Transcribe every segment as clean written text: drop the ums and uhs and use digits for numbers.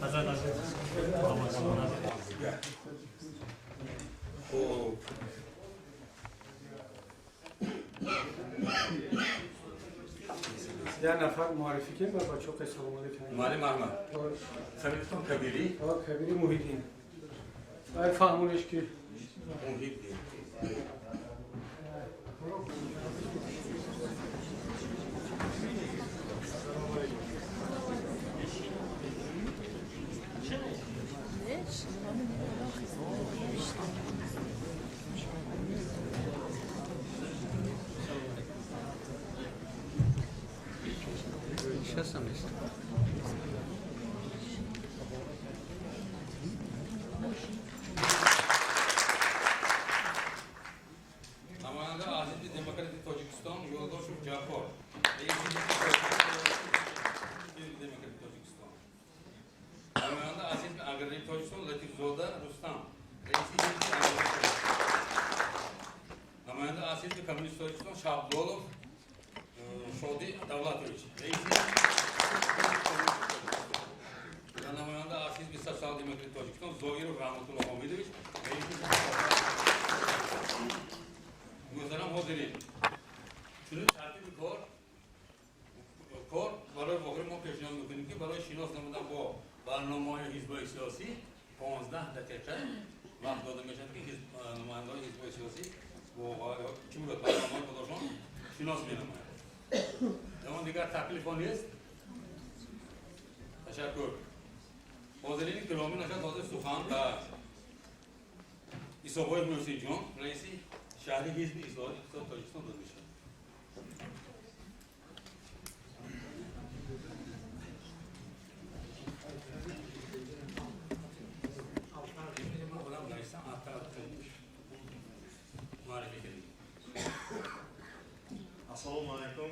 یه نفر معرفی کنیم و بچه ها سلام علیکم. معلم احمد خمیتون کبیری؟ کبیری محیدین باید فهمونش که محیدین نماینده عزیز دموکراtik Tojikiston Yo'ldoshev Jafar Demokratik Tojikiston نماینده عزیز Agrariy Tojikiston Latifzoda Rustam نماینده عزیز Komünist Tojikiston Shabdolov Shodi Davlatovich نماینده عزیز Sosyal Demokratik Tojikiston Zoirov Rahmatullah Hamidovich محترم حاضرین چون ترتیب کار برای واقعا ما پیشنهاد میکنیم که برای شناس نمودن با برنامه‌های حزب‌های سیاسی 15 دقیقه وقت داده میشه که نمایندگان حزب‌های سیاسی با چی بود برنامه خودشون شناس می‌نمایند. اما دیگر تکلیف نیست. تشکر. حاضرین گرامی نشد حاضر سخن و ایساقای محسن جان رئیس شهری حزب اصلاح اقتصاد تاجیکستان داده میشه. Assalomu alaykum.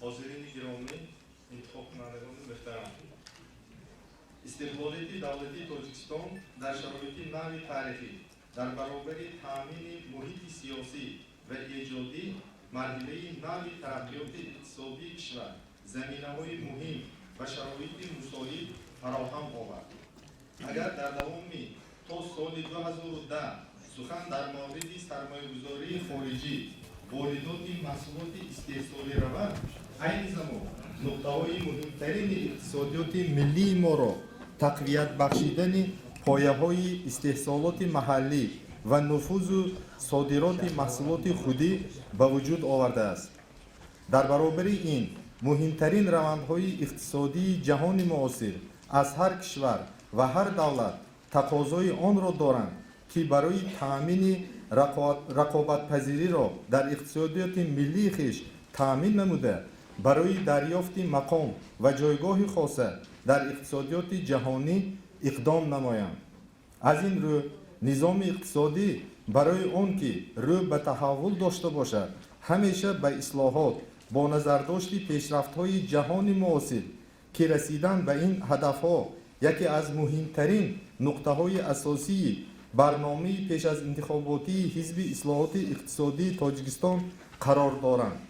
Hozirین گرامی انتخاب کنندگان محترم. استقلالیت دولتی تاجیکستان در شرایط نوی تاریخی در برابر تامین محیط سیاسی و ایجادی مرحله نوی ترقیات اقتصادی کشور زمینه‌های مهم و شرایط مساعد فراهم آورد. اگر در دوامی تا سال 2010 سخن در مورد سرمایه‌گذاری خارجی واردات محصولات استحصالی رود، عین زمان نقطه‌های مهمترین اقتصادیات ملی ما را تقویت بخشیدن پایه‌های استحصالات محلی و نفوذ صادرات محصولات خودی به وجود آورده است. در برابر این مهمترین روندهای اقتصادی جهان معاصر از هر کشور و هر دولت تقاضای آن را دارند که برای تأمین رقابت‌پذیری را در اقتصادیات ملی خویش تأمین نموده برای دریافت مقام و جایگاه خاصه در اقتصادیات جهانی اقدام نمایند. از این رو نظام اقتصادی برای آن که رو به تحول داشته باشد همیشه به اصلاحات با نظرداشت پیشرفت‌های جهان معاصر که رسیدن به این هدف‌ها یکی از مهمترین نقطه‌های اساسی برنامه پیش از انتخاباتی حزب اصلاحات اقتصادی تاجیکستان قرار دارند.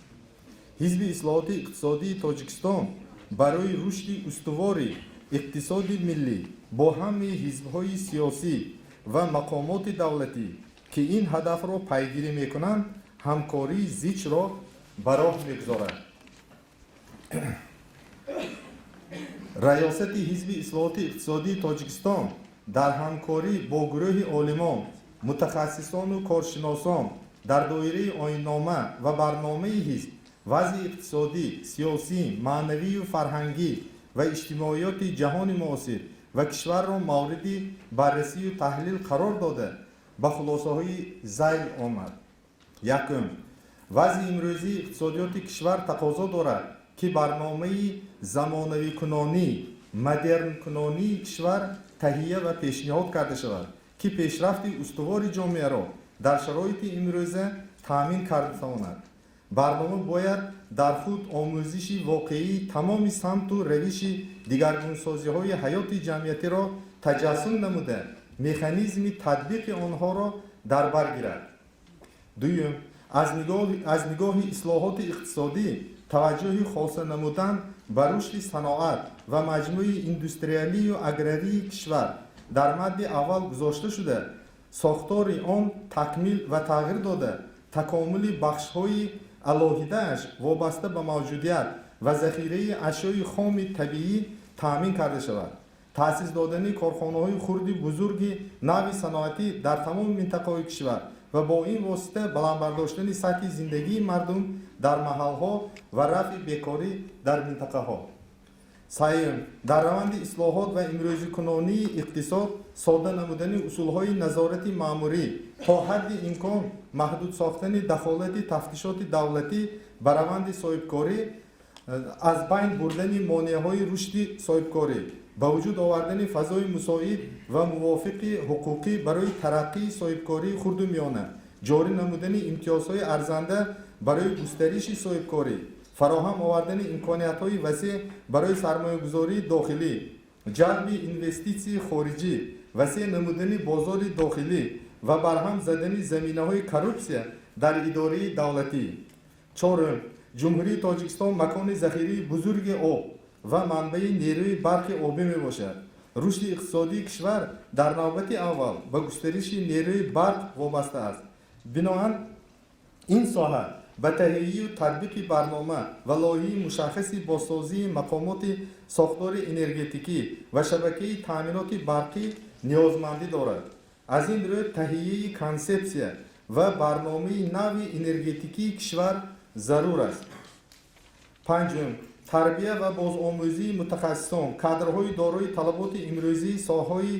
حزب اصلاحات اقتصادی تاجیکستان برای رشد استوار اقتصاد ملی با همه حزب‌های سیاسی و مقامات دولتی که این هدف را پیگیری می‌کنند همکاری زیچ را به راه می‌گذارد. ریاست حزب اصلاحات اقتصادی تاجیکستان در همکاری با گروه عالمان، متخصصان و کارشناسان در دایره آیین‌نامه و برنامه حزب وضع اقتصادی، سیاسی، معنوی و فرهنگی و اجتماعیات جهان معاصر و کشور را مورد بررسی و تحلیل قرار داده به خلاصه‌های ذیل آمد. یکم، وضع امروزی اقتصادیات کشور تقاضا دارد که برنامه زمانوی کنانی، مدرن کنانی کشور تهیه و پیشنهاد کرده شود که پیشرفت استوار جامعه را در شرایط امروزه تأمین کرده تواند. برنامه باید در خود آموزش واقعی تمام سمت و روش دیگرگونسازی‌های حیات جمعیتی را تجسم نموده مکانیزم تطبیق آنها را در بر گیرد. دوم، از نگاه اصلاحات اقتصادی توجه خاص نمودن ба рушди саноат ва маҷмӯи индустриалию аграрии кишвар дар мадди аввал гузошта шуда, сохтори он такмил ва тағйир дода, такомули бахшҳои алоҳидааш вобаста ба мавҷудият ва захираи ашёи хоми табиӣ таъмин карда шавад. таъсис додани корхонаҳои хурди бузурги нави саноатӣ дар тамоми минтақаҳои кишвар ва бо ин восита баландбардоштани сатҳи зиндагии мардум дар маҳалҳо ва рафъи бекорӣ дар минтақаҳо. саюм, дар раванди ислоҳот ва имрӯзикунонии иқтисод содда намудани усулҳои назорати маъмурӣ то ҳадди имкон маҳдуд сохтани дахолати тафтишоти давлатӣ ба раванди соҳибкорӣ, аз байн бурдани монеаҳои рушди соҳибкорӣ, ба вуҷуд овардани фазои мусоид ва мувофиқи ҳуқуқӣ барои тараққии соҳибкории хурду миёна, ҷорӣ намудани имтиёзҳои арзанда барои густариши соҳибкорӣ, фароҳам овардани имкониятҳои васеъ барои сармоягузории дохилӣ, ҷалби инвеститсияи хориҷӣ, васеъ намудани бозори дохилӣ ва барҳам задани заминаҳои коррупсия дар идораи давлатӣ. чорум, ҷумҳурии Тоҷикистон макони захираи бузурги об ва манбаи нерӯи барқи обӣ мебошад. рушди иқтисодии кишвар дар навбати аввал ба густариши нерӯи барқ вобаста аст. биноан ин соҳа ба таҳиёию татбиқи барнома ва лоиҳаи мушаххаси босозии мақомоти сохтори энергетикӣ ва шабакаи таъминоти барқӣ ниёзмандӣ дорад. аз ин рӯ таҳияи консепсия ва барномаи нави энергетикии кишвар зарур аст. панҷум, тарбия ва бозомӯзии мутахассисон, кадрҳои дорои талаботи имрӯзии соҳаҳои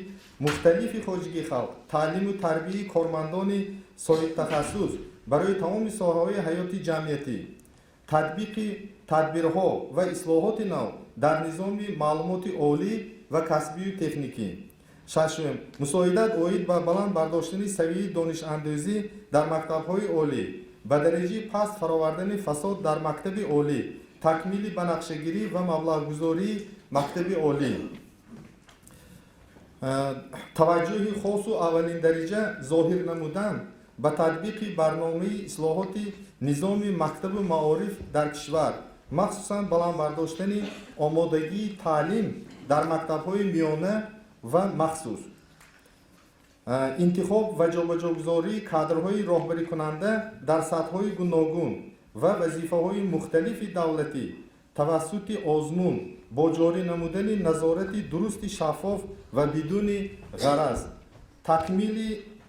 мухталифи хоҷагии халқ, таълиму тарбияи кормандони соҳибтахассус барои тамоми соҳаҳои ҳаёти ҷамъиятӣ, татбиқи тадбирҳо ва ислоҳоти нав дар низоми маълумоти олӣ ва касбию техникӣ. шашум, мусоидат оид ба баланд бардоштани савияи донишандӯзӣ дар мактабҳои олӣ, ба дараҷаи паст фаровардани фасод дар мактаби олӣ, такмили банақшагирӣ ва маблағгузории мактаби олӣ. таваҷҷӯҳи хосу аввалиндараҷа зоҳир намудан ба татбиқи барномаи ислоҳоти низоми мактабу маориф дар кишвар, махсусан баландбардоштани омодагии таълим дар мактабҳои миёна ва махсус, интихоб ва ҷобаҷогузории кадрҳои роҳбарикунанда дар сатҳҳои гуногун ва вазифаҳои мухталифи давлатӣ тавассути озмун бо ҷорӣ намудани назорати дурусти шаффоф ва бидуни ғараз,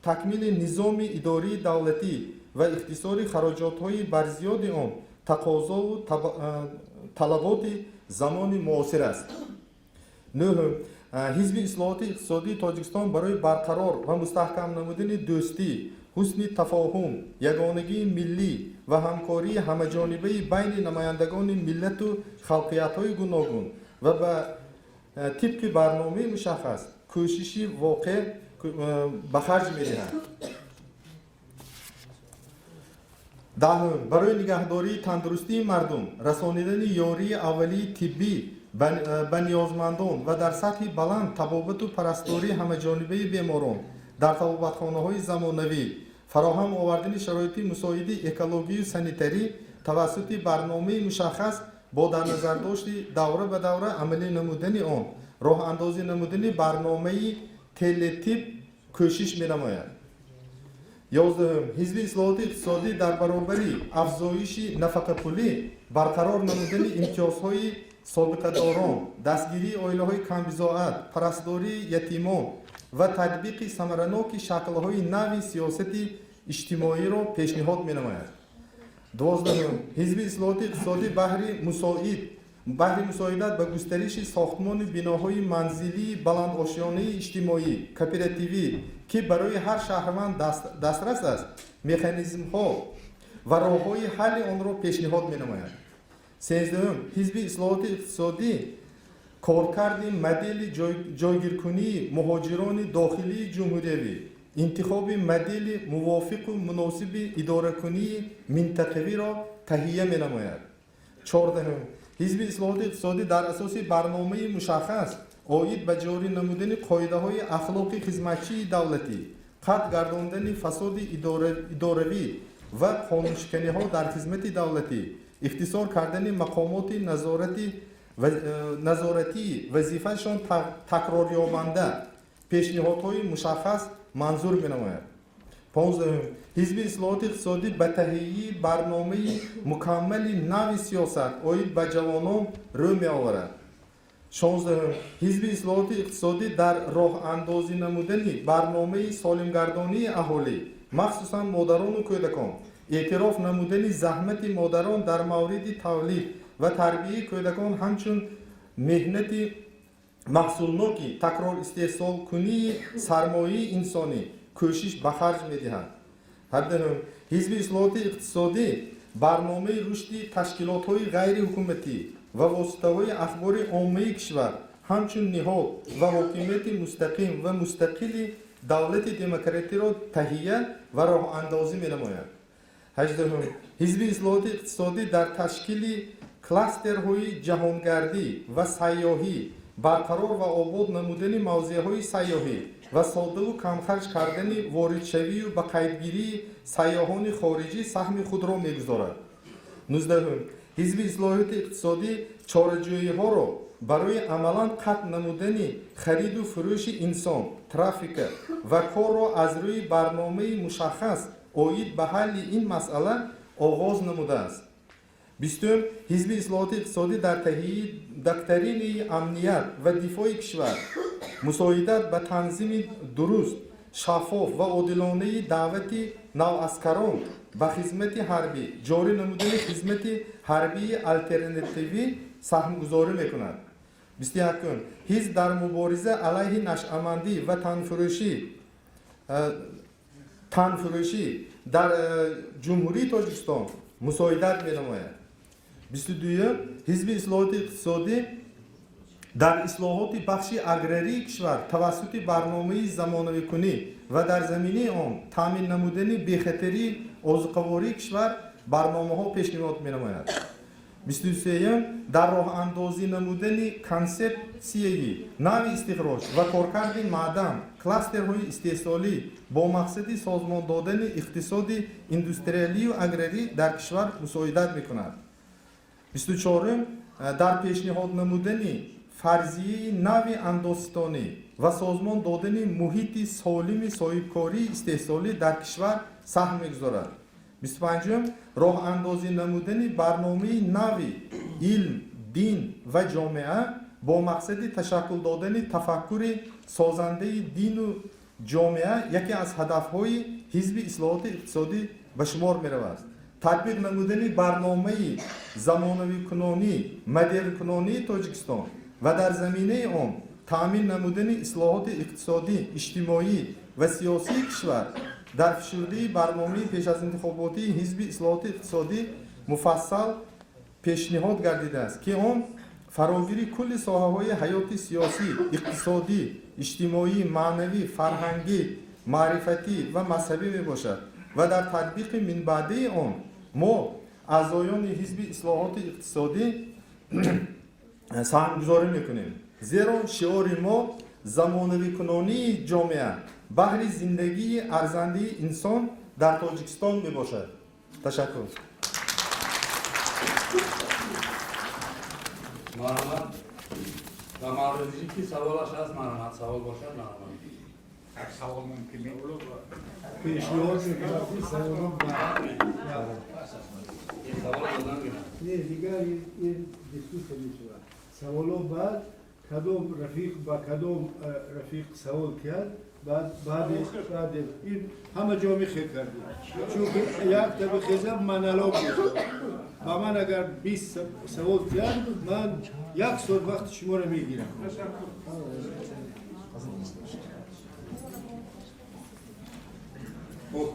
такмили низоми идории давлатӣ ва ихтисори хароҷотҳои барзиёди он тақозову талаботи замони муосир аст. нӯҳум, ҳизби ислоҳоти иқтисодии Тоҷикистон барои барқарор ва мустаҳкам намудани дӯстӣ, ҳусни тафоҳум, ягонагии миллӣ ва ҳамкории ҳамаҷонибаи байни намояндагони миллату халқиятҳои гуногун ва ба тибқи барномаи мушаххас кӯшиши воқеъ ба харҷ медиҳад. даҳум, барои нигаҳдории тандурустии мардум, расонидани ёрии аввалии тиббӣ ба ниёзмандон ва дар сатҳи баланд табобату парастории ҳамаҷонибаи беморон дар табобатхонаҳои замонавӣ, фароҳам овардани шароити мусоиди экологию санитарӣ тавассути барномаи мушаххас бо дар назардошти давра ба давра амалӣ намудани он, роҳандозӣ намудани барномаи телетиб кӯшиш менамояд. ёздаҳум, ҳизби ислоҳоти иқтисодӣ дар баробари афзоиши нафақапулӣ, барқарор намудани имтиёзҳои собиқадорон, дастгирии оилаҳои камбизоат, парастдории ятимон ва татбиқи самараноки шаклҳои нави сиёсати иҷтимоиро пешниҳод менамояд. дувоздаҳум, ҳизби ислоҳоти иқтисодӣ баҳри мусоидат ба густариши сохтмони биноҳои манзилии баландошёнаи иҷтимоӣ, кооперативӣ, ки барои ҳар шаҳрванд дастрас аст, механизмҳо ва роҳҳои ҳалли онро пешниҳод менамояд. сенздаҳум, ҳизби ислоҳоти иқтисодӣ коркарди модели ҷойгиркунии муҳоҷирони дохилии ҷумҳуриявӣ, интихоби модели мувофиқу муносиби идоракунии минтақавиро таҳия менамояд. чордаҳум, ҳизби ислоҳоти иқтисодӣ дар асоси барномаи мушаххас оид ба ҷорӣ намудани қоидаҳои ахлоқи хизматчии давлатӣ, қатъ гардондани фасоди идоравӣ ва қонуншиканиҳо дар хизмати давлатӣ, ихтисор кардани мақомоти назорати نظارتی وظیفهشان تکرار یابنده پیشنهادهای مشخص منظور می‌نماید. 15 حزب اصلاحات اقتصادی به تهیه برنامه مکمل نو سیاست اوید به جوانان رو می‌آورد. 16 حزب اصلاحات اقتصادی در راه اندازی نمودن برنامه سالمگردانی اهالی مخصوصا مادران و کودکان اعتراف نمودن زحمت مادران در مورد تولید و تربیت کودکان همچون مهنت محصولناکی تکرار استحصال کنی سرمایه انسانی کوشش به خرج می‌دهند. هردهم حزب اصلاحات اقتصادی برنامه رشد تشکیلات‌های غیر حکومتی و واسطه‌های اخبار عامه کشور همچون نهاد و حاکمیت مستقیم و مستقل دولت دموکراتی را تهیه و راه اندازی می‌نماید. 18 حزب اصلاحات اقتصادی در تشکیل کلاسترهای جهانگردی و سیاحی برقرار و آباد نمودن موضع‌های سیاحی و ساده و کمخرج کردن واردشوی و به قیدگیری سیاحان خارجی سهم خود را می‌گذارد. 19 حزب اصلاحات اقتصادی چاره‌جویی‌ها را برای عملاً قطع نمودن خرید و فروش انسان، ترافیک و کار را از روی برنامه مشخص اوید به حل این مسئله آغاز نموده است. 20 حزب اصلاحات اقتصادی در تهیه دکترین امنیت و دفاع کشور مساعدت به تنظیم درست، شفاف و عادلانه دعوت نوعسکران به خدمت حربی جاری نمودن خدمت حربی الترناتیوی سهمگذاری میکند. 21 حزب در مبارزه علیه نشأه‌مندی و تنفروشی در جمهوری تاجیکستان مساعدت می‌نماید. 22 حزب اصلاحات اقتصادی در اصلاحات بخش اگراری کشور توسط برنامه زمانه‌ای کنی و در زمینه آن تامین نمودن بی‌خطری آذوقه‌واری کشور برنامه‌ها پیشنهاد می‌نماید. 23 در راه اندازی نمودن کنسپسیایی نو استخراج و کارکرد معدن کلاسترهای استحصالی با مقصد سازمان دادن اقتصاد اندوستریالی و اگراری در کشور مساعدت می‌کند. 24 در پیشنهاد نمودن فرضیه نو اندوستانی و سازمان دادن محیط سالم صاحبکاری استحصالی در کشور سهم می‌گذارد. 25 راه اندازی نمودن برنامه نوی علم، دین و جامعه با مقصد تشکل دادن تفکر سازنده دین و جامعه یکی از هدف‌های حزب اصلاحات اقتصادی به شمار می‌رود. تطبیق نمودن برنامه زمانه‌ای کنانی مدرن کنانی تاجیکستان و در زمینه آن تامین نمودن اصلاحات اقتصادی، اجتماعی و سیاسی کشور در فشرده برنامه پیش از انتخاباتی حزب اصلاحات اقتصادی مفصل پیشنهاد گردیده است که آن فراگیری کل ساحه‌های حیات سیاسی، اقتصادی، اجتماعی، معنوی، فرهنگی، معرفتی و مذهبی میباشد و در تطبیق من بعده آن ما اعضایان حزب اصلاحات اقتصادی سهمگذاری میکنیم. زیرا شعار ما زمانه‌ای کنانی جامعه بهر زندگی ارزنده انسان در تاجیکستان میباشد. تشکر. مرحمت و معرضی که سوالش هست مرحمت سوال باشد مرحمت. یک سوال ممکنه؟ پیشنهاد می‌کنم سوال این سوال دادن گیرم. نه دیگر این دیسکوس می‌شود. سوالو بعد کدوم رفیق با کدوم رفیق سوال کرد بعد این همه جا میخیر کردیم چون یک تا بخیزم من الان بود با من اگر 20 سوال کرد من یک سال وقت شما رو میگیرم. خب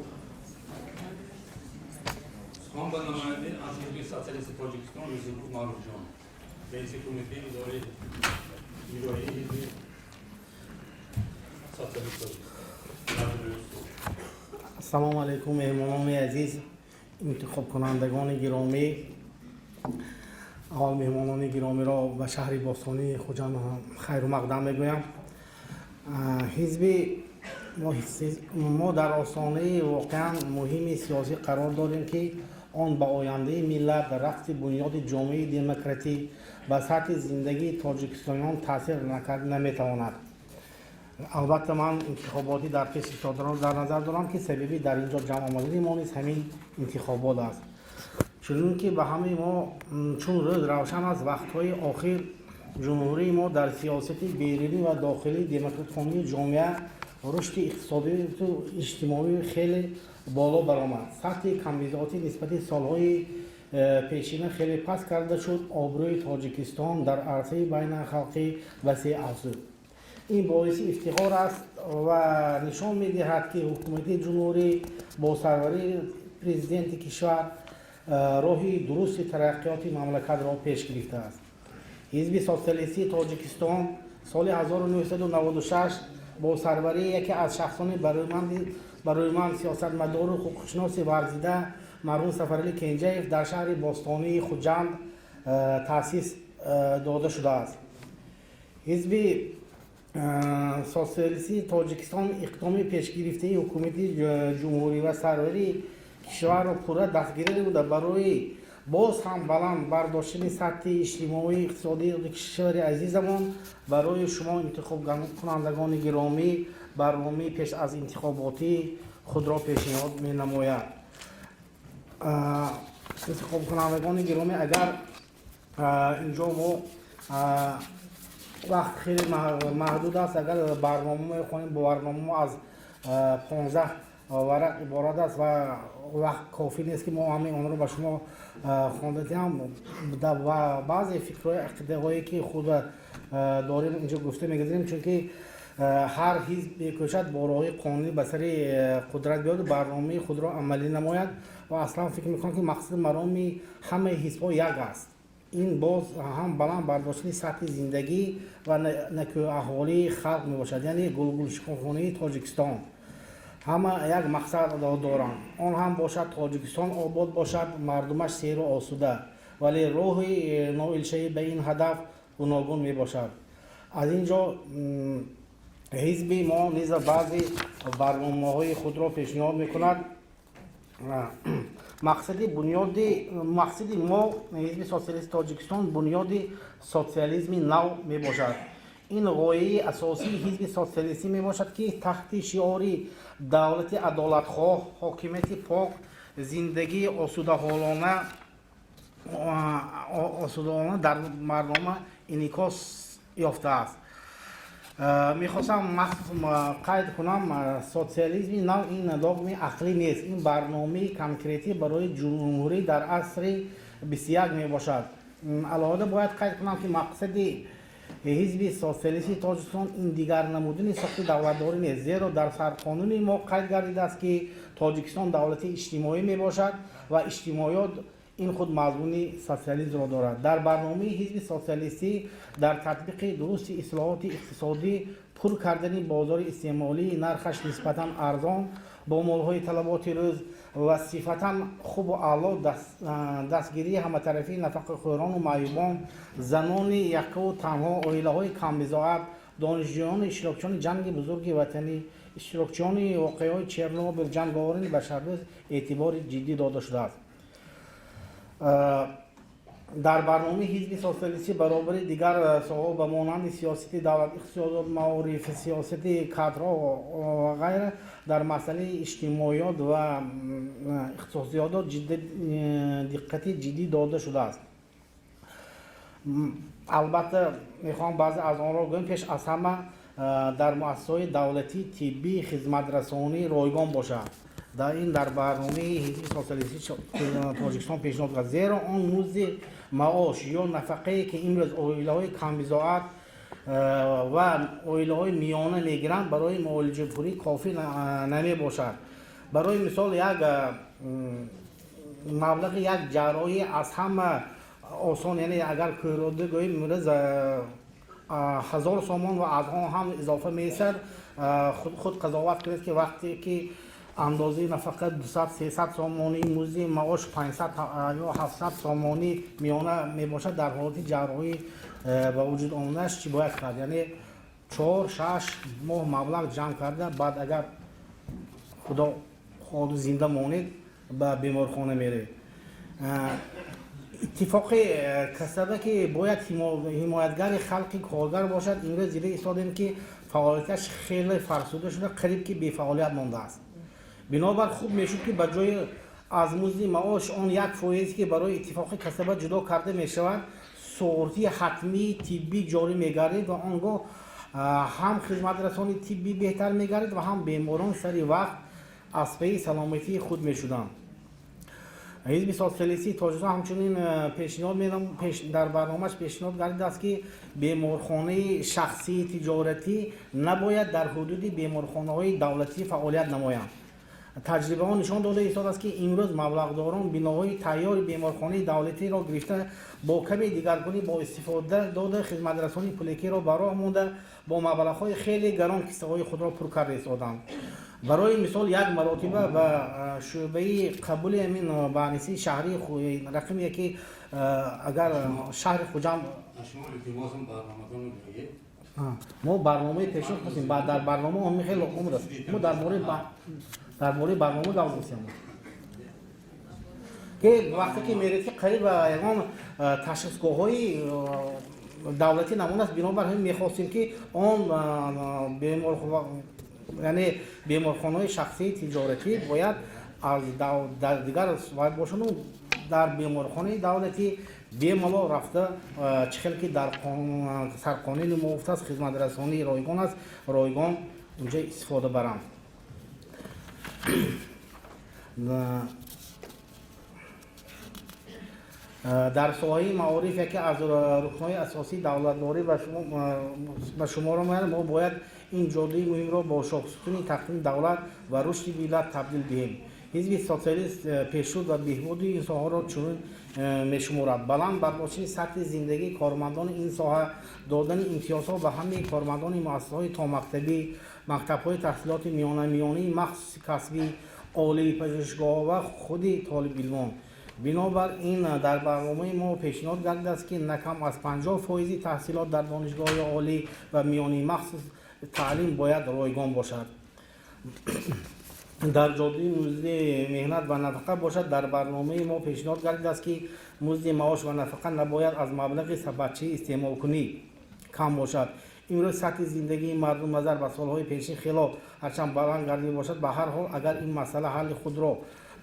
سخن به نماینده از حزب سوسیالیست تاجیکستان یوسف معروف جان رئیس کمیته اداره اجرایی حزب سوسیالیست تاجیکستان. سلام علیکم مهمانان عزیز، انتخاب کنندگان گرامی، اول مهمانان گرامی را به شهر باستانی خوجند خیر و مقدم میگویم. حزب ما در آستانه واقعا مهم سیاسی قرار داریم که آن به آینده ملت رفت بنیاد جامعه دموکراتی و سطح زندگی تاجیکستانیان تاثیر نمیتواند. البته من انتخاباتی در پیش ایستاده در نظر دارم که سببی در اینجا جمع آمدن ما نیز همین انتخابات است. چون که به همه ما چون روز روشن است وقت‌های آخر جمهوری ما در سیاست بیرونی و داخلی دموکرات‌خوانی جامعه رشد اقتصادی و اجتماعی خیلی بالا برآمد. سطح کمبودی نسبت سالهای پیشین خیلی پست کرده شد. آبروی تاجیکستان در عرصه بین خلقی وسیع افزود. این باعث افتخار است و نشان می‌دهد که حکومت جمهوری با سروری پرزیدنت کشور راهی درست ترقیات مملکت را پیش گرفته است. حزب سوسیالیستی تاجیکستان سال 1996 با سروری یکی از شخصان برومند سیاستمدار و حقوقشناس ورزیده مرحوم سفرعلی کنجیف در شهر باستانی خوجند تأسیس داده شده است. حزب سوسیالیستی تاجیکستان اقدام پیشگرفته حکومت جمهوری و سروری کشور را پورا دستگیری بوده برای باز هم بلند برداشتن سطح اجتماعی اقتصادی کشور عزیزمان. برای شما انتخاب کنندگان گرامی برنامه پیش از انتخاباتی خود را پیشنهاد می نماید. انتخاب کنندگان گرامی اگر اینجا ما وقت خیلی محدود است، اگر برنامه خونیم با برنامه از 15 ورق عبارت است و وقت کافی نیست که ما همه آن را به شما خوانده دهیم و بعضی فکرهای عقیده‌هایی که خود داریم اینجا گفته می‌گذاریم، چون که هر حزب می‌کوشد با راهی قانونی به سر قدرت بیاد برنامه خود را عملی نماید و اصلا فکر می‌کنم که مقصد مرامی همه حزب‌ها یک است. این باز هم بلند برداشتن سطح زندگی و نکو احوالی خلق میباشد، یعنی گلگلشکنی تاجیکستان همه یک مقصد دارند. آن هم باشد تاجیکستان آباد باشد، مردمش سیر و آسوده، ولی راه نائل به این هدف گوناگون میباشد. از اینجا حزب ما نیز بعضی برنامه‌های خود را پیشنهاد میکند. مقصد ما حزب سوسیالیست تاجیکستان بنیاد سوسیالیسم نو می باشد. این غایه اساسی حزب سوسیالیستی می باشد که تحت شعار دولت عدالتخواه، حاکمیت پاک، زندگی آسوده‌حالانه در مردم انعکاس یافته است. میخواستم قید کنم سوسیالیسم نو این داغم عقلی نیست، این برنامه کنکریتی برای جمهوری در عصر 21 می باشد. علاوه باید قید کنم که مقصد حزب سوسیالیستی تاجیکستان این دیگر نمودن ساخت دولتداری نیست، زیرا در سرقانون ما قید گردیده است که تاجیکستان دولت اجتماعی می باشد و اجتماعیات این خود مضمون سوسیالیسم را دارد. در برنامه حزب سوسیالیستی در تطبیق درست اصلاحات اقتصادی پر کردن بازار استعمالی نرخش نسبتاً ارزان با مالهای طلبات روز و صفتاً خوب و اعلی دستگیری همطرفی نفقه‌خوران و معیوبان، زنان یک و تنها، عائله‌های کم‌بضاعت، دانشجویان اشتراکچیان جنگ بزرگ وطنی، اشتراکچیان واقعه‌های چرنوبیل، جنگاوران بشردوست اعتبار جدی داده شده است. در برنامه حزب سوسیالیستی برابر دیگر ساحات به مانند سیاست دولت، اقتصاد، معارف، سیاست کادرها و غیره در مسئله اجتماعیات و اقتصادیات دقت جدی داده شده است. البته میخوام بعضی از آن را گویم. پیش از همه در مؤسسات دولتی طبی خدمت رسانی رایگان باشد. در برنامه حزب سوسیالیستی تاجیکستان پیشنهاد کرد، زیرا آن مزد معاش یا نفقه‌ای که امروز عائله‌های کم‌بضاعت و عائله‌های میانه میگیرند برای معالجه پوری کافی نمی باشد. برای مثال یک مبلغ یک جراحی از همه آسان، یعنی اگر کروده گوییم امروز 1000 سومان و از آن هم اضافه می‌شد. خود قضاوت کرد که وقتی که اندازه نفقه 200-300 سامانی، مزد معاش 500 یا 700 سامانی میانه می باشد، در حالت جراحی به وجود آمدنش چی باید کرد؟ یعنی 4-6 ماه مبلغ جمع کرده، بعد اگر خدا خود زنده مانید به بیمارخانه میره. اتفاق کسبه که باید حمایتگر خلق کارگر باشد این را زیر ایستادیم که فعالیتش خیلی فرسوده شده قریب که بی‌فعالیت مانده است بنابر خوب میشد که به جای از مزد معاش آن یک فایزی که برای اتفاق کسبه جدا کرده می شود سوغاتی حتمی طبی جاری می‌گردید و آنگاه هم خدمت رسانی طبی بهتر می‌گردید و هم بیماران سری وقت از پی سلامتی خود می‌شدند. حزب سوسیالیستی تاجیکستان همچنین پیشنهاد می‌دم در برنامه‌اش پیشنهاد کرده است که بیمارخانه شخصی تجارتی نباید در حدود بیمارخانه‌های دولتی فعالیت نمایند. تجربه ها نشان داده ایستاد است که امروز مبلغداران بناهای تیار بیمارخانه دولتی را گرفته با کمی دیگرگونی با استفاده داده خدمت رسانی پولیکی را براه مانده با مبلغ‌های خیلی گران کیسه‌های خود را پر کرده ایستادند. برای مثال یک مرتبه به شعبه قبول امین بانیسی شهری رقمی که اگر شهر خوجام شما التماسم برنامه‌تون بگید ما برنامه پیشنهاد هستیم بعد در برنامه هم خیلی عمر است ما درباره برنامه گفتم که وقتی که میرید که قریب یگان تشخیصگاه‌های دولتی نمونه است بنابر همین می‌خواستیم که آن بیمارخانه‌های شخصی تجارتی باید از در دیگر باید باشند و در بیمارخانه دولتی بیمالا رفته چخل که در سرقانون موافقت است خدمت رسانی رایگان است رایگان اونجا استفاده برند در ساحه معارف که از رکن‌های اساسی دولتداری به شما را می‌آید ما باید این جاده مهم را با شاخص‌ستون تقدیم دولت و رشد ملت تبدیل دهیم حزب سوسیالیست پیشرفت و بهبود این ساحه را چنین می‌شمارد بلند برداشتن سطح زندگی کارمندان این ساحه دادن امتیازها به همه کارمندان مؤسسه‌های تا مکتبی مکتب‌های تحصیلات میانی مخصوص کسبی عالی پژوهشگاه و خود طالب علمان بنابر این در برنامه ما پیشنهاد کرده است که نکم از 50% تحصیلات در دانشگاه عالی و میانی مخصوص تعلیم باید رایگان باشد در جاده مزد مهنت و نفقه باشد در برنامه ما پیشنهاد کرده است که مزد معاش و نفقه نباید از مبلغ بچه استعمال کنی کم باشد امروز سطح زندگی مردم نظر به سالهای پیشین خلاف هرچند بلند گردیده باشد به هر حال اگر این مسئله حل خود را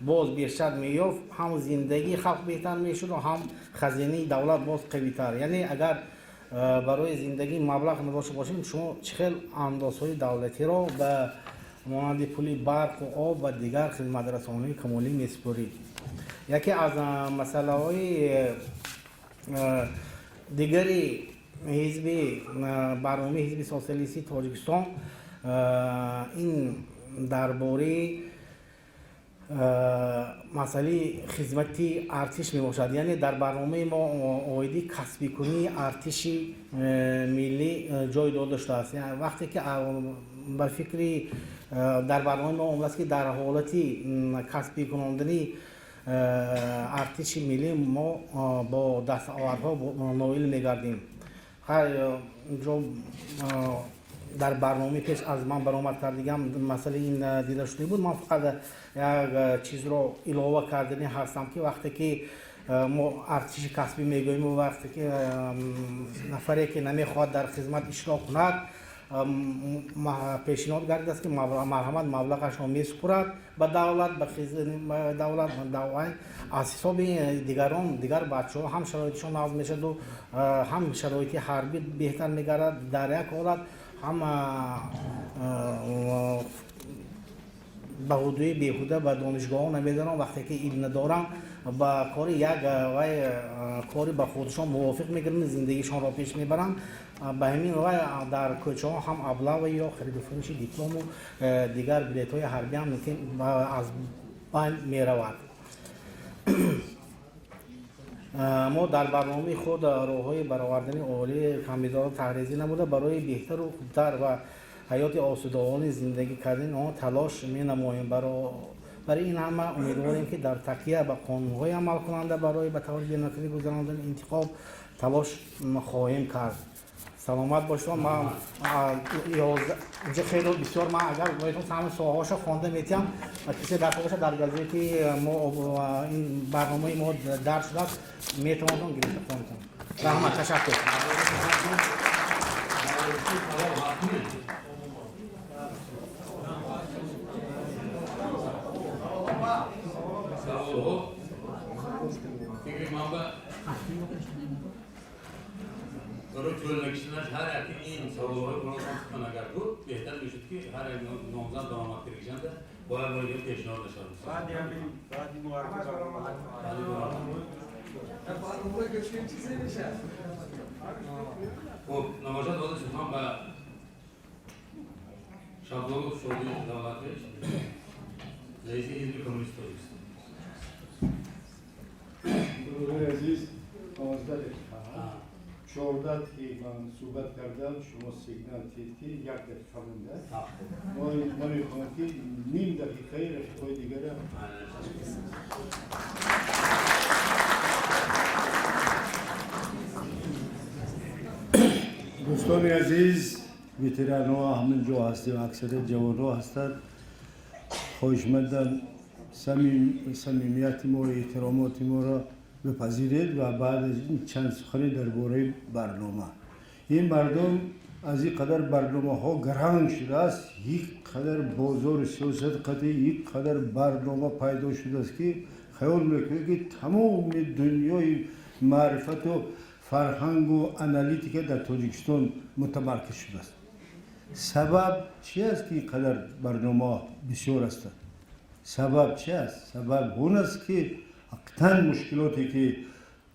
باز بیشتر می‌یافت هم زندگی خلق بهتر میشد و هم خزینه دولت باز قوی‌تر یعنی اگر برای زندگی مبلغ نداشته باشیم شما چخیل اندازهای دولتی را به مانند پول برق و آب و دیگر خدمت رسانی کمالی می‌سپارید یکی از مسائل دیگری برنامه حزب سوسیالیستی تاجیکستان این درباره مسئله خدمتی ارتش می باشد یعنی در برنامه ما آیدی کسبی کنی ارتش ملی جای داده شده است یعنی وقتی که بر فکری در برنامه ما اومده است که در حالتی کسبی کنندنی ارتش ملی ما با دستاوردها نائل می‌گردیم اینجا در برنامه پیش از من برآمد کردم مسئله این دیده شده بود من فقط یک چیز رو علاوه کردنی هستم که وقتی که ما ارتش کسبی میگوییم و وقتی که نفری که نمیخواد در خدمت اشتراک کند پیشنهاد کرده است که مرحمت مبلغش را میسپرد به دولت به دولت از حساب دیگر بچه‌ها هم شرایطشان نازم میشد و هم شرایط حربی بهتر میگردد در یک حالت هم به حدود بیهوده به دانشگاه ها نمیدارن وقتی که علم ندارن با کار یک کاری به خودشان موافق میگیرن زندگیشان را پیش میبرن به همین راه در کوچه ها هم ابلاغ یا خرید و فروش دیپلم و دیگر بلیط های حربی هم از بین میرود ما در برنامه خود راه‌های برآوردن عالی کاندیدات تحریزی نموده برای بهتر و خوبتر و حیات آسودگانه زندگی کردن آن تلاش می‌نماییم برای این همه امیدواریم که در تکیه به قانون‌های عمل کننده برای به طور بی‌نظیری گذراندن انتخاب تلاش خواهیم کرد саломат бошон. Ман инҷа хело бисёр ман агар боятон ҳама соҳаҳошо хонда метиҳам ва кисе дар хоша дар газети мо ин барномаи мо дард шудааст метавонам гирифта хонтам. Раҳмат, ташаккур. فکر منبع برای طول نکشیدنش هر یکی این سوال‌ها رو کنن اگر بود بهتر میشد که هر یک نامزد درآمد کشنده باید باید پیشنهاد نشد. بعدی معرفی خب نمایشات داده شد من به شابلوف شدی دولتش رئیس حزب کمونیست است. برای عزیز 15 دقیقه 14 دقیقه من صحبت کردم شما سیگنال دید که 1 دقیقه مونده ما میخواهم که نیم دقیقه رفیقای دیگر دوستان عزیز ویتران ها همین جو هستیم اکثر جوان ها هستند خوشمندن صمیمیت ما و احترامات ما را بپذیرید و بعد از این چند سخنی درباره برنامه این مردم از این قدر برنامه ها گران شده است یک قدر بازار سیاست قطعی یک قدر برنامه پیدا شده است که خیال میکنه که تمام دنیای معرفت و فرهنگ و انالیتیک در تاجیکستان متمرکز شده است سبب چی است که این قدر برنامه بسیار است سبب چی است سبب اون است که اقتن مشکلاتی که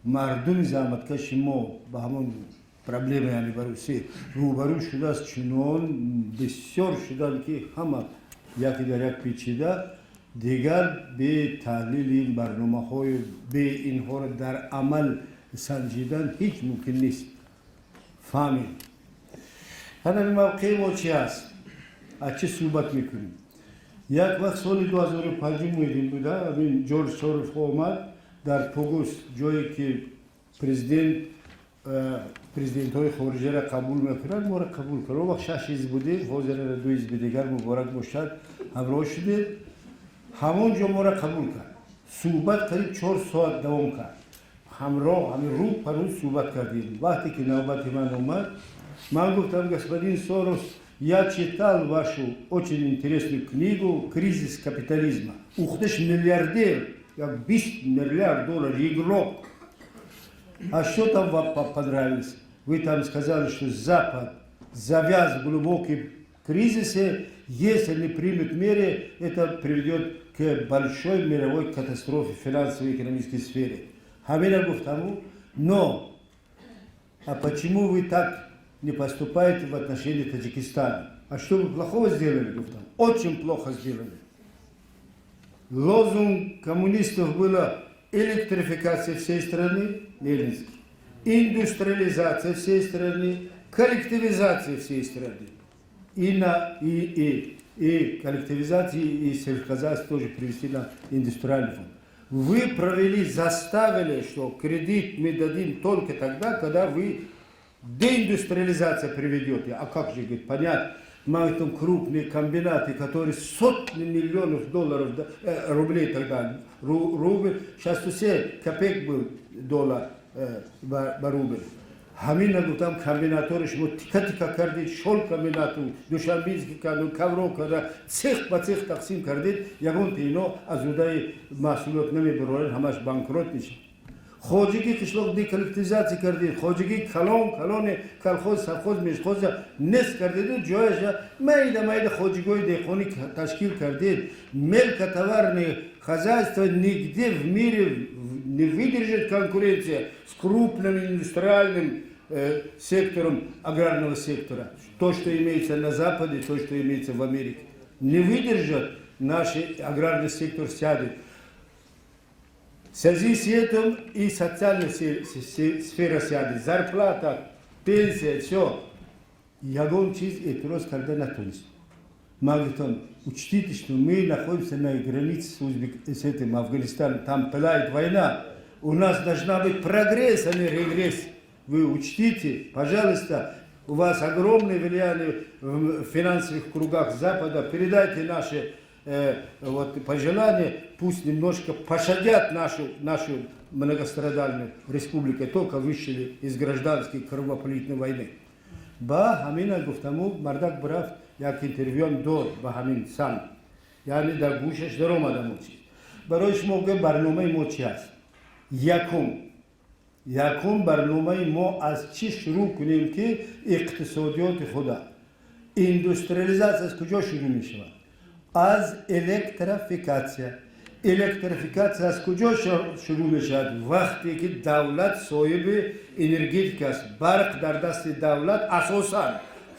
مردم زحمتکش ما با همون پرابلم یعنی بروسی روبرو شده است چنان بسیار شدن که همه یکی در یک پیچیده دیگر به تحلیل این برنامه های به اینها را در عمل سنجیدن هیچ ممکن نیست فهمید همین موقع ما چی است از چه صحبت میکنیم یک وقت سال 2005 مویدین بوده همین جورج سوروف آمد در توگوس جایی که پرزیدنت های خارجی را قبول میکنند ما را قبول کرد وقت 6 حزب بودیم فوزر را 2 حزب دیگر مبارک باشد همراه شدیم همونجا ما را قبول کرد صحبت قریب 4 ساعت دوام کرد همراه همین رو پر رو صحبت کردیم وقتی که نوبت من اومد من گفتم господин Сорос я читал вашу очень интересную книгу «Кризис капитализма». Ух ты ж, миллиардер, как 20 миллиард долларов, игрок. А что там вам понравилось? Вы там сказали, что Запад завяз в глубоком кризисе, если не примет меры, это приведет к большой мировой катастрофе в финансовой и экономической сфере. Хамина Гуфтаму, но, а почему вы так не поступаете в отношении Таджикистана? А что вы плохого сделали, Гуфтам? Очень плохо сделали. Лозунг коммунистов была электрификация всей страны, ленинский, индустриализация всей страны, коллективизация всей страны. И коллективизация, и сельскохозяйство тоже привести на индустриальный фонд. Вы провели, заставили, что кредит мы дадим только тогда, когда вы деиндустриализация приведете. А как же, говорит, понятно, мы там крупные комбинаты, которые сотни миллионов долларов, рублей тогда, рубль, сейчас все копеек был доллар, рубль. Хамина там комбинаторы, что тика кардит, шел комбинату, душанбинский кану, кавро, когда цех по цех таксим кардит, ягон пино, а зудай масулот нами броен, хамаш банкротничал. خوجگی کشلوک دی کلکتیزاسی کردید خوجگی کلون کلخوز سرخوز میشخوز نس کردید جایش مایده خوجگوی دیخونی تشکیل کردید ملک товарное хозяйство нигде в мире не выдержит конкуренция с крупным индустриальным сектором аграрного сектора. То, что имеется на Западе, то, что имеется в Америке. Не выдержит, наш аграрный сектор сядет. В связи с этим и социальная сфера сядет, зарплата, пенсия, все. Ягон чиз это раз когда на Тунис. Магнитон, учтите, что мы находимся на границе с этим Афганистаном, там пылает война. У нас должна быть прогресс, а не регресс. Вы учтите, пожалуйста, у вас огромное влияние в финансовых кругах Запада, передайте наши вот, пожелания, пусть немножко пощадят нашу многострадальную республику, только вышли из гражданской кровопролитной войны. Ба хамина гуфтаму мардак брав як интервьюм до ба хамин сам. Yani در گوشش در آمدم اون چیز برایش موقع برنامه ما چی هست یکم برنامه ما از چی شروع کنیم که اقتصادیات خدا اندوستریالیزاسیون از کجا شروع می شود از الکتریفیکاسیون از کجا شروع می شود وقتی که دولت صاحب انرژیتیک است برق در دست دولت اساسا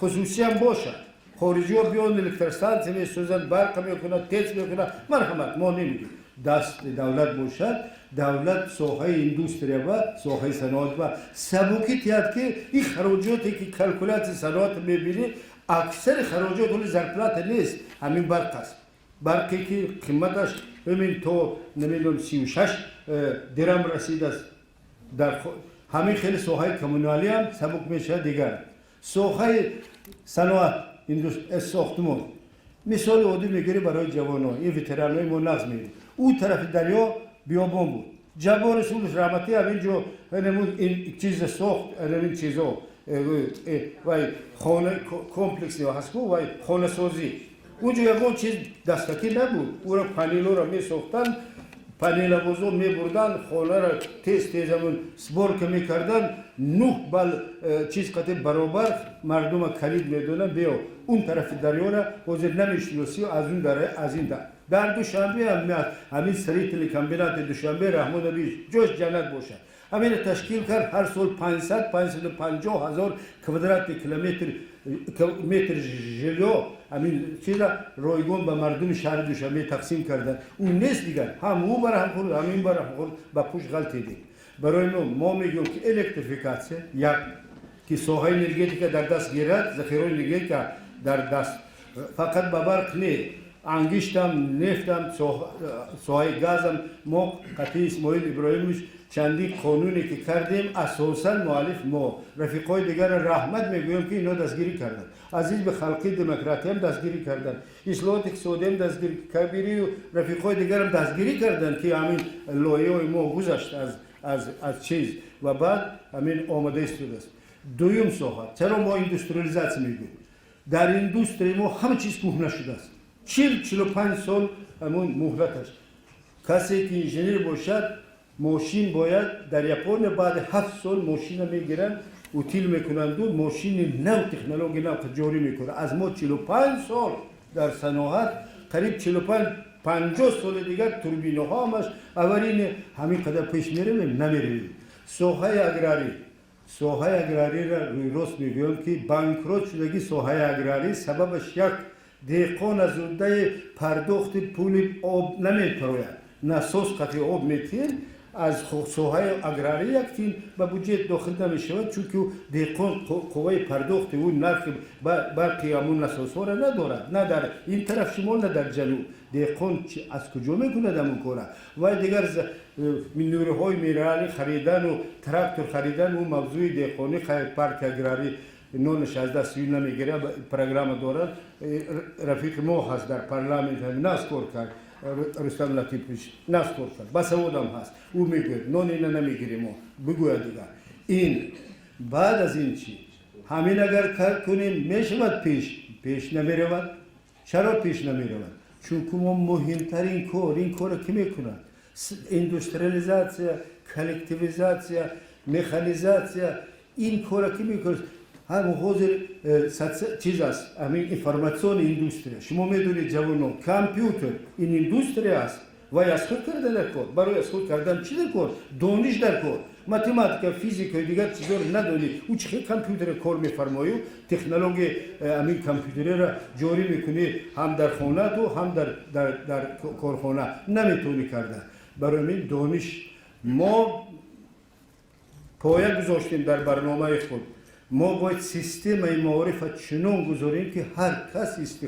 خصوصی هم باشد خارجی ها بیان الکتریسانسی می سوزن برق میکنن تیز میکنن مرحمت ما نمیگیم دست دولت باشد دولت ساحه اندوستریا و ساحه صنعت و سبوکی تیاد که این خراجاتی که کلکولات صنعت میبینی اکثر خراجات اون زرپلات نیست همین برق است برقی که قیمتش همین تو نمیدونم 36 درم رسید است در همین خیلی ساحه کمونالی هم سبک میشه دیگر ساحه صنعت ساختمان مثال عادی میگیری برای جوانان این وترانای ما نقض میگیری اون طرف دریا بیابان بود جبار رسول رحمتی همینجا این چیز ساخت این چیزا وای خانه کمپلکسی هست وای خانه سازی اونجا یکون چیز دستکی نبود او را پانیلو را می ساختن پانیل بزرگ می بردن خانه را تیز همون سبور که می کردن 9 بال چیز قطع برابر مردم کلید می دونن بیا اون طرف دریا را حاضر نمیشناسی از اون داره از این در دوشنبه هم همین سری تلکامبینات دوشنبه رحمان علی جوش جنت باشد همین تشکیل کرد هر سال 550 هزار کوادرات متر ژلو همین چیزا رایگان به مردم شهر دوشنبه تقسیم کردن اون نیست دیگر هم او برای هم خورد همین برای هم خورد با پوش غلطی دید برای ما میگیم که الکتریفیکاسیون یک که ساحه انرژیتیک در دست گیرد ذخیره انرژیتیک در دست فقط به برق نه انگشتم نفتم ساحه گازم ما قطعی اسماعیل ابراهیموش چندی قانونی که کردیم اساسا مؤلف ما رفیقای دیگر رحمت میگویم که اینا دستگیری کردن عزیز به خلقی دموکراتی هم دستگیری کردن اصلاحات اقتصادی هم دستگیری کبیری و رفیقای دیگر هم دستگیری کردن که همین لایه ما گذشت از چیز و بعد همین آماده است دویم ساحه چرا ما اندوستریالیزاسیون میگویم در اندوستری ما همه چیز کهنه شده است 45 سال همون مهلتش کسی که انجینیر باشد ماشین باید در ژاپن بعد 7 سال ماشین میگیرن اوتیل میکنند و ماشین نو تکنولوژی نو جاری میکنه از ما 45 سال در صنعت قریب 50 سال دیگر توربینه ها همش اولین همین قدر پیش میریم نمیریم ساحه اگراری را روی راست میگویم که بانکروت شدگی ساحه اگراری سببش یک دهقان از عهده پرداخت پول آب نمیپروید ناسوس قطع آب میتیر از ساحه اگراری یک تیم به بودجه داخل نمیشود چون که دهقان قوه پرداخت اون نرخ برقی همون ناسوس ها را ندارد نه در این طرف شمال نه در جنوب دهقان از کجا میکنه دمون کنه و دیگر نیروهای مینرالی خریدن و تراکتور خریدن و موضوع دهقانی پارک اگراری نون 16 نمیگیره پروگرام دارد رفیق ما هست در پارلمانت ناسکور کرد رستم لطیفش ناسکور کرد بس اودم هست او میگه نون اینا نمیگیریم ما بگوید دیگر این بعد از این چی همین اگر کار کنیم میشود پیش نمیرود چرا پیش نمیرود چون که ما مهمترین این کار کی میکنند اندوستریالیزاسیون کلکتیویزاسیون مکانیزاسیون این کار کی میکنند هم حاضر چیز است همین اینفورماسیون اندوستری شما میدونید جوانان کامپیوتر این اندوستری است و از خود کردن در کار برای از خود کردن چی در کار دانش در کار ماتماتیک فیزیک و دیگر چیزا رو ندونی او چه کامپیوتر کار میفرمایی تکنولوژی همین کامپیوتر را جاری میکنی هم در خانه تو هم در کارخانه نمیتونی کردن برای من دانش ما پایه گذاشتیم در برنامه خود ما باید سیستم معرفت چنان گذاریم که هر کس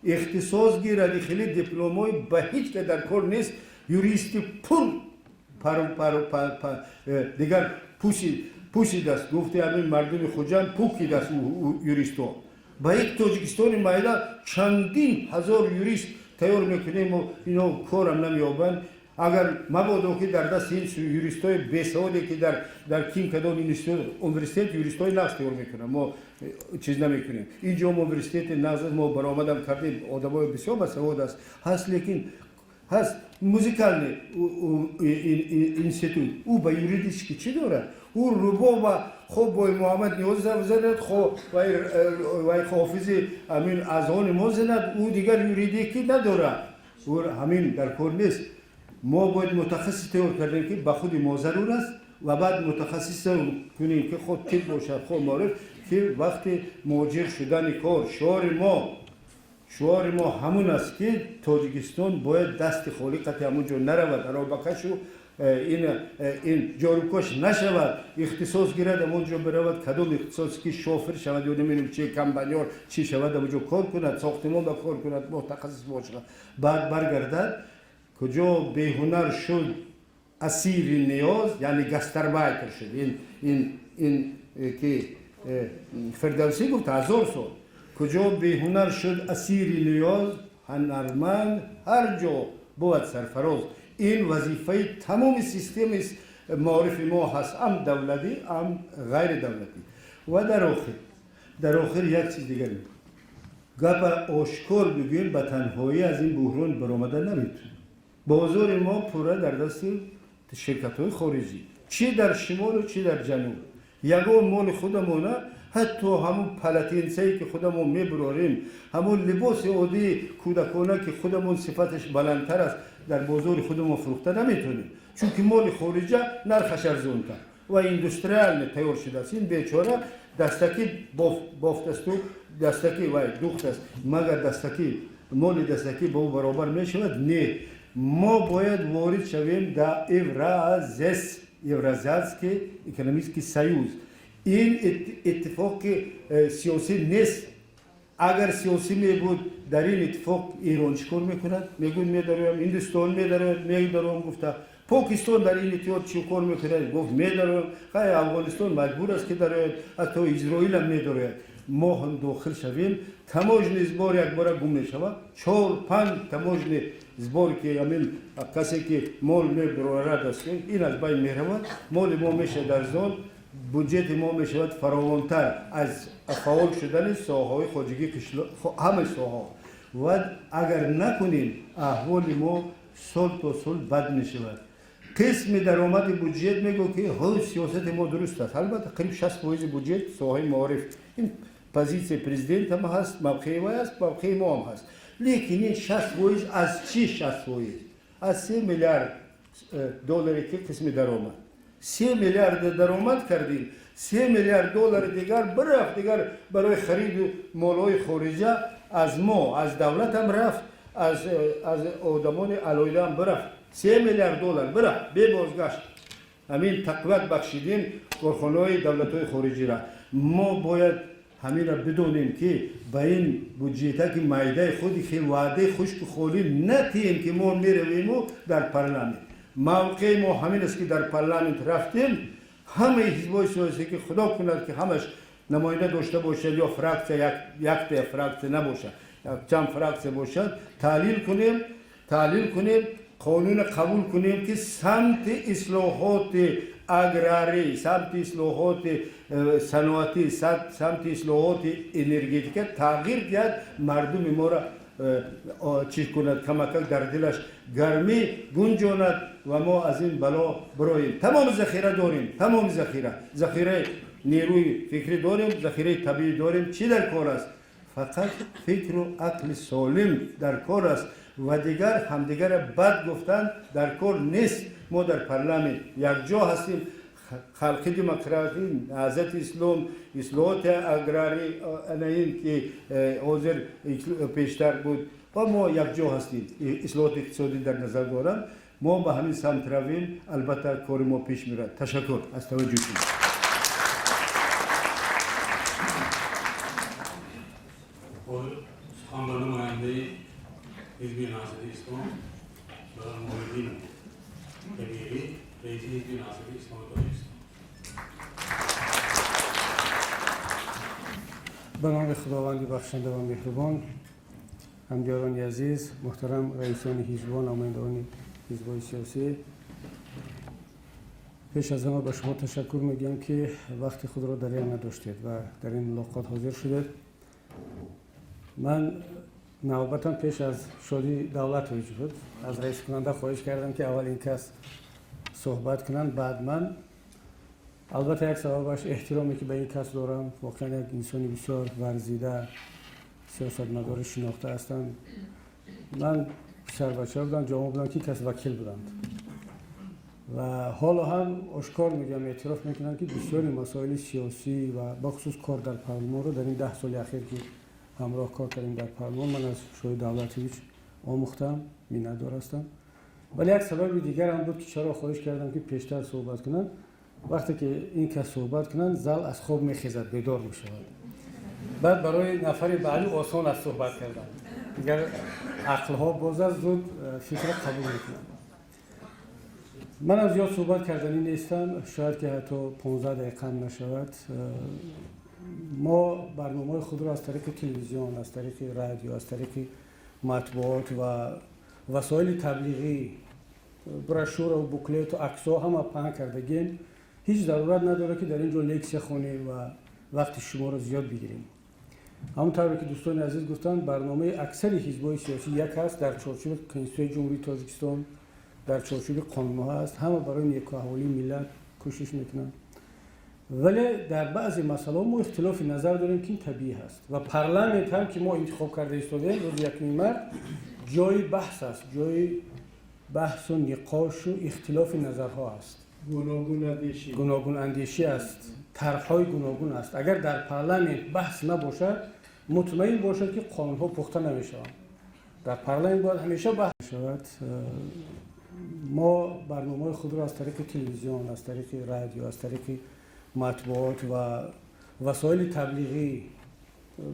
اختصاص گیرد خیلی دیپلمای به هیچ که در کار نیست یوریستی پول دیگر پوشی پوشیدست گفته همین مردم خوجان پوکیدست او یوریستو با یک تاجیکستان مایلا چندین هزار یوریست تیار میکنیم و اینو کارم نمیابند اگر مبادا که در دست این یوریستای بیسواده که در کیم کدام یونیورسیته یوریستای نقص تیار میکنن ما چیز نمیکنیم اینجا ما یونیورسیته نقص ما برآمدم کردیم آدمای بسیار بسواد است هست لیکن هست موزیکال اینستیتوت او با یوریدیش چی داره او روبا و خوب با محمد نیاز زند خوب و حافظ همین اذهان ما زند او دیگر یوریدیکی نداره او همین در کار نیست ما باید متخصص تیار کردیم که به خود ما ضرور است و بعد متخصص کنیم که خود تیپ باشد خود معرف که وقتی موجه شدن کار شعار ما همون است که تاجیکستان باید دست خالی قطع همونجا نرود رابکش و این جاروکش نشود اختصاص گیرد همونجا برود کدام اختصاص که شوفر شود یا نمیدونم چه کمبانیار چی شود همونجا کار کند ساختمان با کار کند متخصص باشد بعد برگردد کجا بیهنر شد اسیر نیاز یعنی گستربایتر شد این که فردوسی گفت 1000 سال کجا بیهنر شد اسیر نیاز هنرمند هر جا بود سرفراز این وظیفه تمام سیستم معارف ما هست هم دولتی هم غیر دولتی و در آخر یک چیز دیگر گپ آشکار بگویم به تنهایی از این بحران برآمده نمیتونه بازار ما پوره در دست شرکت های خارجی چی در شمال و چی در جنوب یگان مال خودمونه حتی همون پلاتینسایی که خودمون میبراریم همون لباس عادی کودکانه که خودمون صفتش بلندتر است در بازار خودمون فروخته نمیتونیم چون که مال خارجی نرخش ارزونتر و ایندوستریال تیار شده است این بیچاره دستکی بافت است و دستکی و دوخت است مگر دستکی مال دستکی با او برابر میشود نه ما باید وارد شویم در Евразийский экономический союз. این اتفاق سیاسی نیست اگر سیاسی می بود در این اتفاق ایران چیکار میکند میگوید میدارم هندوستان میدارم گفته پاکستان در این اتفاق چیکار میکند گفت میدارم خیلی افغانستان مجبور است که داره حتی اسرائیل هم میداره ما هم داخل شویم تماجن زبار یک بار گم میشود 4-5 تماجن زبار که همین کسی که مال میبرارد است این از بین میرود مال ما میشه در زون بودجت ما میشود فراوانتر از فعال شدن ساحه‌های خارجی همه ساحه و اگر نکنیم احوال ما سال تا سال بد میشود قسم درآمد بودجت میگه که ها سیاست ما درست است البته قریب 60% بودجت ساحه معارف این پوزیسیون پرزیدنت هم هست موقع ما است موقع ما هم هست لیکن این 60% از چی 60% از 3 میلیارد دلاری که قسم درآمد 3 میلیارد درآمد کردیم 3 میلیارد دلار دیگر برفت دیگر برای خرید مال‌های خارجی از ما از دولت هم رفت از آدمان علایده هم برفت 3 میلیارد دلار برفت به بازگشت همین تقویت بخشیدیم کارخانه‌های دولت‌های خارجی را ما باید همین را بدونیم که با این بودجت که معده خودی خیلی وعده خشک خالی نتیم که ما میرویم و در پارلمان موقع ما همین است که در پارلمان رفتیم همه حزب‌های سیاسی که خدا کند که همش نماینده داشته باشه یا فراکسیون یک فراکسیون نباشه چند فراکسیون باشد تحلیل کنیم قانون قبول کنیم که سمت اصلاحات اگراری سمت اصلاحات صنعتی سمت اصلاحات انرژتیک تغییر دهد مردم ما را چیز کند کمک در دلش گرمی گنجاند و ما از این بلا براییم تمام ذخیره داریم تمام ذخیره نیروی فکری داریم ذخیره طبیعی داریم چی در کار است فقط فکر و عقل سالم در کار است و دیگر همدیگر بد گفتن در کار نیست ما در پارلمان یک جا هستیم خلقی دموکراسی نهضت اسلام اصلاحات اگراری این که حاضر پیشتر بود و ما یک جا هستیم اصلاحات اقتصادی در نظر دارم ما به همین سمت رویم البته کار ما پیش میرد تشکر از توجهتون خواندن نماینده حزب نهضت اسلام برای محیدین کبیری رئیس حزب نهضت اسلام تاجیکستان به نام خداوند بخشنده و مهربان، همکاران عزیز، محترم رئیسان حزب و نمایندگان حزب‌های سیاسی، پیش از همه به شما تشکر میگم که وقت خود را در این نداشتید و در این ملاقات حاضر شدید. من نوبتاً پیش از شادی دولت وجود از رئیس کننده خواهش کردم که اول این کس صحبت کنند، بعد من. البته یک سببش احترامی که به این کس دارم، واقعا یک انسانی بسیار ورزیده، سیاستمدار شناخته هستند. من پسر بچه بودم، جوان بودم که کس وکیل بودند و حالا هم آشکار میگم، اعتراف میکنم که بسیاری مسائل سیاسی و بخصوص کار در پارلمان رو در این 10 سال اخیر که همراه کار کردیم در پارلمان من از شوی دولتویچ آموختم، میندار هستم. ولی یک سبب دیگر هم بود که چرا خواهش کردم که پیشتر صحبت کنن. وقتی که این کس صحبت کنن زل از خواب میخیزد، بیدار میشود. بعد برای نفر بعدی آسان است صحبت کردن، دیگر عقلها باز از زود فکر قبول میکنن. من از زیاد صحبت کردنی نیستم، شاید که حتی 15 دقیقه هم نشود. ما برنامه خود را از طریق تلویزیون، از طریق رادیو، از طریق مطبوعات و وسایل تبلیغی، براشور و بوکلت و عکس‌ها هم پهن کردگیم. هیچ ضرورت نداره که در اینجا لکچر خونیم و وقت شما را زیاد بگیریم. همونطور که دوستان عزیز گفتن، برنامه اکثر حزب‌های سیاسی یک است، در چارچوب کنستیتوی جمهوری تاجیکستان، در چارچوب قانون‌ها است، همه برای نیکوحوالی ملت کوشش میکنن. ولی در بعضی مسائل ما اختلاف نظر داریم که این طبیعی است و پارلمانت هم که ما انتخاب کرده ایستادیم روز 1 مارس جای بحث است، جای بحث و نقاش و اختلاف نظرها است. گوناگون اندیشی است، طرح‌های گوناگون است. اگر در پارلمان بحث نباشد، مطمئن باشد که قانون‌ها پخته نمی‌شوند. در پارلمان باید همیشه بحث شود. ما برنامه خود را از طریق تلویزیون، از طریق رادیو، از طریق مطبوعات و وسایل تبلیغی،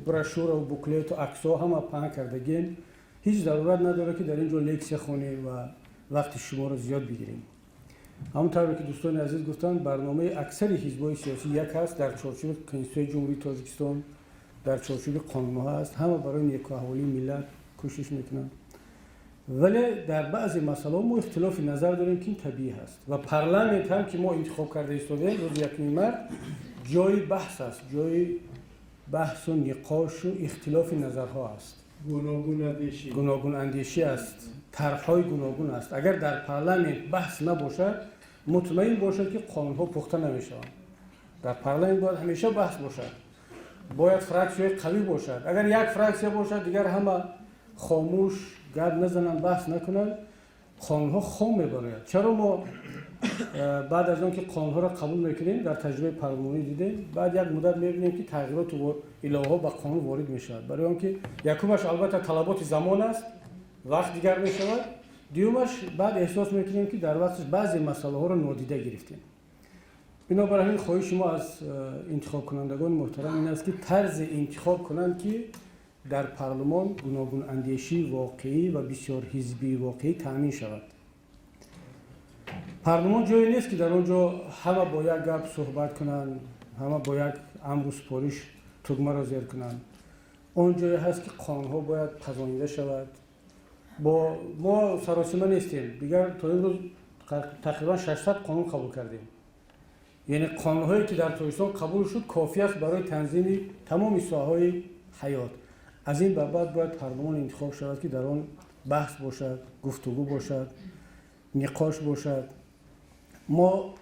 براشور و بوکلت و عکس‌ها هم پهن کردگیم. هیچ ضرورت نداره که در اینجا لکچر خونیم و وقت شما را زیاد بگیریم. همونطور که دوستان عزیز گفتن، برنامه اکثر حزب‌های سیاسی یک است، در چارچوب کنستیتوی جمهوری تاجیکستان، در چارچوب قانون‌ها است، همه برای نیکوحوالی ملت کوشش میکنن. ولی در بعضی مسائل ما اختلاف نظر داریم که این طبیعی است و پارلمانت هم که ما انتخاب کرده ایستادیم روز 1 مارس جای بحث است، جای بحث و نقاش و اختلاف نظرها است. گوناگون اندیشی است، طرح‌های گوناگون است. اگر در پارلمان بحث نباشد، مطمئن باشد که قانون‌ها پخته نمی‌شوند. در پارلمان باید همیشه بحث باشد. باید فراکسیون قوی باشد. اگر یک فراکسیون باشد، دیگر همه خاموش گپ نزنن، بحث نکنن، قانون‌ها خام می‌براید. چرا ما بعد از آن که قانون‌ها را قبول می‌کنیم، در تجربه پارلمانی دیدیم، بعد یک مدت می‌بینیم که تغییرات و الهه‌ها به قانون وارد می‌شود. برای آنکه یکمش البته طلبات زمان است، وقت دیگر می‌شود. دیومش بعد احساس می‌کنیم که در وقتش بعضی مسائل‌ها را نادیده گرفتیم. بنابراین خواهش ما از انتخاب کنندگان محترم این است که طرز انتخاب کنند که در پارلمان گوناگون اندیشی واقعی و بسیار حزبی واقعی تامین شود. پارلمان جایی نیست که در آنجا همه با یک گپ صحبت کنند، همه با یک امر و سپارش تگمه را زیر کنند. آن جایی هست که قانون‌ها باید پذیرفته شود. با ما سراسیمه نیستیم. دیگر تا امروز تقریبا 600 قانون قبول کردیم. یعنی قانون‌هایی که در تاجیکستان قبول شد کافی است برای تنظیم تمام ساحه‌های حیات. از این بعد باید پارلمان انتخاب شود که در آن بحث باشد، گفتگو باشد، نقاش باشد. ما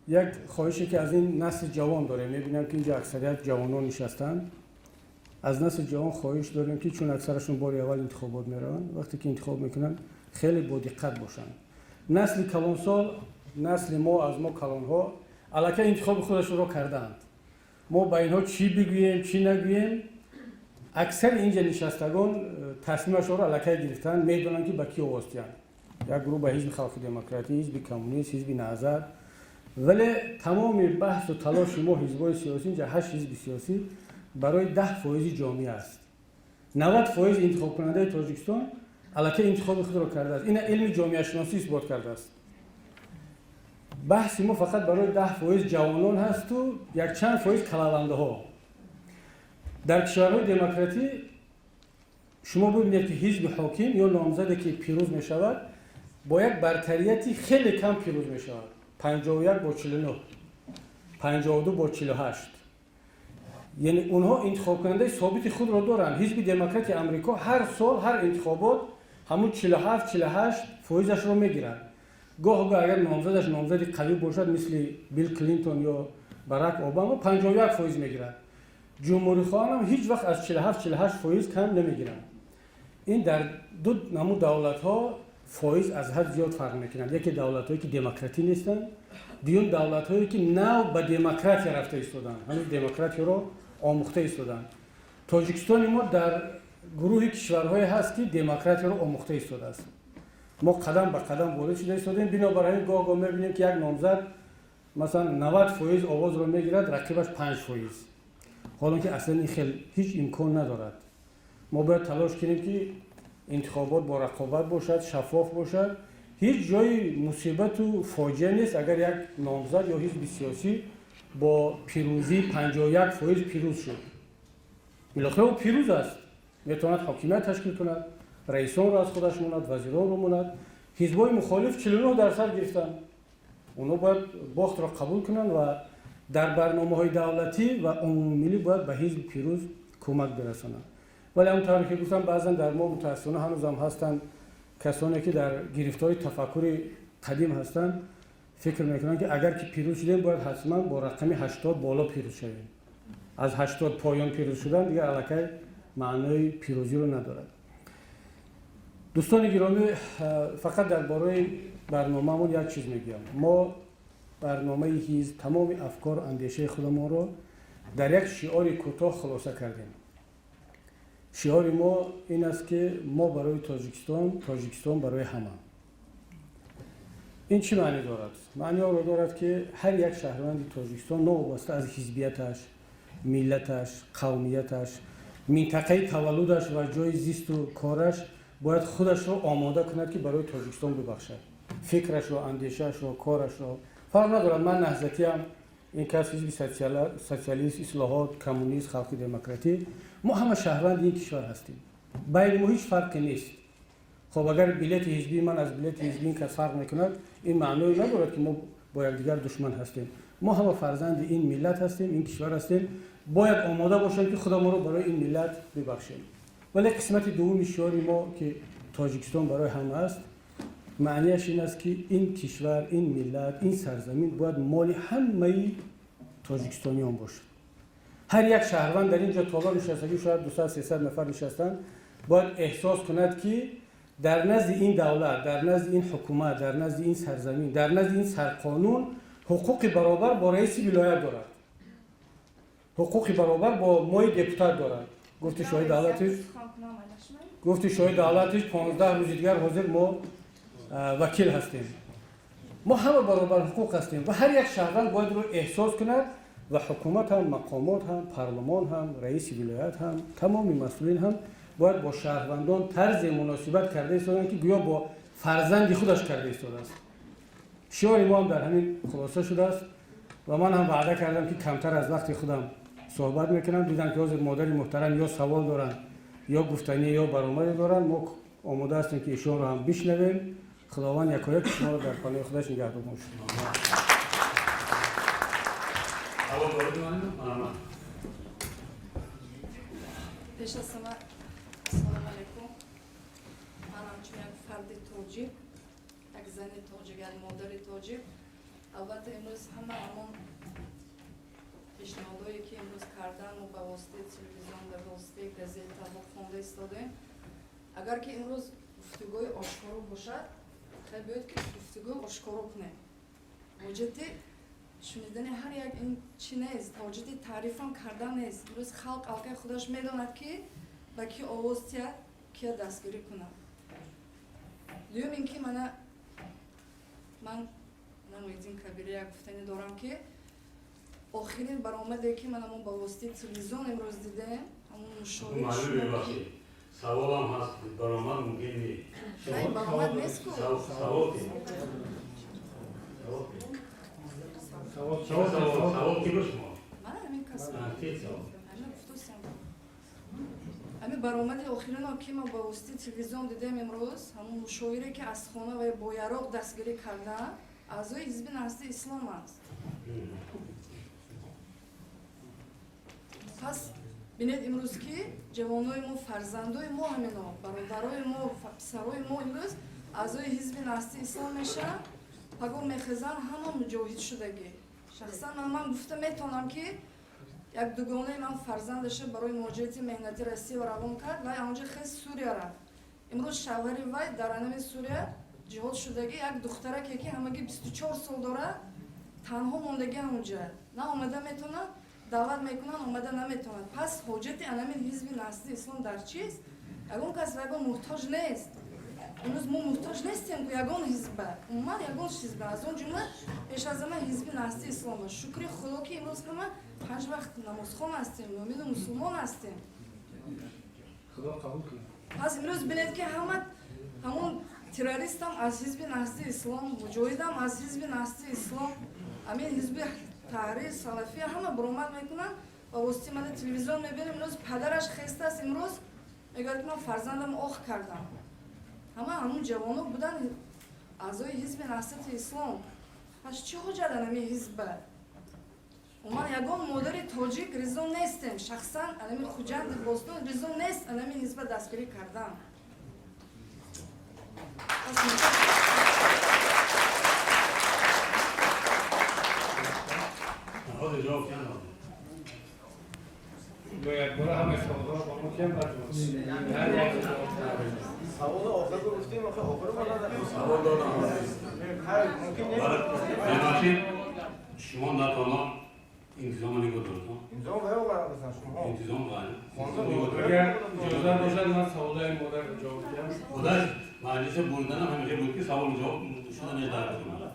یک خواهشی که از این نسل جوان داریم، می‌بینم که اینجا اکثریت جوانان نشستن. از نسل جوان خواهش داریم که چون اکثرشون بار اول انتخابات میرن، وقتی که انتخاب میکنن خیلی با دقت باشن. نسل کلانسال، نسل ما از ما کلانها الکی انتخاب خودشون رو کردند. ما با اینها چی بگوییم چی نگوییم، اکثر اینجا نشستگان تصمیمشون رو الکی گرفتن، میدونن که با کی وابسته‌اند. یک گروه به حزب خلق دموکراتی، حزب کمونیست، حزب نهضت. ولی تمام بحث و تلاش ما حزب‌های سیاسی اینجا 8 حزب سیاسی برای 10% جامعه است. 90% انتخاب کننده تاجیکستان الکی انتخاب خود را کرده است. این علم جامعه شناسی اثبات کرده است. بحث ما فقط برای 10% جوانان هست و یک چند فایز کلاونده ها. در کشورهای دموکراتی شما ببینید که حزب حاکم یا نامزدی که پیروز می شود با یک برتریتی خیلی کم پیروز می شود. 51 با 49، 52 با 48. یعنی اونها انتخاب کننده ثابت خود را دارند. حزب دموکرات آمریکا هر سال هر انتخابات همون 47 48 فایزش رو میگیرند. گاه اگر نامزدش نامزد قوی باشد مثل بیل کلینتون یا باراک اوباما 51 فایز میگیرند. جمهوری خواهان هم هیچ وقت از 47 48 فایز کم نمیگیرند. این در دو نمود دولت ها فایز از حد زیاد فرق میکنند. یکی دولت هایی که دموکراتی نیستند، دیون دولت هایی که نو به دموکراتی رفته ایستادند، هنوز دموکراتی رو آموخته ایستادند. تاجیکستان ما در گروه کشورهای هست که دموکراتی رو آموخته ایستاده است. ما قدم به قدم وارد شده ایستادیم. بنابراین گاه میبینیم که یک نامزد مثلا 90 فایز آواز رو میگیرد، رقیبش 5 فایز، حالا که اصلا این خیلی هیچ امکان ندارد. ما باید تلاش کنیم که انتخابات با رقابت باشد، شفاف باشد. هیچ جای مصیبت و فاجعه نیست اگر یک نامزد یا حزب سیاسی با پیروزی 51 فایز پیروز شد. بالاخره او پیروز است، میتواند حاکمیت تشکیل کند، رئیسان را از خودش ماند، وزیران را ماند. حزب‌های مخالف 49% گرفتند. اونا باید باخت را قبول کنند و در برنامه‌های دولتی و عمومی ملی باید به حزب پیروز کمک برسانند. ولی همونطور که گفتم بعضا در ما متأسفانه هنوز هم هستند کسانی که در گرفتار تفکر قدیم هستند، فکر میکنند که اگر که پیروز شدیم باید حتما با رقم 80 بالا پیروز شویم. از 80 پایان پیروز شدن دیگه الکی معنای پیروزی رو ندارد. دوستان گرامی، فقط درباره برنامه‌مون یک چیز میگم. ما برنامه حزب تمام افکار اندیشه خودمون رو در یک شعار کوتاه خلاصه کردیم. شعار ما این است که ما برای تاجیکستان، تاجیکستان برای همه. این چی معنی دارد؟ معنی رو دارد که هر یک شهروند تاجیکستان ناوابسته از حزبیتش، ملتش، قومیتش، منطقه تولدش و جای زیست و کارش باید خودش رو آماده کند که برای تاجیکستان ببخشد. فکرش رو، اندیشش رو، کارش رو. فرق ندارد من نهضتی ام، این کس حزب سوسیالیست، اصلاحات، کمونیست، خلق دموکراتی، ما همه شهروند این کشور هستیم. بین ما هیچ فرقی نیست. خب اگر بلیت حزبی من از بلیت حزبی این کس فرق میکند، این معنی ندارد که ما با یکدیگر دشمن هستیم. ما همه فرزند این ملت هستیم، این کشور هستیم. باید آماده باشیم که خودمون رو برای این ملت ببخشیم. ولی قسمت دوم شعار ما که تاجیکستان برای همه است، معنیش این است که این کشور، این ملت، این سرزمین باید مال همه تاجیکستانیان باشه. هر یک شهروند در اینجا طالا نشسته، شاید 200-300 نفر نشستن، باید احساس کند که در نزد این دولت، در نزد این حکومت، در نزد این سرزمین، در نزد این سرقانون حقوق برابر با رئیس ولایت دارد. حقوق برابر با مای دپوتات دارد. گفت شاهد دولتش 15 روز دیگر حاضر ما وکیل هستیم. ما همه برابر حقوق هستیم و هر یک شهروند باید رو احساس کند و حکومت هم، مقامات هم، پارلمان هم، رئیس ولایت هم، تمام مسئولین هم باید با شهروندان طرز مناسبت کرده ایستادن که گویا با فرزند خودش کرده ایستاده است. شعار ما هم در همین خلاصه شده است و من هم وعده کردم که کمتر از وقت خودم صحبت میکنم. دیدم که حضرت مادر محترم یا سوال دارن یا گفتنی یا برآمده دارن. ما آماده هستیم که ایشون رو هم بشنویم. خداوند یکایک شما رو در خانه خودش نگهدار باشه. پیش از همه سلام علیکم. من همچون یک فرد تاجیک، یک زن تاجیک، یک مادر تاجیک. البته امروز همه همون پیشنهادهایی که امروز کردن و به واسطه تلویزیون، به واسطه گزیته ها خوانده ایستادیم، اگر که امروز گفتگوی آشکارا باشد، خیلی باید که گفتگوی آشکارا کنیم. واجدی شنیدن هر یک این چی نیست، واجدی تعریف هم کردن نیست. امروز خلق الگه خودش میداند که با کی آواز تید، کی دستگیری کند. دوم اینکه من نمایدین کبیره یک گفتنی دارم که آخرین برآمده که من همون با واسطه تلویزیون امروز دیدم، همون مشاهده شما که سوال هم هست، برآمد ممکن نیست. خیلی برآمد نیست که سوال کی باشه ما؟ من همین کسی همین گفتوسیم ами баромади охирина ки мо ба воситаи телевизион дидем имрӯз ҳамун мушовире ки аз хона ва бо яроқ дастгирӣ карда аъзои ҳизби наҳзди ислом аст. пас бинед имрӯз ки ҷавонои мо фарзандои мо ҳамино бародарои мо писарои мо имрӯз аъзои ҳизби наҳзди ислом мешаванд паго мехезанд ҳама муҷоҳид шудагӣ. шахсан ман гуфта метавонам ки як дугонаи ман фарзандаша барои муҳоҷирати меҳнатӣ Россия равон кард ва онҷа хест Сурия рафт. имрӯз шавҳари вай дар анами Сурия ҷиҳод шудагӣ як духтараке ки ҳамагӣ 24 сол дорад танҳо мондагӣ онҷа на омада метавонад даъват мекунанд омада наметавонад. пас ҳоҷати анами ҳизби наҳзди ислом дар чист? ягон кас ва ягон муҳтоҷ нест. имрӯз мо муҳтоҷ нестем ки ягон ҳизба умуман ягон ҳизба аз он ҷумла пеш аз ҳама ҳизби наҳзди ислом аст. шукри худо ки имрӯз ҳама 5 вақт намозхон ҳастем муъмину мусулмон ҳастем. خدا قبول کنه. пас имрӯз бинед ки ҳамун террористам аз ҳизби наҳзди ислом муҷоҳидам аз ҳизби наҳзди ислом ҳамин ҳизби таҳрир салафия ҳама баромад мекунанд ва воситаи ман телевизион мебинем имрӯз падараш хестааст имрӯз мегӯяд ки ман фарзандам ох кардам. ҳама ҳамун ҷавоно буданд аъзои ҳизби наҳзди ислом. пас чӣ ҳоҷат анами ҳизба? уман ягон модари тоҷик ризо нестем. шахсан анами хуҷанди бостон ризо нест анами ҳизба дастгирӣ кардан. باید همه سوال‌ها با ما کم برد سوال آخر گفتیم آخر ببخشید شما نتوانا انتظام نگذارید اینجا باید قرار بزن شما انتظام باید اگر اجازه باشد من سوالای مادر رو جواب بدم. خودش مجلس بردن هم همیشه بود که سوال جواب شدن در کنم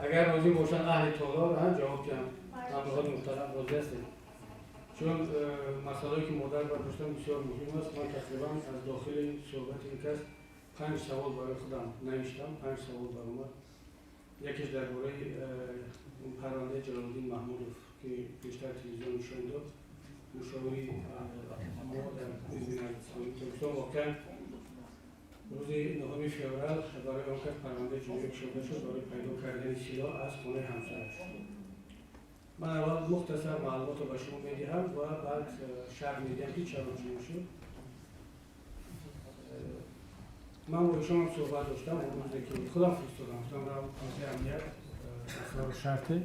اگر راضی باشن اهل طالب هم جواب کنم همراهان محترم راضی هستیم چون مسائلی که مادر برداشتن بسیار مهم است. من تقریبا از داخل صحبت این کس 5 سوال برای خودم نوشتم. 5 سوال برآمد. یکیش درباره اون پرونده جلال‌الدین محمودوف که بیشتر تلویزیون نشون داد. مشاوری ما در حزب نهضت ترکستان واقعا روز 9 فوریه برای آن کس پرونده جنایی شده شد برای پیدا کردن سلاح از خانه همسرش. من اول مختصر معلومات رو به شما میدهم و بعد شرح میدم که چرا چنین شد. من با شما صحبت داشتم اون روزی که خودم فرستادم گفتم را از امنیت اسرار شرطه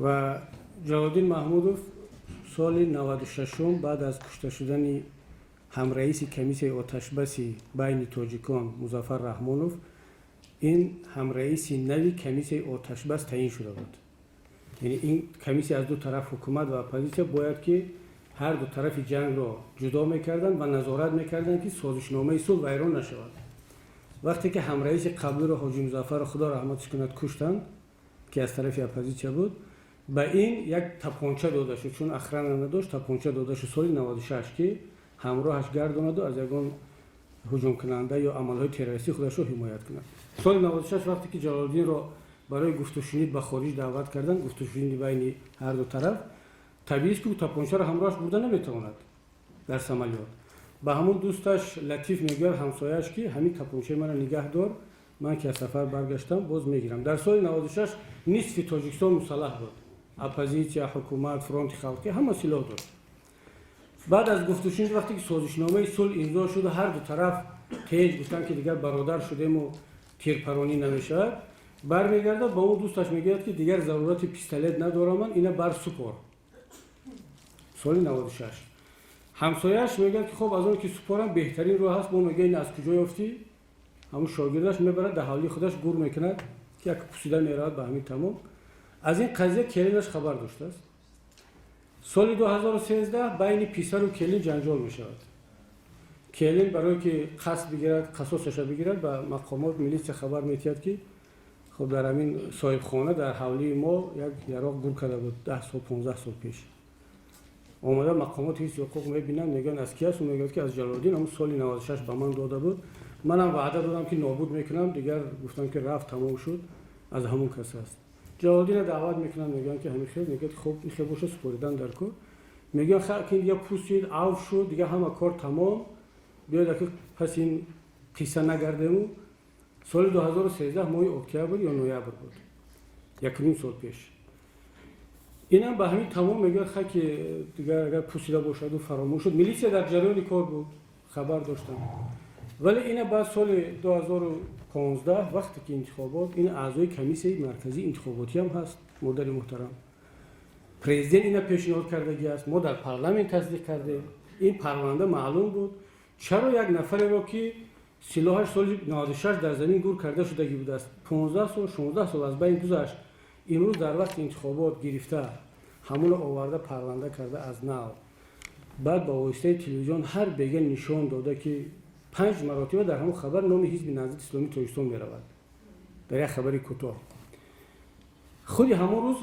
و جلال‌الدین محمودوف سال 96 بعد از کشته شدن همرئیس کمیته آتشبسی بین تاجیکان مظفر رحمانوف این همرئیس نوی کمیته آتشبس تعیین شده بود. یعنی این کمیته از دو طرف حکومت و اپوزیسیون باید که هر دو طرف جنگ را جدا میکردن و نظارت میکردن که سازشنامه صلح ویران نشود. وقتی که همرئیس قبلی را حاجی مظفر خدا رحمتش کند کشتند که از طرف اپوزیسیون بود به این یک تپانچه داده شد چون اخران نداشت تپانچه داده شد سال 96 که همراهش گرداند و از یگان هجوم کننده یا عملهای تروریستی خودش را حمایت کند. سال 96 وقتی که جلال‌الدین را برای گفت و شنید به خارج دعوت کردن گفت و شنید بین هر دو طرف طبیعی است که تپانچه را همراهش برده نمیتواند در عملیات. به همون دوستش لطیف میگه همسایه‌اش که همین تپانچه من نگه دار من که از سفر برگشتم باز میگیرم. در سال 96 نصف تاجیکستان مسلح بود. اپوزیسیون حکومت فرانت خلقی همه سلاح داشت. بعد از گفت و شنید وقتی که سازشنامه صلح امضا شد و هر دو طرف تیج گفتن که دیگر برادر شدیم و تیرپرانی نمیشه برمیگرده با اون دوستش میگه که دیگر ضرورت پیستولت ندارم من اینا بر سپار. سال 96 همسایه‌اش میگه که خب از اون که سپارم بهترین راه هست. ما میگه این از کجا یافتی؟ همون شاگردش میبره در حوالی خودش گور میکند که یک پوسیده میراد به همین تمام. از این قضیه کلینش خبر داشته است. سال 2013 بین پیسر و کلین جنجال میشود. کلین برای که قصد بگیرد قصاصش بگیرد به مقامات میلیس خبر میتید که خب در همین صاحب خانه در حوالی ما یک یراق گور کرده بود 10 سال 15 سال پیش. اومده مقامات هیچ حقوق میبینن میگن از کی است و میگه که از جلال‌الدین همون سال 96 به من داده بود. منم وعده دادم که نابود میکنم دیگر گفتم که رفت تمام شد از همون کس است. جلال‌الدین دعوت میکنن میگن که همین خیر میگه خب این خیر باشه سپردن در کار میگن خب این یا پوسید آف شد دیگه همه کار تمام بیاد که پس این قصه نگردیم. سال 2013 ماه اکتبر یا نوامبر بود، یک نیم سال پیش. اینم به همین تمام میگه که دیگه اگر پوسیده باشد و فراموش شد. میلیسیا در جریان کار بود، خبر داشتم. ولی این بعد سال 2015 وقتی که انتخابات، این اعضای کمیسیون مرکزی انتخاباتی هم هست. مدیر محترم پرزیدنت اینا پیشنهاد کردگی است، ما در پارلمان تصدیق کردیم. این پرونده معلوم بود. چرا یک نفر را که سلاحش سال 96 در زمین گور کرده شدگی بوده است 15 سال 16 سال از بین گذشت، امروز در وقت انتخابات گرفته همون آورده پرونده کرده از نو. بعد با واسطه تلویزیون هر بگه نشان داده که 5 مرتبه در همون خبر نام حزب نهضت اسلامی تاجیکستان میرود. در یک خبری کوتاه. خودی همون روز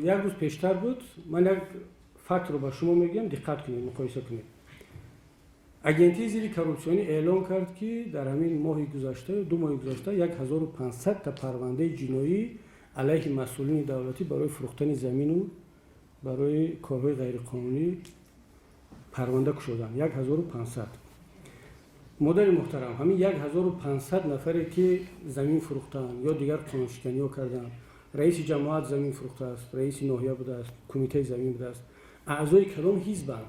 یک روز پیشتر بود. من یک فکت رو به شما میگم، دقت کنید، مقایسه کنید. اجنسی ضد کورپسیونی اعلام کرد که در همین ماه گذشته 2 ماه گذشته 1500 تا پرونده جنایی علیه مسئولین دولتی برای فروختن زمین و برای کارهای غیرقانونی پرونده شدن. 1500. مدیر محترم، همین 1500 نفری که زمین فروختن یا دیگر قانونشکنی ها کردن، رئیس جماعت زمین فروخته است، رئیس ناحیه بوده است، کمیته زمین بوده است، اعضای کدام حزبند؟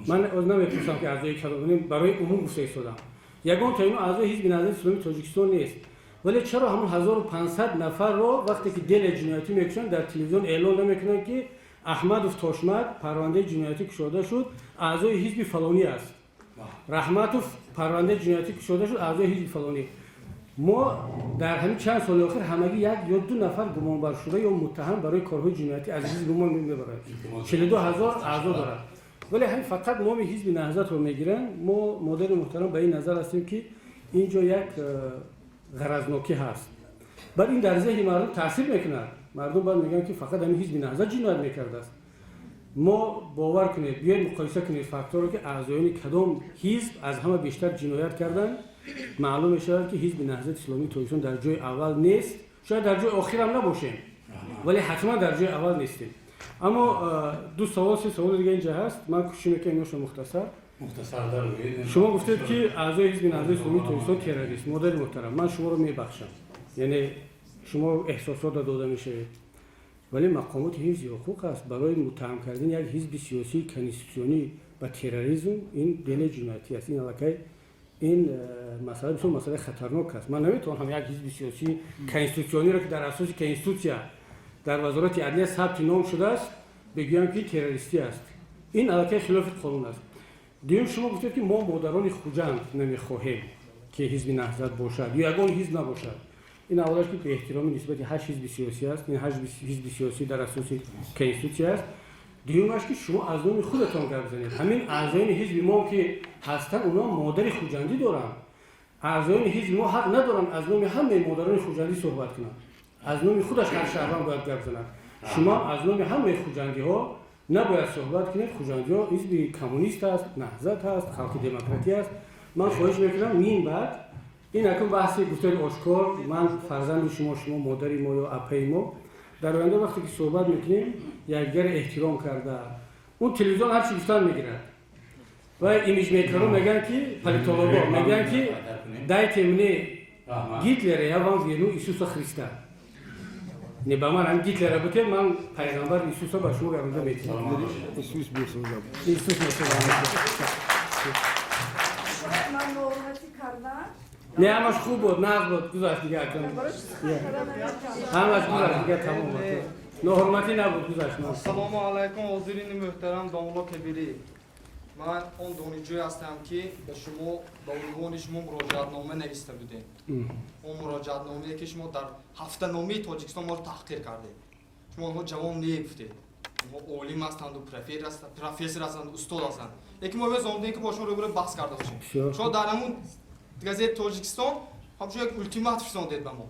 من از نمی‌پرسم که اعضای کدام، برای عموم گفته شدم. یگان تا اینو اعضای حزب نهضت اسلامی تاجیکستان نیست. ولی چرا همون 1500 نفر رو وقتی که دل جنایتی میکشن در تلویزیون اعلام نمیکنن که احمدوف تاشمت پرونده جنایتی کشیده شد، اعضای حزب فلانی است. رحمتوف پرونده جنایتی کشیده شد، اعضای حزب فلانی. ما در همین چند سال اخیر همگی 1 یا 2 نفر گمانبر شده یا متهم برای کارهای جنایتی از حزب ما میبرند. 42000 اعضا دارد. ولی همین فقط نام حزب نهضت رو میگیرن. ما مدیر محترم به این نظر هستیم که اینجا یک غرضناکی هست. بعد این در ذهن مردم تاثیر میکنه. مردم بعد میگن که فقط همین حزب نهضت جنایت میکرده است. ما باور کنید، بیاید مقایسه کنید فاکتور رو که اعضایان کدام حزب از همه بیشتر جنایت کردن. معلوم میشه که حزب نهضت اسلامی تاجیکستان در جای اول نیست. شاید در جای آخر هم نباشیم، ولی حتما در جای اول نیستیم. اما 2 سوال 3 سوال دیگه اینجا هست. من کوشش میکنم اینو مختصر در شما گفتید که اعضای حزب نهضت اسلامی تاجیکستان تروریست. مدیر محترم، من شما رو میبخشم، یعنی شما احساسات داده میشه، ولی مقامات حفظ حقوق است برای متهم کردن یک حزب سیاسی کنستیتوسیونی با تروریسم. این دل جنایتی است. این علاقه این مسئله بسیار مسئله خطرناک است. من نمیتونم یک حزب سیاسی کنستیتوسیونی را که در اساس کنستیتوسیا در وزارت عدلیه ثبت نام شده است بگویم که تروریستی است. این علاقه خلاف قانون است. دیگه شما گفتید که ما مادران خوجند نمیخواهیم که حزب نهضت باشد یا یگان حزب نباشد. این اولش که به احترام نسبت 8 حزب سیاسی است. این 8 حزب سیاسی در اساس کنستیتوسیا است. دیگه‌اش که شما از نام خودتان گپ بزنید. همین اعضایان حزب ما که هستن اونا مادر خوجندی دارن. اعضایان حزب ما حق ندارن از نام همه مادران خوجندی صحبت کنن. از نام خودش هر شهروند باید گپ بزنن. شما از نام همه خوجندی ها نباید صحبت کنید. خوجندی ها حزب کمونیست است، نهضت است، خلق دموکراتی است. من خواهش میکنم این بعد این اکنون بحثی گفتید آشکار، من فرزند شما مادری ما یا اپی ما، در آینده وقتی که صحبت میکنیم یکدیگر احترام کرده. اون تلویزیون هر چی گفتن میگیرن و ایمیج میکرها میگن که پلیتولوژا میگن که دایته منی گیتلر یا وان وینو ایسوس خریستا. نه با من هم گیتلر بوده، من پیغمبر ایسوس با شما گرفته میتونم. ایسوس بیسوزم. ایسوس میتونم. من نورمتی کردم. نه همش خوب بود، نه بود، گذاشت دیگه اکنون. همش گذاشت دیگه تمام بود. نورمتی نبود، گذاشت. السلام علیکم حاضرین محترم داملا کبیری. من اون دانشجویی هستم که به شما با عنوان شما مراجعتنامه نوشته بودیم. اون مراجعتنامه‌ای که شما در هفته‌نامه تاجیکستان ما رو تحقیر کردید. شما اونها جواب نمی‌دید. اونها عالم هستند و پروفسور هستند، استاد هستند. لیکن ما زندگی که با شما رو بحث کرده باشیم. شما در همون گازet تاجیکستان همچون یک التیمات فرستادید به ما.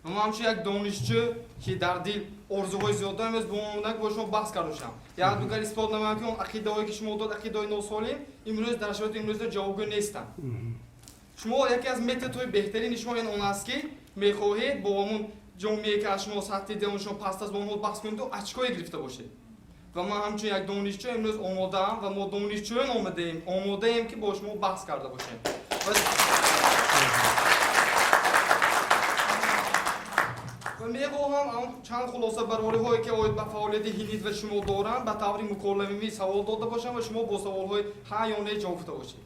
ما همچون یک دانشجو که در دل آرزوهای زیاد داریم از بمونک با شما بحث کرده باشم. یا دیگر اثبات نمی‌کنم که اون عقیده‌ای که شما داد عقیده ناسالم امروز در شرایط امروز جوابگو نیستن. شما یکی از متدهای بهترین شما این اون است که می‌خواهید با همون جامعه که از شما سطح دانش شما پست از با اون بحث کنید و اچکای گرفته باشید. و من همچون یک دانشجو امروز آماده‌ام و ما دانشجویان آماده‌ایم که با شما بحث کرده باشیم. و می‌خواهم چند خلاصه برآوری‌هایی که آید به فعالیت هینید و شما دارند به طور مکالمه‌ای سوال داده باشم و شما با سوال‌های ها یا نه جواب بده باشید.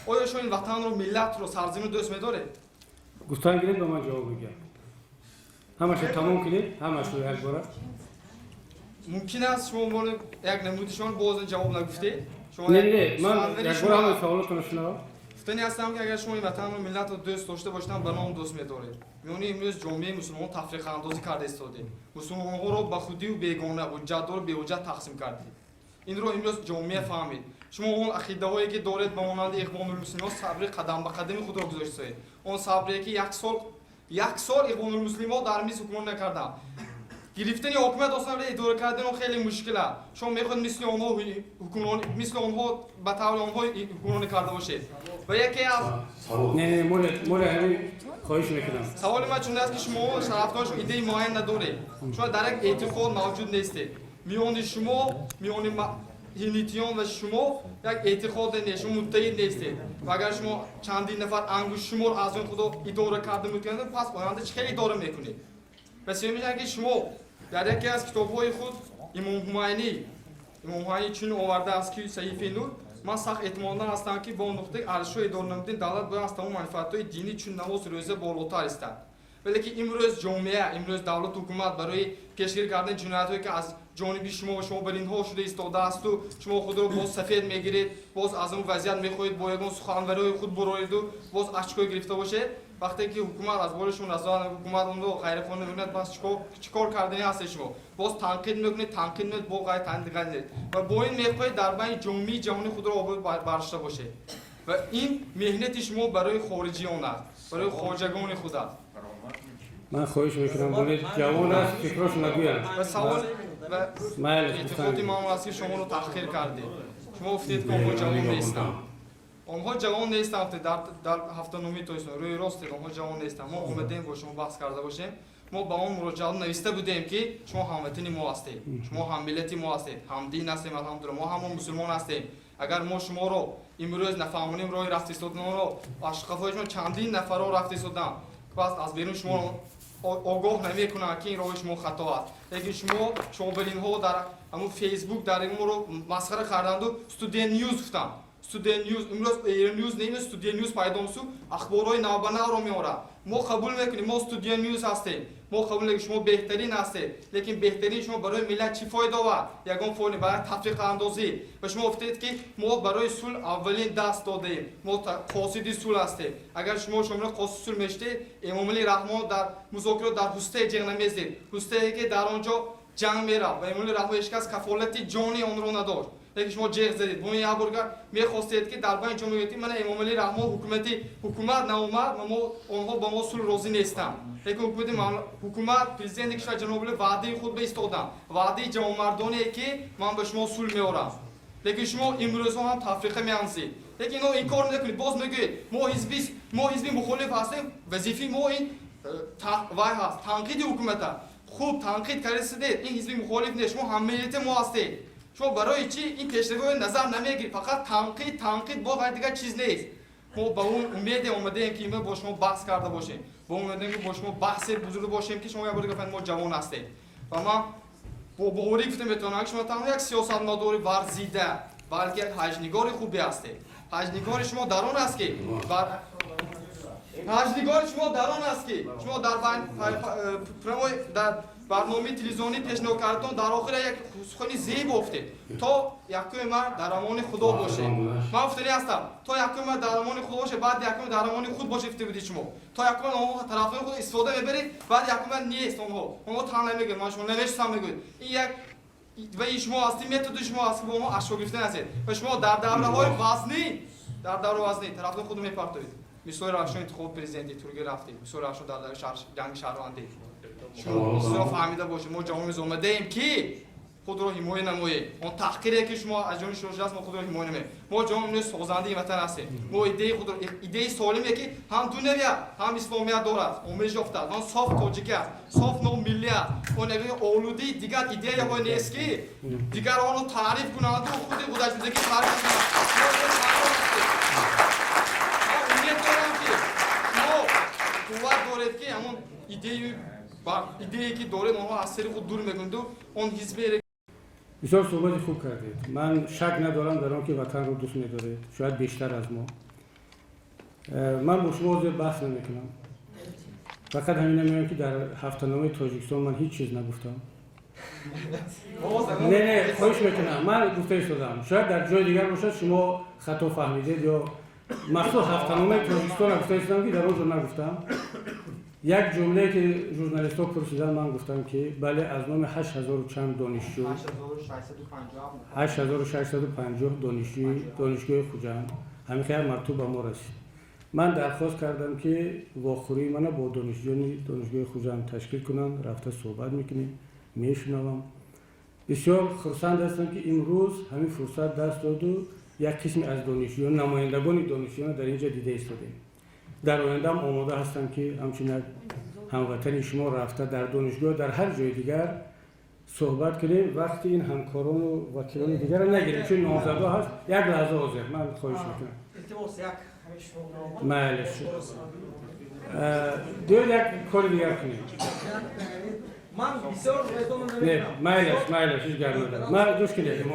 آیا شما این وطن رو، ملت رو، سرزمین رو دوست می‌دارید؟ گفتن گیرید به من جواب بگم. همش تمام کنید، همش رو یک بار. ممکن است شما عنوان یک نمودشان باز جواب نگفتید؟ شما نه من یک بار همه سوالاتون رو شنوم. گفتنی هستم که اگر شما این وطن و ملت رو دوست داشته باشید به نام دوست می‌دارید. می‌بینید امروز جامعه مسلمان تفریق اندازی کرده استاده. مسلمان‌ها رو به خودی و بیگانه و حجت و بی حجت تقسیم کردید. این رو امروز جامعه فهمید. شما اون عقیده‌هایی که دارید به مانند اخوان المسلمین صبر قدم به قدم خود را گذاشتید. اون صبری که یک سال اخوان المسلمین در میز حکومت نکردن. گرفتن حکومت اصلا اداره کردن خیلی مشکله. شما میخواید مثل آنها به طور آنها حکومت کرده باشید. و یکی از نه مول همین خواهش میکنم. سوال من چون است که شما طرفدارش ایده معین ندارید. شما در یک اعتقاد موجود نیستید. میان شما هینیتیان و شما یک اعتقاد نیست. شما متحد نیستید. و اگر شما چندین نفر انگشت شمار از اون خدا اداره کرده میکنید پس آینده چه اداره میکنید؟ پس میگن که شما در یکی از کتاب‌های خود امام هماینی چون آورده است که صحیفه نور من سخت اطمینان هستم که با نقطه ارزش اداره نمودن دولت باید از تمام منفعت‌های دینی چون نماز روزه بالاتر است. ولی که امروز جامعه امروز دولت حکومت برای پیشگیری کردن جنایت‌هایی که از جانب شما بر اینها شده ایستاده است و شما خود را باز سفید میگیرید باز از اون وضعیت میخواهید با یگان سخنوری خود برآیید و باز اشکای گرفته باشید وقتی که حکومت از بالشون رضا حکومت اون رو غیرقانونی می‌کند باز چیکار کردنی هست شما باز تنقید میکنید با غیر تنقید و با این میخواهید در بین جامعه جهانی خود را آباد برداشته باشید و این مهنت شما برای خارجیان است برای خواجگان خود است. من خواهش میکنم بولید جوان است فکرش نگویم. و سوال و اعتقاد امام است که شما رو تحقیر کردید. شما گفتید که آنها جوان نیستند. آنها جوان نیستند در هفته نومی تویسون روی راست آنها جوان نیستند. ما اومدیم با شما بحث کرده باشیم. ما با اون مراجعات نوشته بودیم که شما هموطن ما هستید. شما هم ملت ما هستید. هم دین هستیم الحمدلله ما هم مسلمان هستیم. اگر ما شما رو امروز نفهمونیم راه رفتی سودن رو اشقافای شما چندین نفر رو رفتی سودن. پس از بیرون شما آگاه نمیکنن که این راه شما خطا است. لیکن شما برین ها در همون فیسبوک در این رو مسخره کردند و استودیو نیوز گفتن. استودیو نیوز امروز ایر نیوز نمیشه استودیو نیوز پیدا میشه اخبارهای نابنا رو میاره. ما قبول میکنیم ما استودیو نیوز هستیم. ما قبول میکنیم شما بهترین هستید. لیکن بهترین شما برای ملت چی فایده و یگان فایده برای تفریق اندازی و شما گفتید که ما برای صلح اولین دست دادیم. ما قاصد صلح هستیم. اگر شما قاصد صلح میشید امام علی رحمت در مذاکرات در حوزه جنگ نمیزید. حوزه‌ای که در آنجا جنگ میره و امام علی رحمت هیچکس کفالت جانی آن رو نداشت. لیکن شما جیغ زدید با این برگر میخواستید که در بین جمهوریتی من امام علی رحمت حکومت ناومد و ما آنها با ما صلح راضی نیستن. لیکن حکومت پرزیدنت کشور جناب علی وعده خود به ایستادن وعده جوانمردانه که من به شما صلح میارم. لیکن شما امروز هم تفریقه میانزید. لیکن اینا این کار نکنید. باز میگید ما حزبی مخالف هستیم. وظیفه ما این وای هست تنقید حکومت. خوب تنقید کردید این حزبی مخالف نیست. شما هم ملت ما هستید. شما برای چی این پیشروی نظر نمیگیرید؟ فقط تنقید با دیگه چیز نیست. ما با اون امید اومدیم که ما با شما بحث کرده باشیم. با اون اومدیم که با شما بحث بزرگ باشیم که شما یه بار گفتن ما جوان هستید. و ما با بهوری گفتم بهتون که شما تنها یک سیاستمدار ورزیده بلکه یک حجنگار خوبی هستید. حجنگار شما در آن است که شما در برنامه تلویزیونی پیشنهاد کردن در آخر یک سخنی زیب گفتید تا یکم مرد در امان خدا باشه. من افتادی هستم تا یکم مرد در امان خدا باشه بعد یکم در امان خود باشه گفته بودید شما تا یکم اون طرفای خود استفاده میبرید بعد یکم نیست اونها تن نمیگه من شما نمیشتم میگید این یک و این شما هستی متد شما هست که با ما اشو گرفتن هستید و شما در دوره‌های وزنی طرفای خود میپرتوید. مثل رفشون انتخاب پرزیدنتی ترکیه رفتید. مثل رفشون در جنگ شهروندی. شما فهمیده باشید ما جامعه اومدیم که خودро ҳимоя намоед. Он таҳқире ки шумо аз ҷони шӯрш аст, мо худро ҳимоя намоед. Мо ҷони созандаи ватан ҳастем. Мо идеи солиме ки ҳам дунявия, ҳам исломия дорад, омӯзиш ёфтааст. Он соф тоҷикӣ аст, соф номиллӣ аст. Он олудии дигар идеяҳое нест ки дигар онро таъриф кунанд ва худи худашудагӣ таъриф кунанд. Умед дорам ки шумо қувват доред ки ҳамон идеи ки доред онро аз сери худ дур мекунед. Он ҳизбе بسیار صحبت خوب کردید. من شک ندارم در آن که وطن رو دوست می‌دارید. شاید بیشتر از ما. من با شما زیاد بحث نمی‌کنم. فقط همین میگم که در هفته‌نامه تاجیکستان من هیچ چیز نگفتم. نه خواهش میکنم. من گفته ایستادم. شاید در جای دیگر باشد شما خطا فهمیدید یا مخصوص هفته‌نامه تاجیکستان گفته ایستادم که در اونجا نگفتم. یک جمله که ژورنالیست‌ها پرسیدن من گفتم که بله از نام 8000 چند دانشجو 8650 دانشگاه خوجند همین خیلی مرتوب به ما رسید. من درخواست کردم که واخوری منو با دانشگاه خوجند تشکیل کنن، رفته صحبت میکنیم، میشنوم. بسیار خرسند هستم که امروز همین فرصت دست داد و یک قسمی از دانشجویان نمایندگان دانشجویان در اینجا دیده ایستادیم. در آینده هم آماده هستم که همچنین هموطن شما رفته در دانشگاه در هر جای دیگر صحبت کنیم وقتی این همکاران و وکیلان دیگر رو نگیریم چون نامزدا هست یک لحظه حاضر من خواهش میکنم معلش یک کار دیگر کنیم من بسیار نه معلش هیچ گرم ندارم من دوست کنید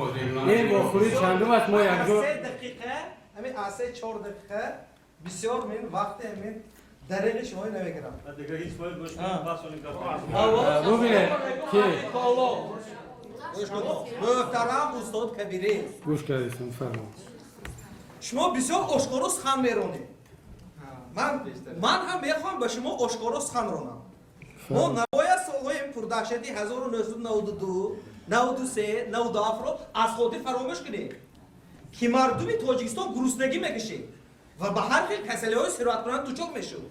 این واخوری چندم است ما یک جا 3 دقیقه همین 4 دقیقه بسیار من وقت من دریغ شما نمیگیرم دیگه هیچ باید گوش کنید بحث کنید ببینید که محترم استاد کبیری گوش کردید فرمایید شما بسیار آشکارا سخن میرونید من هم میخوام به شما آشکارا سخن رونم ما نباید سالهای پردهشتی 1992 93 97 رو از خودی فراموش کنید که مردم تاجیکستان گرسنگی میکشید و به هر حال کسلی‌های ثروتمند دچار میشد.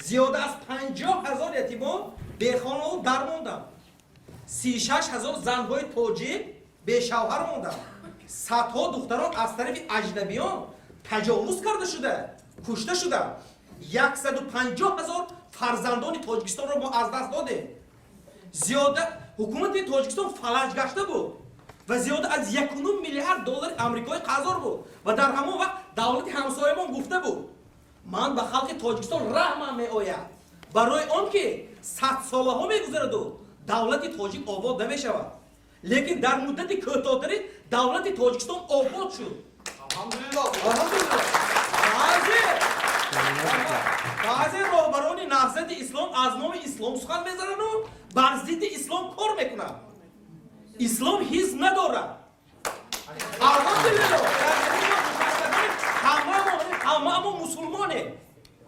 زیاد از 50,000 یتیمان بیخانه و درماندند. 36,000 زن‌های تاجیک بی شوهر ماندند. صدها دختران از طرف اجنبیان تجاوز کرده شده، کشته شدند. 150,000 فرزندان تاجیکستان را ما از دست دادیم. زیاد حکومت تاجیکستان فلج گشته بود. و زیاد از 1.9 میلیارد دلار آمریکایی قرضدار بود و در همان وقت دولت همسایه‌مان گفته بود من به خلق تاجیکستان رحمم میآید برای آنکه 100 ساله ها میگذرد و دولت تاجیک آباد نمیشود لیکن در مدت کوتاه‌تری دولت تاجیکستان آباد شد الحمدلله بعضی راهبران نهضت اسلام از نام اسلام سخن میزنند و بر ضد اسلام کار میکنند اسلام حزب ندارد. الحمدلله همه ما مسلمانه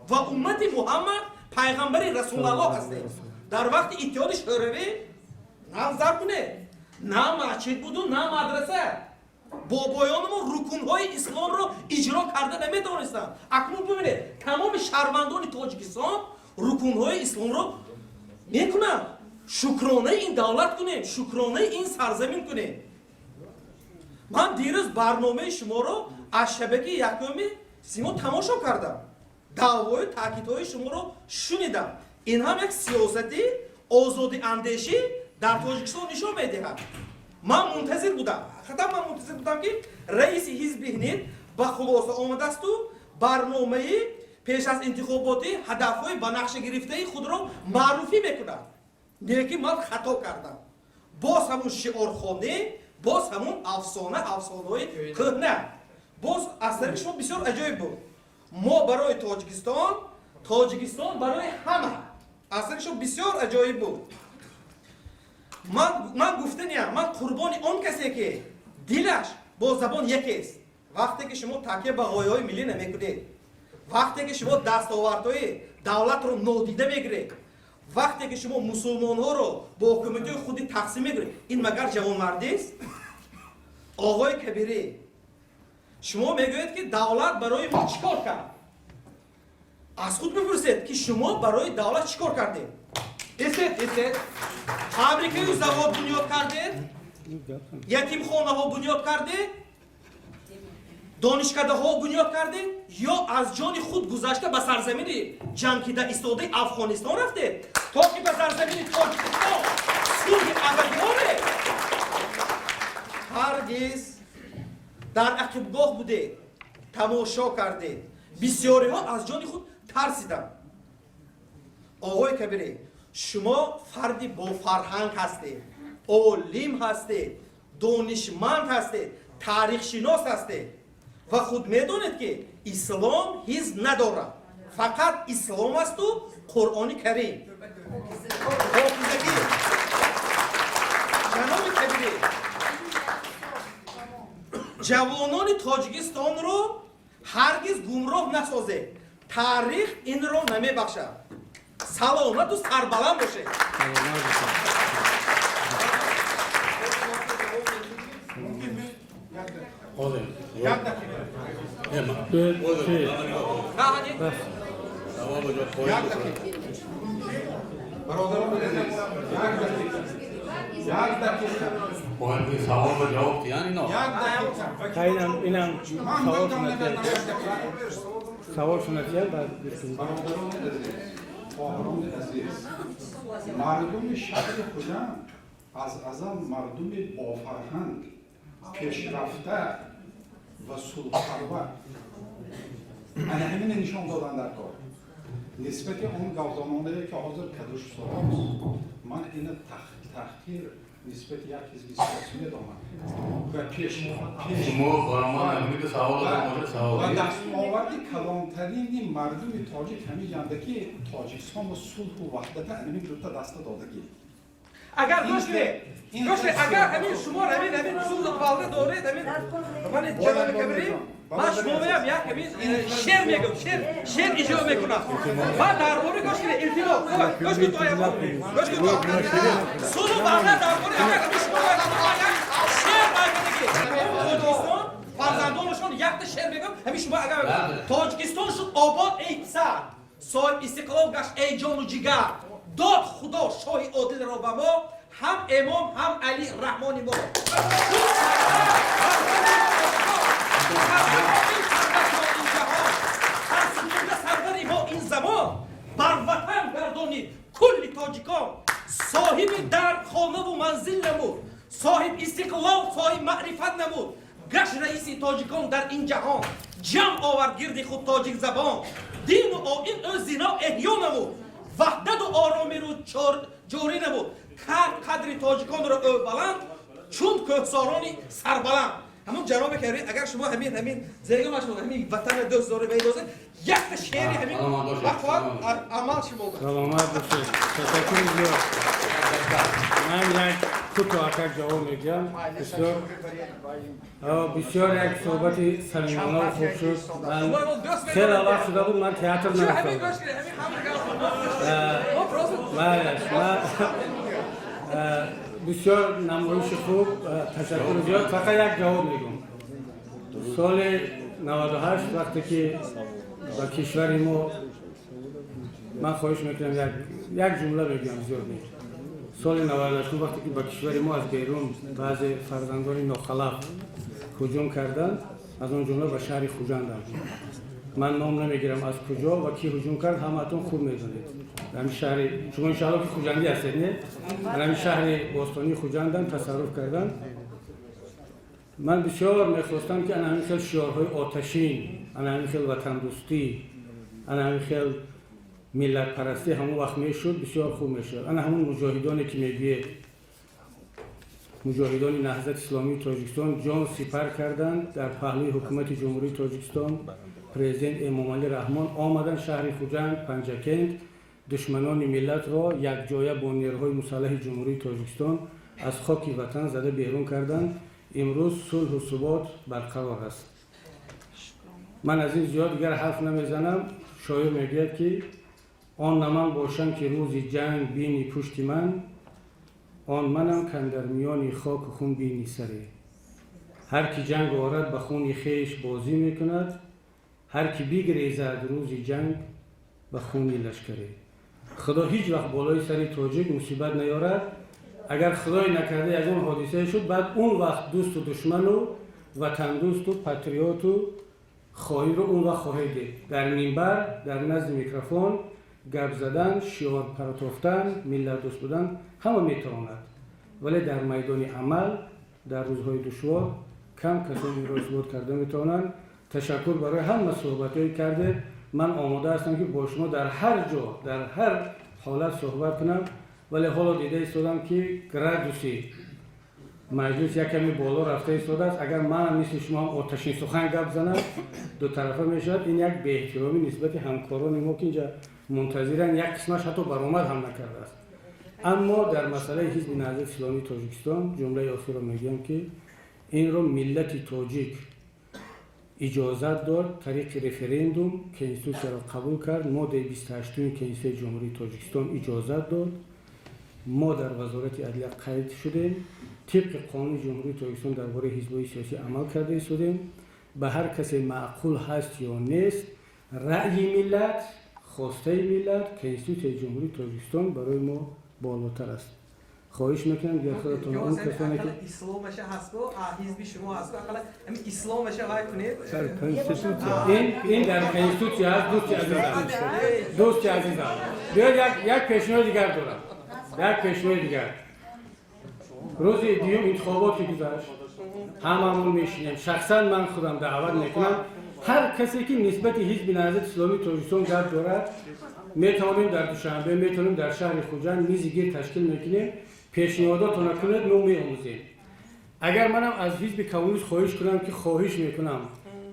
و امت محمد پیغمبر رسول الله هستیم. در وقت اتحاد شوروی نه زرگونه نه مسجد بود و نه مدرسه بابایان ما رکنهای اسلام رو اجرا کرده نمیدانستند. اکنون ببینید تمام شهروندان تاجیکستان رکنهای اسلام رو میکنند. شکرانه این دولت کنیم، شکرانه این سرزمین کنیم. من دیروز برنامه شما رو از شبکه یکمی سیما تماشا کردم. دعوای تاکیدهای شما رو شنیدم. این هم یک سیاستی آزادی اندیشی در تاجیکستان نشان میدهد. من منتظر بودم که رئیس حزب هند به خلاصه آمده است و برنامه پیش از انتخاباتی هدفهای به نقش گرفته خود را معرفی میکند. لیکن من خطا کردم. باز همون شعارخوانی، باز همون افسانه‌های کهنه. باز از طرف شما بسیار عجیب بود. ما برای تاجیکستان برای همه. از طرف شما بسیار عجیب بود. من گفتنیم من قربان آن کسی که دلش با زبان یکی است. وقتی که شما تکیه به غایه‌های ملی نمیکنید، وقتی که شما دستاوردهای دولت رو نادیده میگیرید، وقتی که شما مسلمان ها رو با حکومت خودی تقسیم میگیرید، این مگر جوانمردی است؟ آقای کبیری شما میگویید که دولت برای ما چیکار کرد؟ از خود بپرسید که شما برای دولت چیکار کردید؟ استید فابریکه و زواد بنیاد کردید؟ یتیم خانه ها بنیاد کرده، دانشکده ها بنیاد کرده، یا از جان خود گذشته به سرزمین جنگ که در ایستاده افغانستان رفته تا که به سرزمین تاجیکستان صلح ابدی آمد. هرگز در عقبگاه بوده، تماشا کرده، بسیاری ها از جان خود ترسیدن. آقای کبیره، شما فردی با فرهنگ هستید، عالم هستید، دانشمند هستید، تاریخ شناس هستید و خود میدونید که اسلام حزب نداره، فقط اسلام است و قرآن کریم. حافظگی جناب کبیره، جوانان تاجیکستان رو هرگز گمراه نسازه. تاریخ این رو نمیبخشد. سلامت و سربلند باشه. اینم سوال سنتیه بعد بسیم. آرام عزیز، مردم شهر خودم از مردم با فرهنگ، پیشرفته و صلح‌طلب همین نشان دادن در کار. نسبت اون گرداننده که حاضر کدوش سراغ من این تحقیر نسبت یک حزب سیاسی می‌دانم و پیش و دستاورد کلانترین مردم تاجیک همین جنده که تاجیکستان و صلح و وحدت همین دو تا دست دادگی. اگر اگر همین شما همین صلح والده دارید، همین من جناب کبیری من شما میگم یک همین شعر میگم، شعر اجرا میکنم. بعد درباره گوش کنید، التماس گوش کنید، گوش کنید. صلح والده درباره اگر همین شما شعر میگید، تاجیکستان فرزندانشون یک تا شعر میگم، همین شما اگر تاجیکستان شد آباد ای پسر، صاحب استقلال گشت ای جان و جگر، داد خدا شاه عادل را به ما، هم امام هم علی رحمانی ما. سرور ما این زمان بر وطن گردانید کل تاجیکان، صاحب در خانه و منزل نمود، صاحب استقلال، صاحب معرفت نمود، گشت رئیس تاجیکان در این جهان، جمع آورد گرد خود تاجیک زبان، دین و آیین او زنا احیا نمود، وحدت و آرامی رو جاری نمود، قدر تاجیکان رو او بلند چون کوهسارانی سربلند. همون جناب کبیر اگر شما همین زیگه ما شما همین وطن دوست داره بیدوزه یک تا شعری همین وقت عمل شما بود. سلامت باشید. تشکر زیاد. من یک کوتاه جواب میگم. بسیار یک صحبت صمیمانه و خوب شد. من خیلی وقت شده بود من تئاتر نرفتم. بسیار نمایش خوب، تشکر زیاد. فقط یک جواب میگم. سال 98 وقتی که با کشور ما، من خواهش میکنم یک جمله بگم، زیاد میگم. سال 98 وقتی که با کشور ما از بیرون بعض فرزندان ناخلف هجوم کردند، از اون جمله به شهر خوجندم. من نام نمیگیرم از کجا و کی هجوم کرد، همتون خوب میدونید. همین شهر شما انشاءالله که خوجندی هستید نه؟ همین شهر باستانی خوجندم تصرف کردن. من بسیار میخواستم که همین خیلی شعارهای آتشین، همین خیلی وطن دوستی، همین خیلی ملت پرستی همون وقت میشد، بسیار خوب میشد. همون مجاهدانی که میگه مجاهدان نهضت اسلامی تاجیکستان جان سپر کردند در پهلوی حکومت جمهوری تاجیکستان، پرزیدنت امامعلی رحمان آمدن شهر خوجند پنجکند دشمنان ملت را یک جایه با نیروهای مسلح جمهوری تاجیکستان از خاک وطن زده بیرون کردند. امروز صلح و ثبات برقرار است. من از این زیاد دیگر حرف نمیزنم. شاعر میگوید که آن نمن باشم که روزی جنگ بینی پشت من، آن منم کاندر میان خاک و خون بینی سری. هر کی جنگ آورد به خون خویش بازی میکند، هر کی بگریزد روزی جنگ به خون لشکری. خدا هیچ وقت بالای سر تاجیک مصیبت نیارد اگر خدای نکرده از اون حادثه شد، بعد اون وقت دوست و دشمن و وطن دوست و پاتریوت و خواهی رو اون وقت خواهید دید. در منبر، در نزد میکروفون گپ زدن، شعار پرتافتن، ملت دوست بودن همه میتواند، ولی در میدان عمل در روزهای دشوار کم کسانی را اثبات کرده میتوانند. تشکر برای همه صحبت‌هایی کرده. من آماده هستم که با شما در هر جا در هر حالت صحبت کنم، ولی حالا دیده ایستادم که گرادوسی مجلس یک کمی بالا رفته ایستاده است. اگر من مثل شما هم آتشین سخن گپ زنم دو طرفه میشد. این یک بی احترامی نسبت همکاران ما که اینجا منتظرن، یک قسمش حتی برآمد هم نکرده است. اما در مسئله حزب نهضت اسلامی تاجیکستان جمله آخر را میگم که این رو ملت تاجیک اجازت داد طریق رفراندوم کنستیتوسیا را قبول کرد. ماده 28 کنستیتوسیای جمهوری تاجیکستان اجازت داد. ما در وزارت عدلیه قید شدیم، طبق قانون جمهوری تاجیکستان درباره حزب‌های سیاسی عمل کرده ایستادیم. به هر کسی معقول هست یا نیست، رأی ملت، خواسته ملت، کنستیتوسیای جمهوری تاجیکستان برای ما بالاتر است. خواهش میکنم در خودتون اون کسانی که اسلامش هست و حزب شما هست اقلا همین اسلامش وای کنید. این در کنستیتوسیا هست. دوست عزیزم بیاید یک پیشنهاد دیگر دارم. یک پیشنهاد دیگر. روز دیوم انتخابات گذشت، هممون میشینیم. شخصا من خودم دعوت میکنم هر کسی که نسبت حزب نهضت اسلامی تاجیکستان گپ دارد میتونیم در دوشنبه، میتونیم در شهر خوجند میزگیر تشکیل میکنیم. پیشنهاداتون کنید، ما میآموزیم. اگر منم از حزب کمونیست خواهش کنم که خواهش میکنم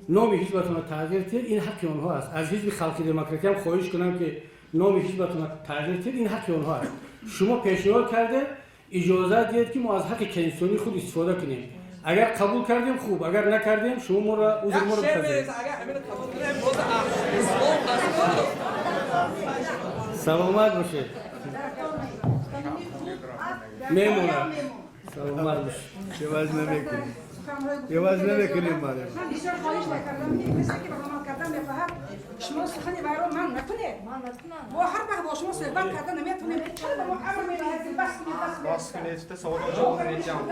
نام حزبتون تغییر دهید، این حق آنها است. از حزب خلق دموکراتی هم خواهش کنم که نام حزبتون تغییر دهید، این حق آنها است. شما پیشنهاد کرده اجازه دهید که ما از حق کنستیتوسیونی خود استفاده کنیم. اگر قبول کردیم خوب، اگر نکردیم شما ما را عذر ما را بپذیرید. سلامت باشید. میمونم. سلامت باشید. یواز نمیکنیم. یواز نمیکنیم مادر. من بسیار خواهش میکردم که کسی که برنامه کردن میخواهد شما سخنی برای من نکنید. با هر وقت با شما صحبت کردن نمیتونیم. چرا به ما امر میدهید بس کنید سوال جواب کنید جان.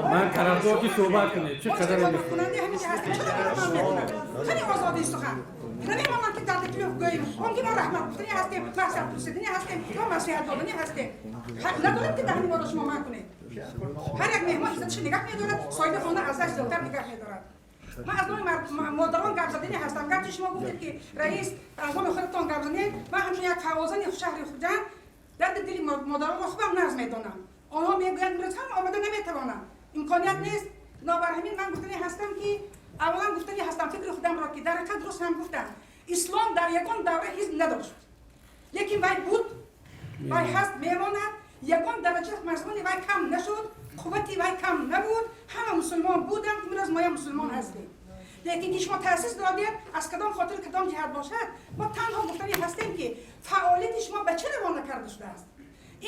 من طرفدار که صحبت کنید. چه قدر میخواهید؟ خیلی آزادی سخن. نمی مامان که در دکلوف گوییم اون که ما رحمت گفتنی هستیم، مقصد پرسیدنی هستیم یا مسیحیت دادنی هستیم. نداریم که دهنی ما را شما من کنید. هر یک مهمان عزتش نگاه می‌دارد، صاحب خانه ازش زیادتر نگاه می‌دارد. من از نوع مادران گپ زدنی هستم. گرچه شما گفتید که رئیس از نوع خودتان گپ زدید، من همچون یک فوازن شهر خوجند درد دل مادران را خوبم نرز می‌دانم. آنها میگویند میرس هم آمده نمی‌توانم. امکانیت نیست. بنابر همین من گفتنی هستم که اولا گفتنی هستم فکر خودم را که در حقیقت درست هم گفتم. اسلام در یگان دوره حزب نداشت. یکی وای بود، وای هست میماند. یگان درجه مضمون وای کم نشد، قوتی وای کم نبود، همه مسلمان بودند که امروز ما مسلمان هستیم. لیکن که شما تأسیس دادید از کدام خاطر کدام جهت باشد، ما تنها گفتنی هستیم که فعالیت شما به چه روان کرده شده است.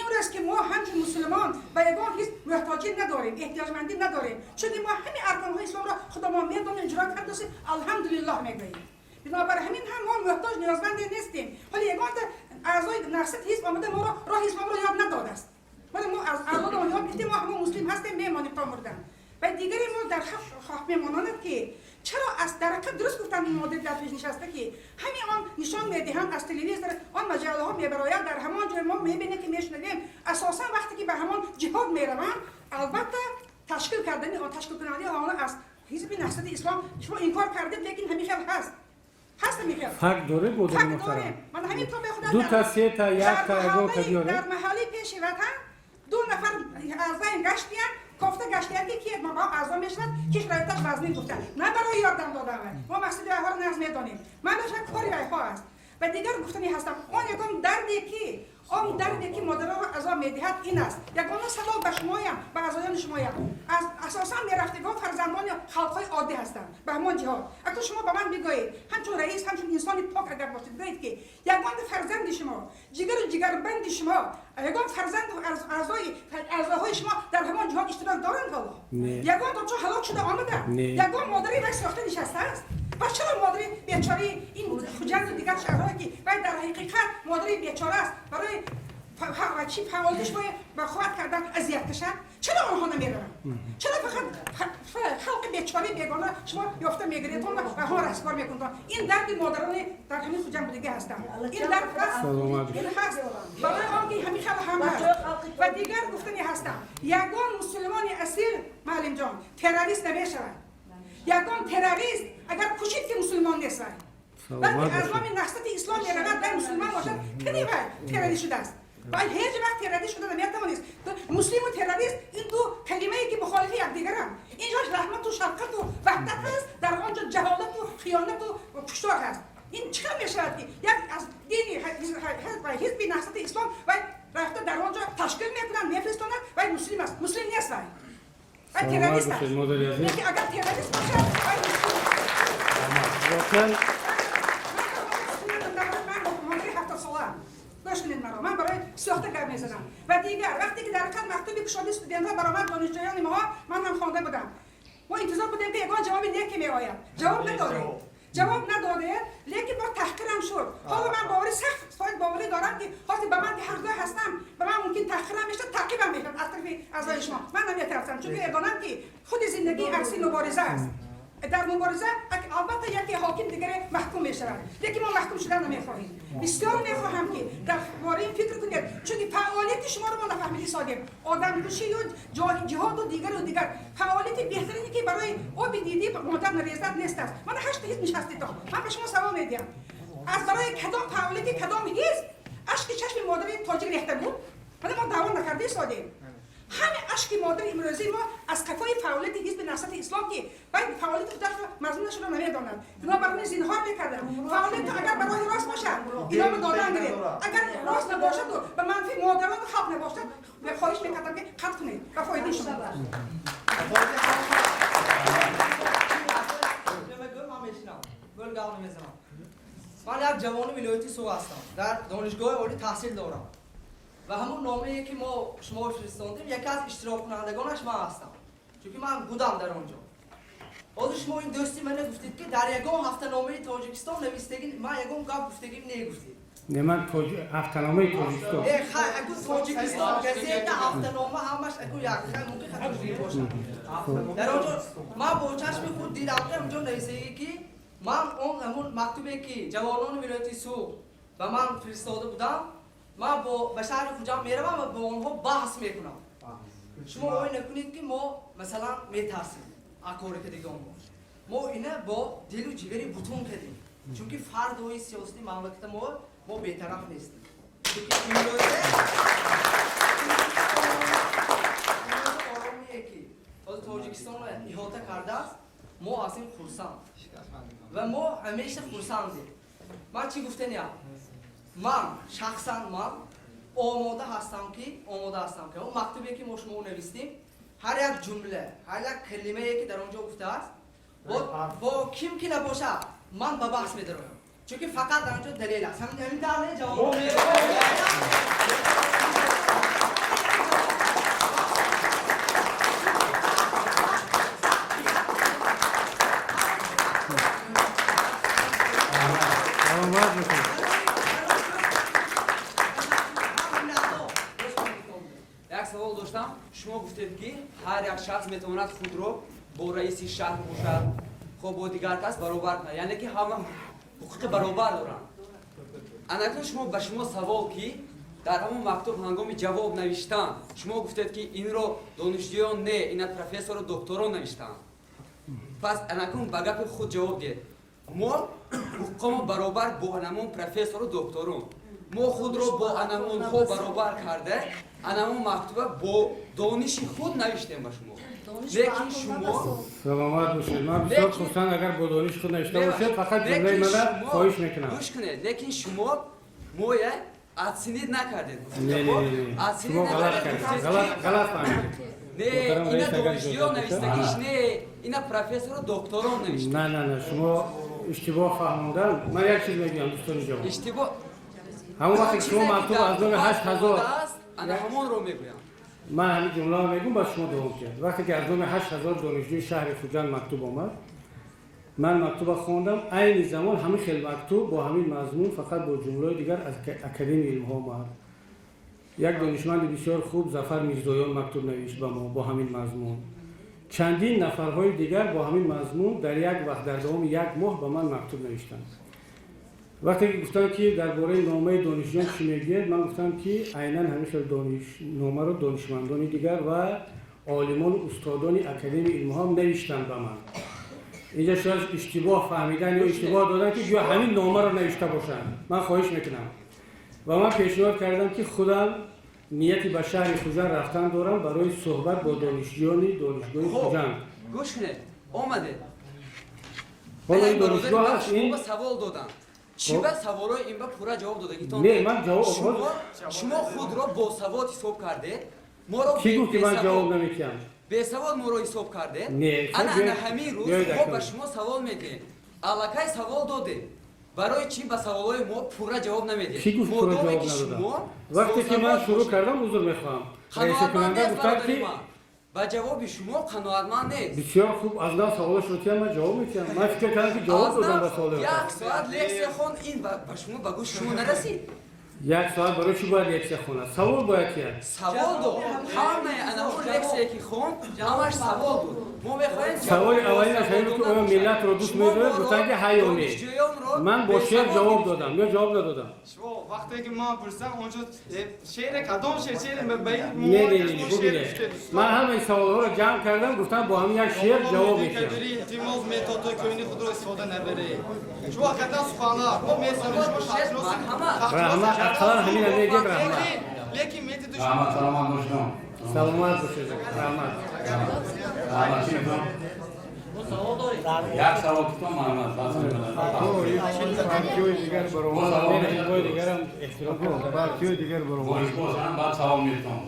امروز که ما همچون مسلمان به یگان حزب محتاجی نداریم، احتیاجمندی نداریم، چون ما همین ارکان‌های اسلام را خدا ما میدونیم اجرا کرده است، الحمدلله میگوییم. بنابر همین هم ما محتاج نیازمند نیستیم. ولی یگان اعضای نهضت حزب آمده ما را راه حزب را یاد نداده است. ولی ما از اعضای ما یاد گرفتیم، ما همه مسلم هستیم، میمانیم تا مردن. و دیگری ما در خواهد میمانند که چرا از در حقیقت درست گفتن این مدل در پیش نشسته که همین آن نشان میدهند از تلویزیون آن مجله ها میبراید در همان جای ما میبینیم که میشنویم اساسا وقتی که به همان جهاد میروند البته تشکیل کردن آن تشکیل کننده آن از حزب نهضت اسلام شما این کار کردید، لیکن همین خیلی هست میگم فرق داره بود محترم. من همین تو به خدا دو تا سه تا یک تا دو تا دیاره در محله پیش وطن دو نفر اعضای گشتیان گفته گشتیان که ما با اعضا میشند که شرایطش وزنی گفتن نه برای یادم دادن ما مقصد ایها رو نظم میدانیم. من داشتم کاری ایها است و دیگر گفتنی هستم اون یکم دردی که مادرها را عذاب میدهد این است. یگانه سوال به شمایم، به اعضایان شمایم، از اساسا میرفتگان فرزندان خلقهای عادی هستند به همان جهاد. اگر شما به من بگویید همچون رئیس همچون انسان پاک اگر باشید بگویید که یگان فرزند شما جگربند شما یگان فرزند اعضاهای شما در همان جهاد اشتراک دارند حالا یگان تا چه هلاک شده آمده یگان مادری وقت ساخته نشسته است. پس چرا مادری بیچاره این خوجند و دیگر شهرهایی که باید در حقیقت مادری بیچاره است برای چی فعالیتش با خواهد کردن اذیت کشن؟ چرا آنها نمیرن؟ چرا فقط خلق بیچاره بیگانه شما یافته میگیریدون و ها رسوار میکنید؟ این درد مادران در همین خود بودگی هستند. این درد هست. این هست. برای آنکه همین خلق هم هست. و دیگر گفتنی هستند. یگان مسلمان اصیل معلم جان تروریست نمیشود. یگان تروریست اگر کشید که مسلمان نیست. وقتی از نام نهضت اسلام میرود در مسلمان باشد کنی تروریست شده است. باید هیچ وقت تروریست شده نمیتوانست. مسلم و تروریست این دو کلمه ای که مخالفی یکدیگرند. اینجاش رحمت و شفقت و وحدت هست، در آنجا جهالت و خیانت و کشتار هست. این چرا میشود که یک از دینی حزب نهضت اسلام و رفته در آنجا تشکیل میکنند میفرستند و مسلم است. مسلم نیست وای. و تروریست است. اگر تروریست باشد من برای ساخته کار میزنم و دیگر وقتی که در کل مکتوبی کشاندی استودنت‌ها برآمد دانشجویان ما من هم خوانده بودم و انتظار بودیم که یگان جواب نیکی میآید. جواب نداده لیکن با تحقیرم شد. حالا من باوری سخت باوری دارم که حاضر به من که حقدار هستم به من ممکن تحقیرم میشه تعقیبم میشه از طرف اعضای شما. من نمیترسم چون یگانم که خود زندگی عکسی مبارزه است. در مبارزه البته یکی حاکم دیگری محکوم میشود لیکن ما محکوم شدن نمیخواهیم. بسیار میخواهم که در باره این فکر کنید چون فعالیت شما رو ما نفهمیدی صادق آدمکشی و جهاد و دیگر فعالیت بهترینی که برای آب دیدی مادر نریزت نیست است. من 8 حزب نشستی تا من به شما سوال میدم از برای کدام فعالیت کدام حزب اشک چشم مادر تاجر ریخته بود؟ ولی ما دعوا نکردیم صادق. همه اشک مادر امروزی ما از قفای فعالیت حزب نهضت اسلام که باید فعالیت خودش مضمونش رو نمیدانند. اینا برای زینهار میکردن. فعالیت اگر برای راست باشد اینا رو دادن گرفت. اگر راست نباشد و به منفی مادران خلق نباشد خواهش میکردم که قطع کنید و فایده شما من یک جوان ولایتی سو هستم در دانشگاه عالی تحصیل دارم و همون نامه‌ای که ما شما فرستادیم یکی از اشتراک کنندگانش من هستم چون من بودم در آنجا. حالا شما این دوستی من گفتید که در یگان هفته‌نامه تاجیکستان نوشتگین من یگان گپ گفتگیم نگفتید. نه من هفته‌نامه تاجیکستان اگه تاجیکستان گزیت هفته‌نامه همش اگه یک خیلی ممکن خطری باشه. در آنجا من با چشم خود دیدم که اونجا نوشته که من اون همون مکتوبی که جوانان ولایت سوق و من فرستاده بودم من با شهر خوجام میروم و با اونها بحث میکنم. شما وای نکنید که ما مثلا میترسیم اکاری که دیگه ما اینه با دل و جیگری بوتون کردیم چون که فرد و سیاسی مملکت ما بی‌طرف نیستیم. چون که امروزه آرامیه که از تاجیکستان احاطه کرده است ما از این خرسند و ما همیشه خرسندیم. من چی گفتنیم؟ من شخصا آماده هستم که اون مکتوبی که ما شما نوشتیم هر یک جمله هر یک کلمه‌ای که در اونجا گفته است با کیم که نباشه من به بحث می‌دارم چون که فقط در اونجا دلیل است. همین دلیل جواب شما گفتید که هر یک شخص میتواند خود رو با رئیس شهر باشد خب با دیگر کس برابر کنه یعنی که همه حقوق برابر دارن. اکنون شما به شما سوال که در همون مکتوب هنگام جواب نوشتن شما گفتید که این رو دانشجویان نه این پروفسور و دکتران نوشتن. پس اکنون به گپ خود جواب دید ما حقوق برابر با همون پروفسور و دکتران ما خود رو با انمون خود برابر کرده انمون مکتوب با دانش خود نوشتیم با شما لیکن شما سلامت باشید. من بسیار خوشحال اگر با دانش خود نوشته باشید فقط جمله من خواهش میکنم گوش کنید لیکن شما مویه ادسینید نکردید. نه شما غلط کردید غلط فهمیدید. نه اینا دانشجویان نوشتگیش نه اینا پروفسور و دکتران نوشته. نه شما اشتباه فهمیدن. من یک چیز میگم دوستان جوان اشتباه همون وقتی شما مکتوب از نام 8000 انا همون رو میگویم من همین جمله رو میگم با شما دوام کرد. وقتی که از نام 8000 دانشجوی شهر خوجند مکتوب آمد من مکتوب خواندم عین زمان همین خیلی مکتوب با همین مضمون فقط با جمله دیگر از اکادمی علم ها آمد. یک دانشمند بسیار خوب ظفر میرزویان مکتوب نوشت به ما با همین مضمون. چندین نفرهای دیگر با همین مضمون در یک وقت در دوام یک ماه به من مکتوب نوشتند. وقتی که گفتن که درباره نامه دانشجویان چی میگید، من گفتم که عیناً همیشه نامه رو دانشمندان دیگر و عالمان و استادان اکادمی علم ها نوشتن به من. اینجا شاید اشتباه فهمیدن یا اشتباه دادن که یا همین نامه رو نوشته باشن. من خواهش میکنم و من پیشنهاد کردم که خودم نیتی به شهر خوزر رفتن دارم برای صحبت با دانشجویان دانشگاه خوزر. گوش کنید آمده. حالا این دانشگاه هست این سوال دادن. چی به سوالای این به پورا جواب دادگیتون؟ نه من جواب شما خود را با سواد حساب کرده؟ ما را کی گفت که من جواب نمیکنم؟ به سواد ما را حساب کرده؟ نه انا همین روز ما به شما سوال میگیم. الکای سوال داده. برای چی به سوالای ما پورا جواب نمیدید؟ کی گفت پورا جواب ندادم؟ وقتی که من شروع کردم عذر میخوام. رئیس کننده گفتن که با جواب شما قناعتمند نیست. بسیار خوب از من سوالش رو کردم من جواب میکنم. من فکر کردم که جواب دادم به سوال. یک ساعت لکس خون این با شما به گوش شما نرسید. یک ساعت برای چی باید لکس خونه؟ سوال باید کرد. سوال دو. همه انا اون لکسی که خون همش سوال بود. ما میخوایم سوال اولین از این که آیا ملت رو دوست می‌دارید گفتن که حیوانی. من با شعر جواب دادم یا جواب ندادم. شما وقتی که من پرسیدم اونجا شعر کدام شعر به نه ببینید من همین سوال‌ها رو جمع کردم گفتم با هم یک شعر جواب میدم. احتمال متد کوینی خود رو استفاده نبره. شما خدا سبحانه ما می‌سازیم همه همین میگه رحمت. لیکن متد رحمت سلام دوستان. سلامت باشید. رحمت. رحمت چی میگم؟ یک سوال تو محمد بارکیوی دیگر برای دیگر هم احترام کنم. بارکیوی دیگر برای من بعد سوال میتونم.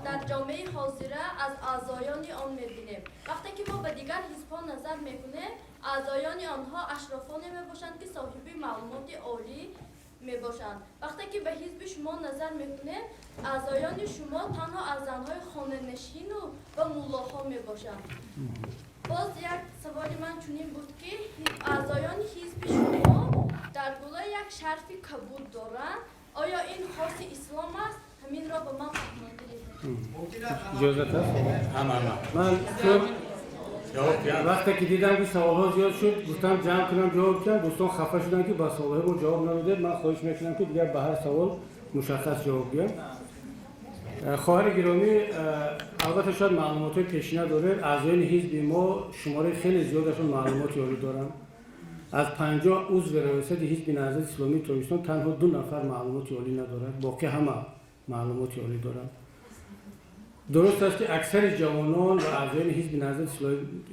در جامعه حاضره از اعضایان آن میبینیم. وقتی که ما به دیگر حزب‌ها نظر میکنیم، اعضایان آنها اشرافانی میباشند که صاحب معلومات عالی میباشند. وقتی که به حزب شما نظر میکنیم، اعضایان شما تنها از زنهای خانه نشین و ملاها میباشند. باز یک سوال من چنین بود که اعضایان حزب شما در گله یک شرف کبود دارند. آیا این خاص اسلام است؟ همین را به من اجازت هست؟ من وقتی که دیدم که سوال‌ها زیاد شد گفتم جمع کنم جواب کنم. دوستان خفه شدن که با سوال‌های ما جواب نمیده. من خواهش میکنم که دیگر به هر سوال مشخص جواب بدم. خواهر گرامی البته شاید معلومات پیشینه داره. اعضایان حزب ما شماره خیلی زیادشون معلومات عالی دارن. از 50 عضو ریاست حزب نهضت اسلامی تاجیکستان تنها 2 نفر معلومات عالی ندارند. باقی همه معلومات عالی دارند. درست است که اکثر جوانان و اعضایان حزب نهضت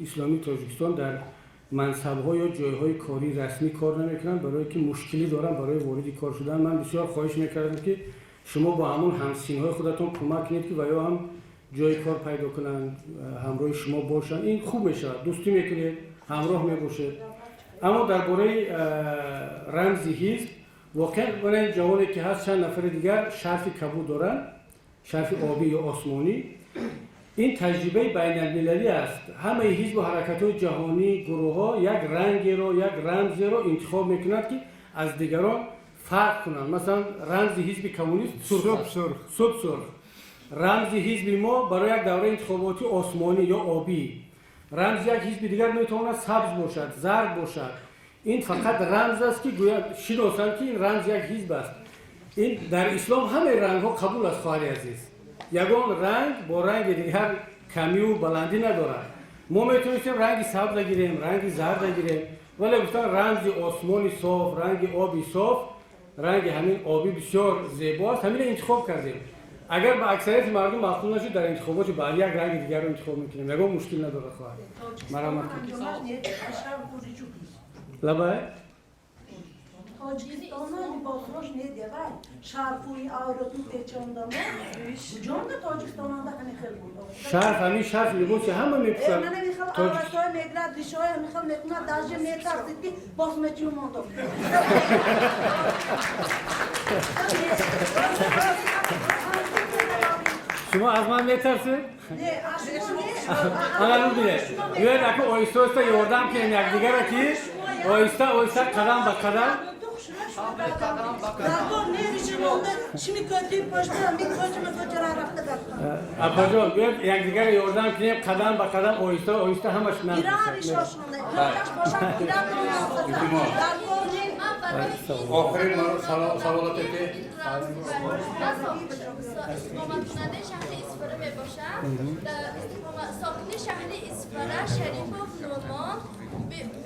اسلامی تاجیکستان در منصب‌ها یا جای‌های کاری رسمی کار نمی‌کنند برای که مشکلی دارن برای وارد کار شدن. من بسیار خواهش می‌کردم که شما با همون همسین‌های خودتون کمک کنید که ویا هم جای کار پیدا کنند، همراه شما باشن. این خوب میشه، دوستی میکنید، همراه میباشید. اما درباره رمز حزب واقعا برای جوانی که هست چند نفر دیگر شرف کبود دارن، شرف آبی یا آسمانی. این تجربه بین المللی است. همه حزب و حرکت‌های جهانی گروه‌ها یک رنگی رو، یک رمزی رو انتخاب میکنند که از دیگران فرق کنند. مثلا رمز حزب کمونیست سرخ. رمز حزب ما برای یک دوره انتخاباتی آسمانی یا آبی. رمز یک حزب دیگر میتواند سبز باشد، زرد باشد. این فقط رمز است که گویا شناسند که این رمز یک حزب است. این در اسلام همه رنگ ها قبول است خواهر عزیز. یگان رنگ با رنگ دیگر کمی و بلندی ندارد. ما میتونیم رنگ سبز بگیریم، رنگ زرد بگیریم، ولی گفتن رمز آسمانی صاف، رنگ آبی صاف، رنگ همین آبی بسیار زیباست، همین انتخاب کردیم. اگر با اکثریت مردم معقول نشد در انتخابات بعد یک رنگ دیگر رو انتخاب میکنیم. نگاه مشکل نداره خواهد. مرحمت لبای Tacikistan'ın basroş ne diye var? Şarfuy avratın teçandamı. Bucağın da Tacikistan'da hani kıl buldu. شرف همین شرف لباسی همه میپوشن. من میخوام آرایش‌های مگرد ریشه‌های میخوام نکنه درجه میترسیدی باسمتی موندم. شما از من میترسید؟ نه اگر ببینید بیاید اگه آیسته یاردم کنیم یک دیگر که آیسته قدم به قدم دربار نمیشه مونده شمی کتی پشتم می کجم کجرا رفته در آقا جان بیاید یکدیگر یاردم کنیم قدم به قدم آهسته آهسته همش نه ایرانی شاشونده یادش باشم ایران دربار آخرین سوالات که استقامت کننده شهر اصفهان می باشم. ساکن شهر اصفهان شریفوف نورمان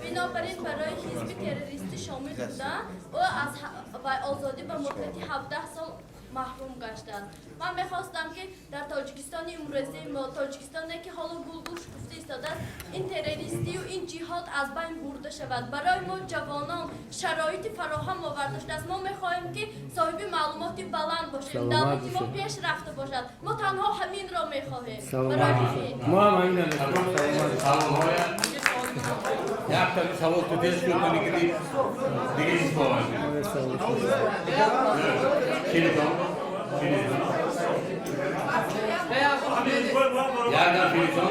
بنابراین برای حزب تروریستی شامل بودن و از آزادی و مدت 17 سال محروم گشتند. من میخواستم که در تاجیکستان امروزی ما تاجیکستانی که حالا گلگوش گفته ایستاده این تروریستی و این جهاد از بین برده شود. برای ما جوانان شرایط فراهم آورده شده است. ما میخواهیم که صاحب معلوماتی بلند باشیم. دولتی ما پیش رفته باشد. ما تنها همین را میخواهیم. ما هم این یک تا سوال تو تیز کنی که دیگه ایست باید شیلی کن یک در شیلی کن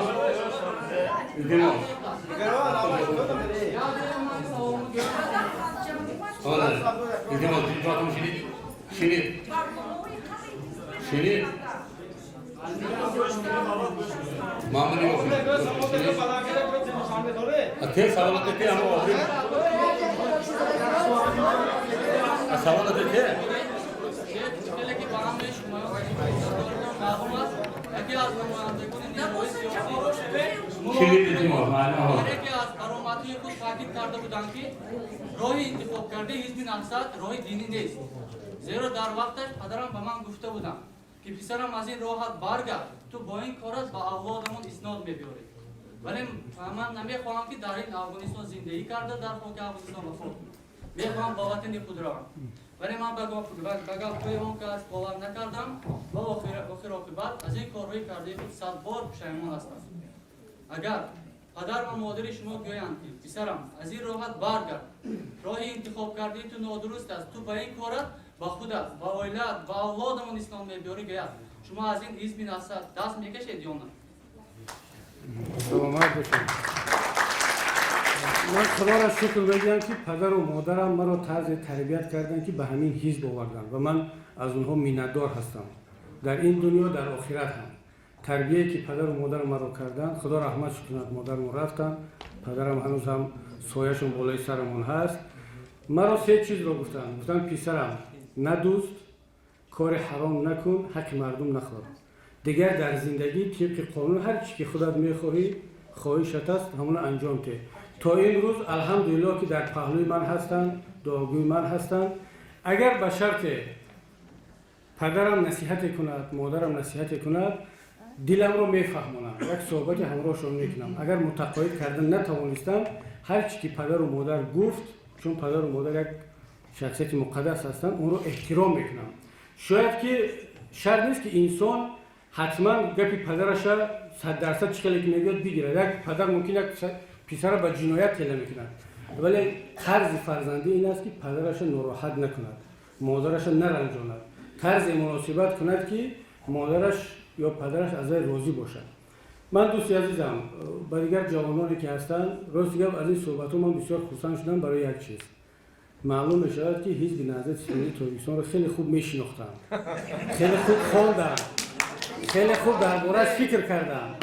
التماس التماس جاتون شیلی معمولی وقتی اته سوالات که همه آخری سوالات که که از برآمدهای خود تاکید کرده بودند که راه انتخاب کرده حزب نهضت راه دینی نیست. زیرا در وقتش پدرم به من گفته بودند که پسرم از این راحت برگرد تو با این کارت به اولادمون اسناد میبیاری. ولی من نمیخواهم که در این افغانستان زندگی کرده در خاک افغانستان وفات میخواهم با وطن خود روم. ولی من به گفتگوی اون که از باور نکردم و آخر عاقبت از این کارهای کرده خود 100 بار پشیمان هستم. اگر پدر و مادر شما گویند که پسرم از این راحت برگرد راه انتخاب کرده تو نادرست است تو با این کارت با خودت با اولاد با اولادمون اسلام میبیاری گوید شما از این حزب نهضت دست میکشید یا نه؟ سلامت باشید. من خدا را شکر بگم که پدر و مادرم مرا طرز تربیت کردن که به همین حزب آوردن و من از اونها میnnتدار هستم در این دنیا در آخرت هم. تربیتی که پدر و مادر مرا کردن خدا رحمتش کند مادرم رفتن پدرم هنوز هم سایه‌شون بالای سرمون هست. مرا 3 چیز رو گفتن پسرم ندوست کار حرام نکن حق مردم نخور دیگر در زندگی طبق قانون هر چی که خودت میخواهی خواهشت است همون انجام ده. تا این روز الحمدلله که در پهلوی من هستن دعاگوی من هستن. اگر به شرط پدرم نصیحت کند مادرم نصیحت کند دلم رو میفهمونم یک صحبت همراهشون میکنم. اگر متقاعد کردن نتوانستم هر چی که پدر و مادر گفت چون پدر و مادر یک شخصیت مقدس هستن اون رو احترام میکنم. شاید که شرط نیست که انسان حتما گپی پدرش 100% چیکلی که میگه بگیره. یک پدر ممکن است پسر به جنایت تله میکند ولی طرز فرزندی این است که پدرش ناراحت نکند مادرش نرنجاند طرز مناسبت کند که مادرش یا پدرش از وی راضی باشد. من دوستی عزیزم با دیگر جوانانی که هستن راستی از این صحبت‌ها من بسیار خوشحال شدم برای یک چیز معلوم میشود که حزب نهضت اسلامی تاجیکستان رو خیلی خوب میشناختم خیلی خوب خواندم خیلی خوب درباره‌اش فکر کردم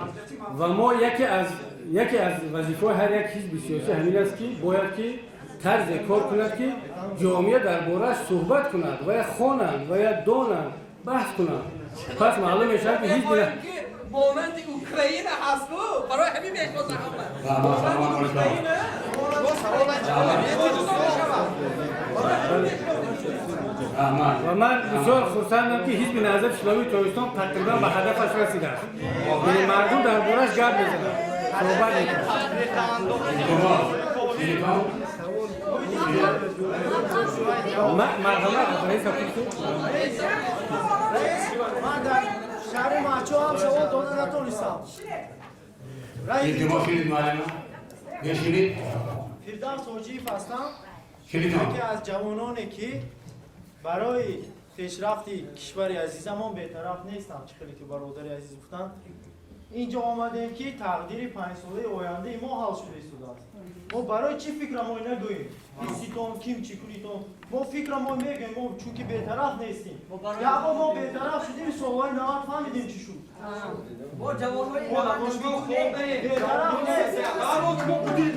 و ما یکی از وظیفه هر یک حزب سیاسی همین است که باید که طرز کار کند که جامعه درباره‌اش صحبت کند و یا خوانند و یا دانند بحث کنند. پس معلوم میشود که حزب مانند اوکراین هست برای همین میشناسم و من بسیار خرسندم که حزب نهضت اسلامی تاجیکستان تقریبا به هدفش رسیده است. یعنی مردم درباره‌اش گپ میزنند صحبت میکنند. مرحبا رئیس من در شهر ماچو هم سوال دادن نتونستم. فردوس حاجیف هستم. یکی از جوانانی که برای پیشرفت کشور عزیزمان بی‌طرف نیستم. چه خیلی که برادر عزیز گفتن اینجا آمدیم که تقدیر 5 ساله آینده ما حل شده است. ما برای چی فکر ما نگوییم؟ حسیتون کیم چی کنیتون؟ ما فکر ما میگیم ما چون که بی‌طرف نیستیم. یا ما بی‌طرف شدیم سوالای نهار فهمیدیم چی شد. با جوانای دانشگاه خوب بی‌طرف نیستیم. ما بودید.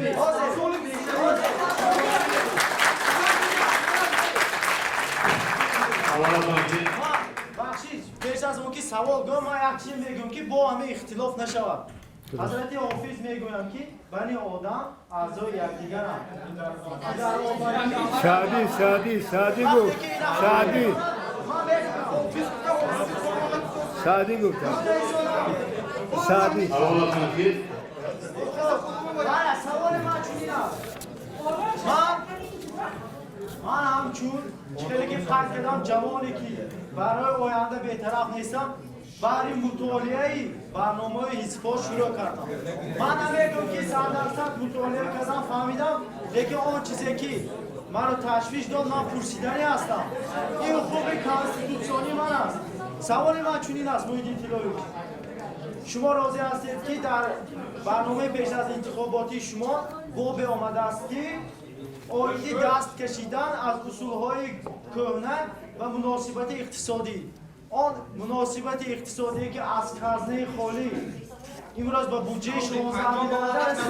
بخشید پیش از اون که سوال گفتم ما یک چیز میگم که با همه اختلاف نشود. حضرت حافظ میگویم که بنی آدم اعضای یکدیگرند. سعدی گفت. سعدی گفت. سعدی. سوال من چونی است. من همچون چیزی که فرق کردم جوانی که برای آینده بی‌طرف نیستم برای مطالعه برنامه حزب‌ها شروع کردم. من نمیگم که 100% مطالعه کردم فهمیدم، لیکن آن چیزی که مرا تشویش داد من پرسیدنی هستم. این حقوق کانستیتوسیونی من است. سوال من چنین است محیدین طلایی، شما راضی هستید که در برنامه پیش از انتخاباتی شما به آمده است که آیدی دست کشیدن از اصولهای کهنه و مناسبت اقتصادی، آن مناسبت اقتصادی که از خزانه خالی امروز با بودجه 16 میلیارد است،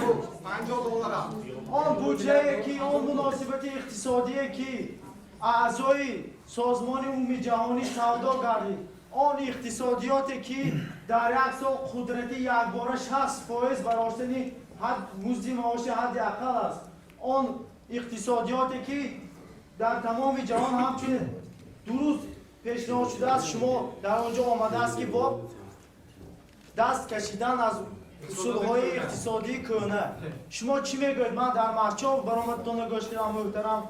آن بودجه که آن مناسبت اقتصادی که اعضای سازمان عمومی جهانی سودا کردید، آن اقتصادیاتی که در یک سال قدرتی یکباره 60% برآوردن حد مزد معاش حد اقل است، آن اقتصادیاتی که در تمام جهان همچنین درست پیشنهاد شده است، شما در آنجا آمده است که با دست کشیدن از اصولهای اقتصادی کهنه. شما چی میگوید؟ من در محچاب برآمدتان گوش کردم محترم،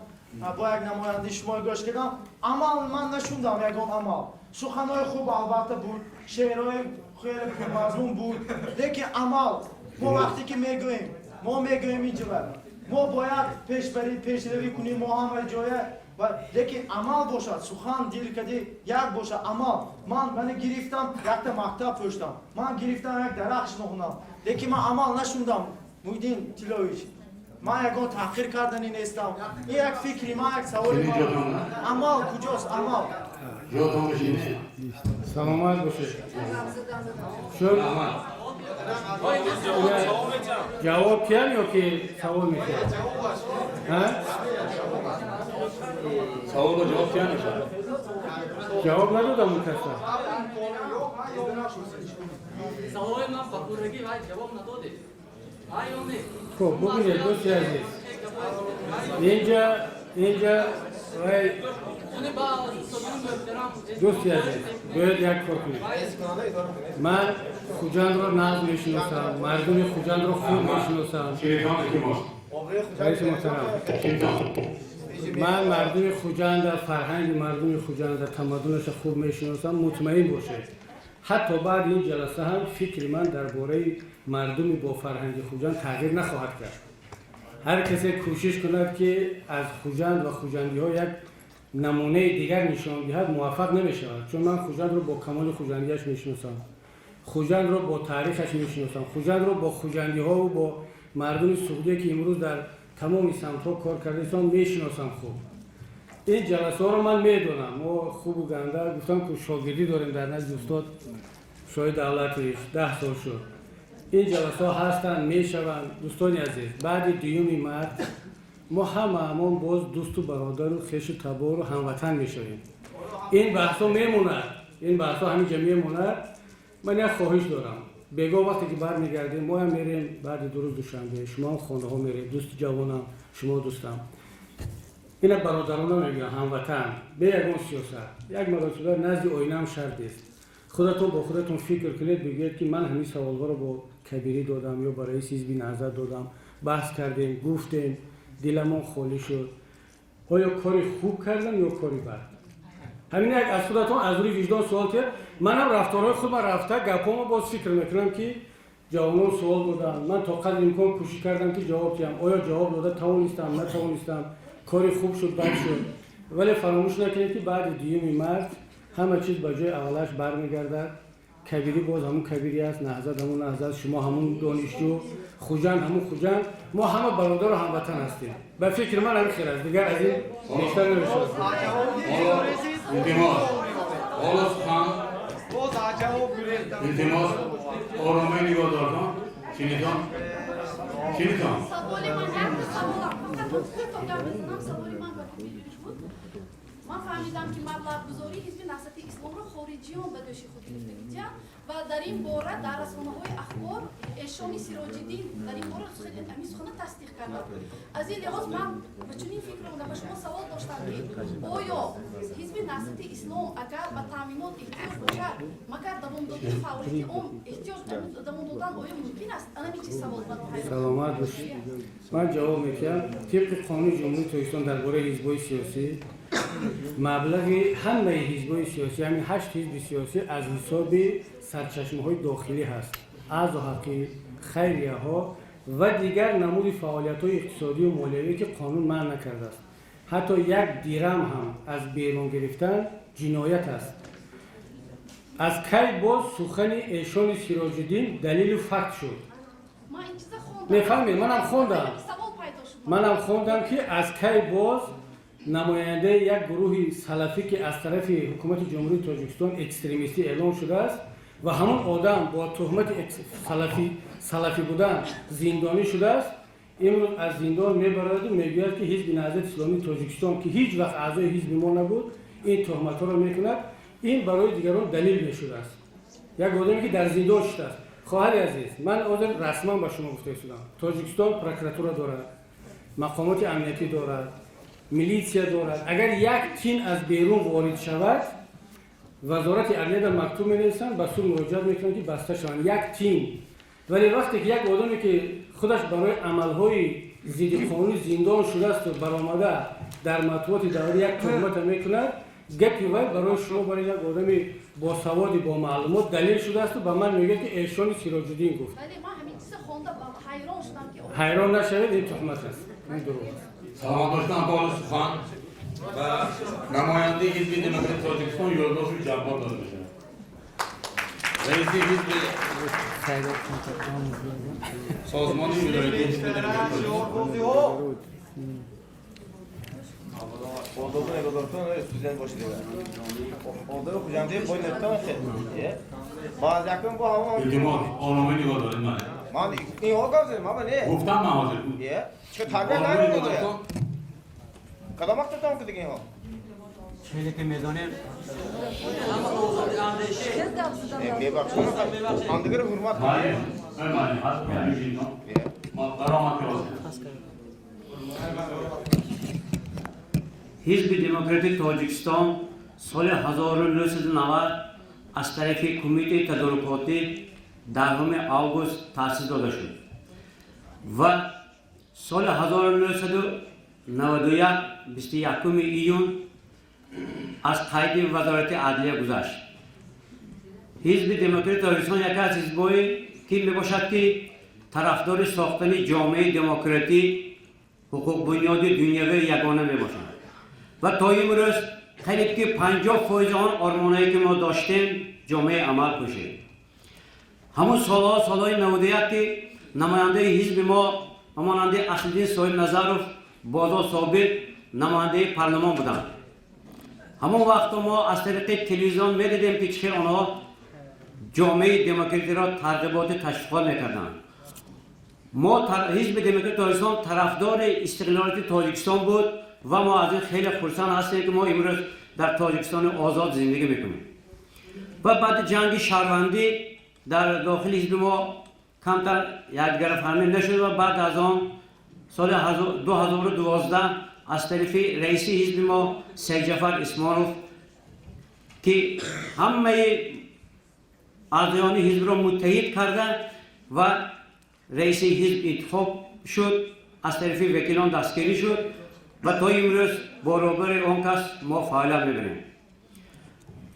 با یک نماینده شما گوش کردم، عمل من نشوندم یگان عمل. سخنهای خوب البته بود، شعرهای خیلی مضمون بود، لیکن عمل ما وقتی که میگوییم ما میگوییم اینجا ما باید پیشروی کنیم، ما هم جایه و لیکن عمل باشد، سخن دل کردی یک باشه عمل. من گرفتم یک مکتب پشتم، من گرفتم یک درخش نخوندم، لیکن من عمل نشوندم. محیدین طلاییچ، من یکان تحقیر کردنی نیستم، این یک فکری، من یک سوالی عمل کجاست؟ عمل سلامت باشید. شد جواب کردن یا که سوال میکنه؟ سوال با جواب کردن میشه. جواب ندادم اون کسا. سوال من با پورگی وای جواب نداده. آیونه. خب ببینید دوستی عزیز، اینجا وای دوستی عزیز باید یک کار کنید. من خوجند را نقل میشناسم، مردم خوجند را خوب میشناسم. رئیس محترم، من مردم خوجند، فرهنگ مردم خوجند، تمدنش خوب میشناسم. مطمئن باشید حتی بعد این جلسه هم فکر من درباره مردم با فرهنگ خوجند تغییر نخواهد کرد. هر کسی کوشش کند که از خوجند و خوجندی ها یک نمونه دیگر نشان دهد موفق نمیشود، چون من خوجند رو با کمال خوجندیش میشناسم، خوجند رو با تاریخش میشناسم، خوجند رو با خوجندی ها و با مردم سعودی که امروز در تمام سمت ها کار کردن میشناسم خوب. این جلسه ها رو من میدونم، ما خوب و گنده گفتم که شاگردی داریم در نزد استاد شاید دولتش 10 سال شد. این جلسه ها هستن میشوند. دوستان عزیز، بعد دیوم مرد ما همون باز دوست و برادر و خویش و تبار و هموطن میشویم. این بحثا میموند، این بحثا همینجا میموند. من یک خواهش دارم، بگاه وقتی که برمیگردیم ما هم میریم بعد 2 روز دوشنبه، شما هم خانه ها میریم، دوست جوانم، شما دوستم، این برادرانم میگم هموطن، به یکون سیاست یک مرتبه نزد آینه هم شرط است. خودتون با خودتون فکر کنید، بگید که من همین سوالها رو با کبیری دادم یا برای حزب نهضت دادم، بحث کردیم، گفتیم، دلمون خالی شد. آیا کاری خوب کردم یا کاری بد؟ همین یک از خودتون از روی وجدان سوال کرد. منم رفتارهای خودم رفته گپامو باز فکر میکنم که جوانان سوال بودن، من تا قدر امکان کوشش کردم که جواب بدم. آیا جواب داده توانستم نتوانستم، کاری خوب شد بد شد، ولی فراموش نکنید که بعد دیوم مرد همه چیز به جای اولش برمیگردد کبیری باز همون کبیری است، نهضت همون نهضت، شما همون دانشجو، خوجند همون خوجند، ما همه برادر و هموطن هستیم. به فکر من همین خیر است، دیگر از این بیشتر نمیشه. Oğuz Xan, İltimos, Oromay nigah dardam, Şinitan. من فهمیدم که مبلغ گذاری حزب نهضت اسلام را خارجیان به دوش خود گرفته و در این باره در رسانه‌های اخبار ایشانی سراج‌الدین در این باره خیلی تمیز خونه تصدیق کرده. از این لحاظ من به چنین فکر بودم و شما سوال داشتم که آیا حزب نهضت اسلام اگر به تامینات احتیاج باشد مگر دوام دادن فعالیت اون احتیاج دوام دادن آیا ممکن است؟ انا چی سوال برای سلامت باشید. من جواب میدم طبق قانون جمهوری تاجیکستان درباره حزب‌های سیاسی مبلغ همه حزب‌های سیاسی همین 8 حزب سیاسی از حساب سرچشمه‌های داخلی هست. از حقی خیریه ها و دیگر نمود فعالیت‌های اقتصادی و مالیاتی که قانون منع نکرده است. حتی یک دیرم هم از بیرون گرفتن جنایت است. از کی باز سخن ایشان سراج‌الدین دلیل و فکت شد. ما این چیزا خوندم. می‌فهمید منم خوندم که از کی باز نماینده یک گروه سلفی که از طرف حکومت جمهوری تاجیکستان اکستریمیستی اعلام شده است و همون آدم با تهمت سلفی بودن زندانی شده است، امروز از زندان میبرد و میگوید که حزب نهضت اسلامی تاجیکستان که هیچ وقت اعضای حزب ما نبود این تهمت ها را میکند. این برای دیگران دلیل میشده است. یک آدمی که در زندان شده است. خواهر عزیز، من آدم رسما به شما گفته شدم تاجیکستان پروکراتور دارد، مقامات امنیتی دارد، میلیسیا دارد. اگر یک تین از بیرون وارد شود وزارت عدلیه در مکتوب می‌نویسند به سوی مراجعه میکنند که بسته شوند یک تین. ولی وقتی که یک آدمی که خودش برای عملهای ضد قانونی زندان شده است و برآمده در مطبوعات دولتی یک تهمت میکند، گپی وی برای شما برای یک آدمی با سواد با معلومات دلیل شده است و به من میگه که ایشان سراج‌الدین گفت. ولی ما همین چیز خوندم حیران شدم که حیران نشوید، این تهمت است. این دروغ است. سلام داشتم با آقای سخن و نماینده حزب دموکرات تاجیکستان یولداش جبار داده بشه. رئیس حزب سازمان مدیریت حزب دموکرات تاجیکستان Olduğunu egozortun üstünden boş diyor. Olduğu kucağında boy nokta mı şey? Bazı yakın bu ama. İltimos, Oromay nigah dardam man. Man, این او گفتم ما نه. گفتم من حاضر. یه. چه تابع نمی‌کنه. کدام وقت تام کدی ها؟ خیلی که میدونه میبخشم. اندگر حرمت کنید. من حاضر میشم. ما برآمد حزب دموکراتیک تاجیکستان سال 1990 از طرف کمیته تدارکاتی 10 آگوست تأسیس داده شد و سال 1991 21 ایون از قید وزارت عدلیه گذشت. حزب دموکراتیک تاجیکستان یکی از حزب‌هایی که میباشد که طرفدار ساختن جامعه دموکراتیک حقوق بنیادی دنیوی یگانه میباشد و تا امروز خیلی که 50% آن آرمانایی که ما داشتیم جامعه عمل کشید. همون سالهای 91 که نماینده حزب ما هماننده اصلدین صاحب نظروف بازار ثابت نماینده پارلمان بودند. همون وقت ما از طریق تلویزیون میدیدیم که چطور آنها جامعه دموکراتی را ترغیبات تشویق میکردند. ما حزب دموکرات تاجیکستان طرفدار استقلالیت تاجیکستان بود و ما از این خیلی خرسند هستیم که ما امروز در تاجیکستان آزاد زندگی میکنیم. و بعد جنگ شهروندی در داخل حزب ما کمتر یک گرفتاری نشد و بعد از آن سال 2012 از طرف رئیس حزب ما سید جعفر اسمانوف که همه اعضایان حزب را متحد کرده و رئیس حزب انتخاب شد، از طرف وکیلان دستگیری شد و تا امروز برابر آن کس ما فعالیت می‌کنیم.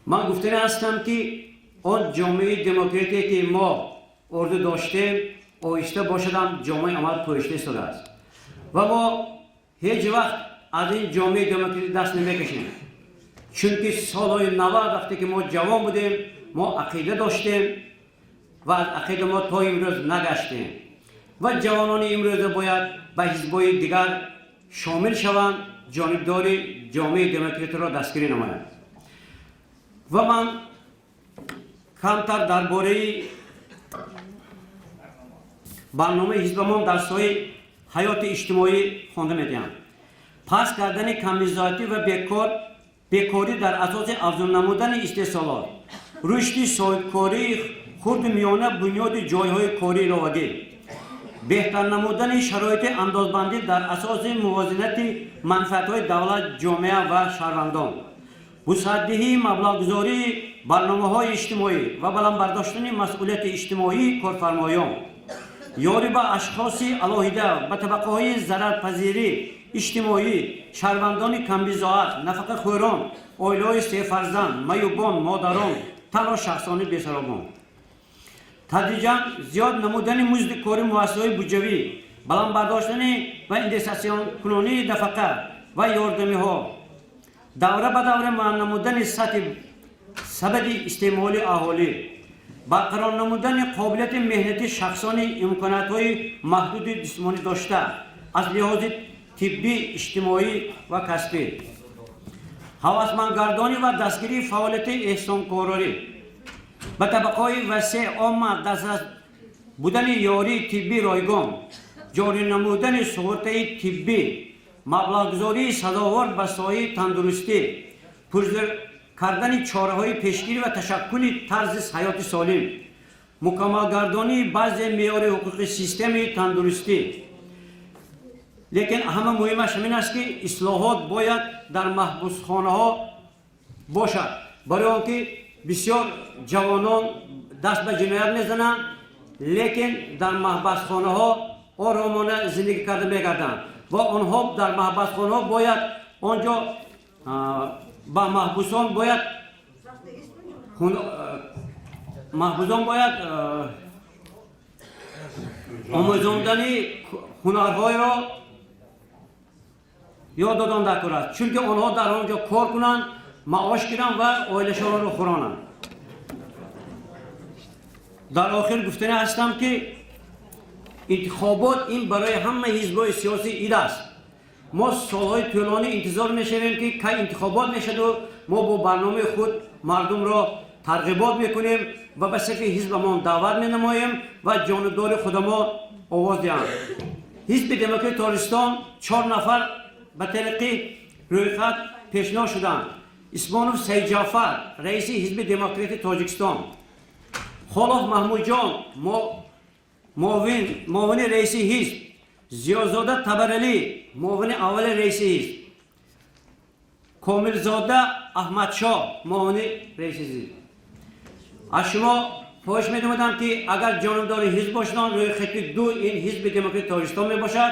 من گفته هستم که آن جامعه دموکراتی که ما اردو داشتیم آهسته باشد هم جامعه عمل پوشیده شده است و ما هیچ وقت از این جامعه دموکراتی دست نمیکشیم، چون که سالهای 90 وقتی که ما جوان بودیم ما عقیده داشتیم و از عقیده ما تا امروز نگشتیم و جوانان امروز باید به حزب‌های دیگر شامل شوند، جانبدار جامعه دموکراتی را دستگیری نمایند. و من کمتر درباره برنامه حزبمان در ساحه حیات اجتماعی خوانده می‌دهم. پس کردن کمیزایتی و بیکاری در اساس افزون نمودن استحصالات، رشد صاحبکاری خرد میانه بنیاد جایهای کاری راودی، بهتر نمودن شرایط اندازبندی در اساس موازنت منفعت‌های دولت، جامعه و شهروندان، وسعت‌دهی مبلغ‌گذاری برنامه‌های اجتماعی و بلند برداشتن مسئولیت اجتماعی کارفرمایان، یاری به اشخاص علاهیده و طبقه‌های ضررپذیری اجتماعی، شهروندان کمبزاعت، نفقه خوران، عائله‌های سه فرزند، میوبان، مادران، تنها شخصان بی‌سرابان. تدریجاً زیاد نمودن مزد کاری مؤسسه‌های بودجه‌ای، بلند برداشتن و اندکساسیون کنونی نفقه و یاردمی‌ها، دوره به دوره نمودن سطح سبد استعمال اهالی، برقرار نمودن قابلیت مهنتی شخصان امکانات‌های محدود جسمانی داشته از لحاظ طبی، اجتماعی و کسبی، هوسمندگردانی و دستگیری فعالیت احسانکارانه به طبقه‌های وسیع عامه دست بودن یاری طبی رایگان، جاری نمودن سهولت‌های طبی، مبلغ‌گذاری سزاوار به ساحه تندرستی، پرزور کردن چاره‌های پیشگیری و تشکل طرز حیات سالم، مکمل گردانی بعضی معیار حقوقی سیستم تندرستی. لیکن همه مهمش همین است که اصلاحات باید در محبوسخانه‌ها باشد، برای آنکه بسیار جوانان دست به جنایت میزنند لیکن در محبسخانه‌ها آرامانه زندگی کرده میگردند و آنها در محبسخانه‌ها باید آنجا با محبوسان باید آموزاندن هنرهای را یاد دادن دکورد، چون که آنها در آنجا کار کنند، معاش گیرند و عائله‌شان را خورانند. در آخر گفتنی هستم که انتخابات این برای همه حزب‌های سیاسی ایده است. ما سالهای طولانی انتظار می‌شویم که کی انتخابات میشد و ما با برنامه خود مردم را ترغیبات میکنیم و به صف حزبمان دعوت می‌نماییم و جانبدار خود ما آواز دهیم. حزب دموکراتی تاجیکستان 4 نفر به طریق رویخط پیشنهاد شدند: اسمانوف سید جعفر رئیس حزب دموکراتی تاجیکستان، خالق محمود جان معاون رئیس حزب، زیازاده تبرعلی معاون اول رئیس حزب، کاملزاده احمد شاه معاون رئیس حزب. از شما خواهش می‌نمودم که اگر جانبدار حزب باشید روی خط 2 این حزب دموکراتی تاجیکستان میباشد،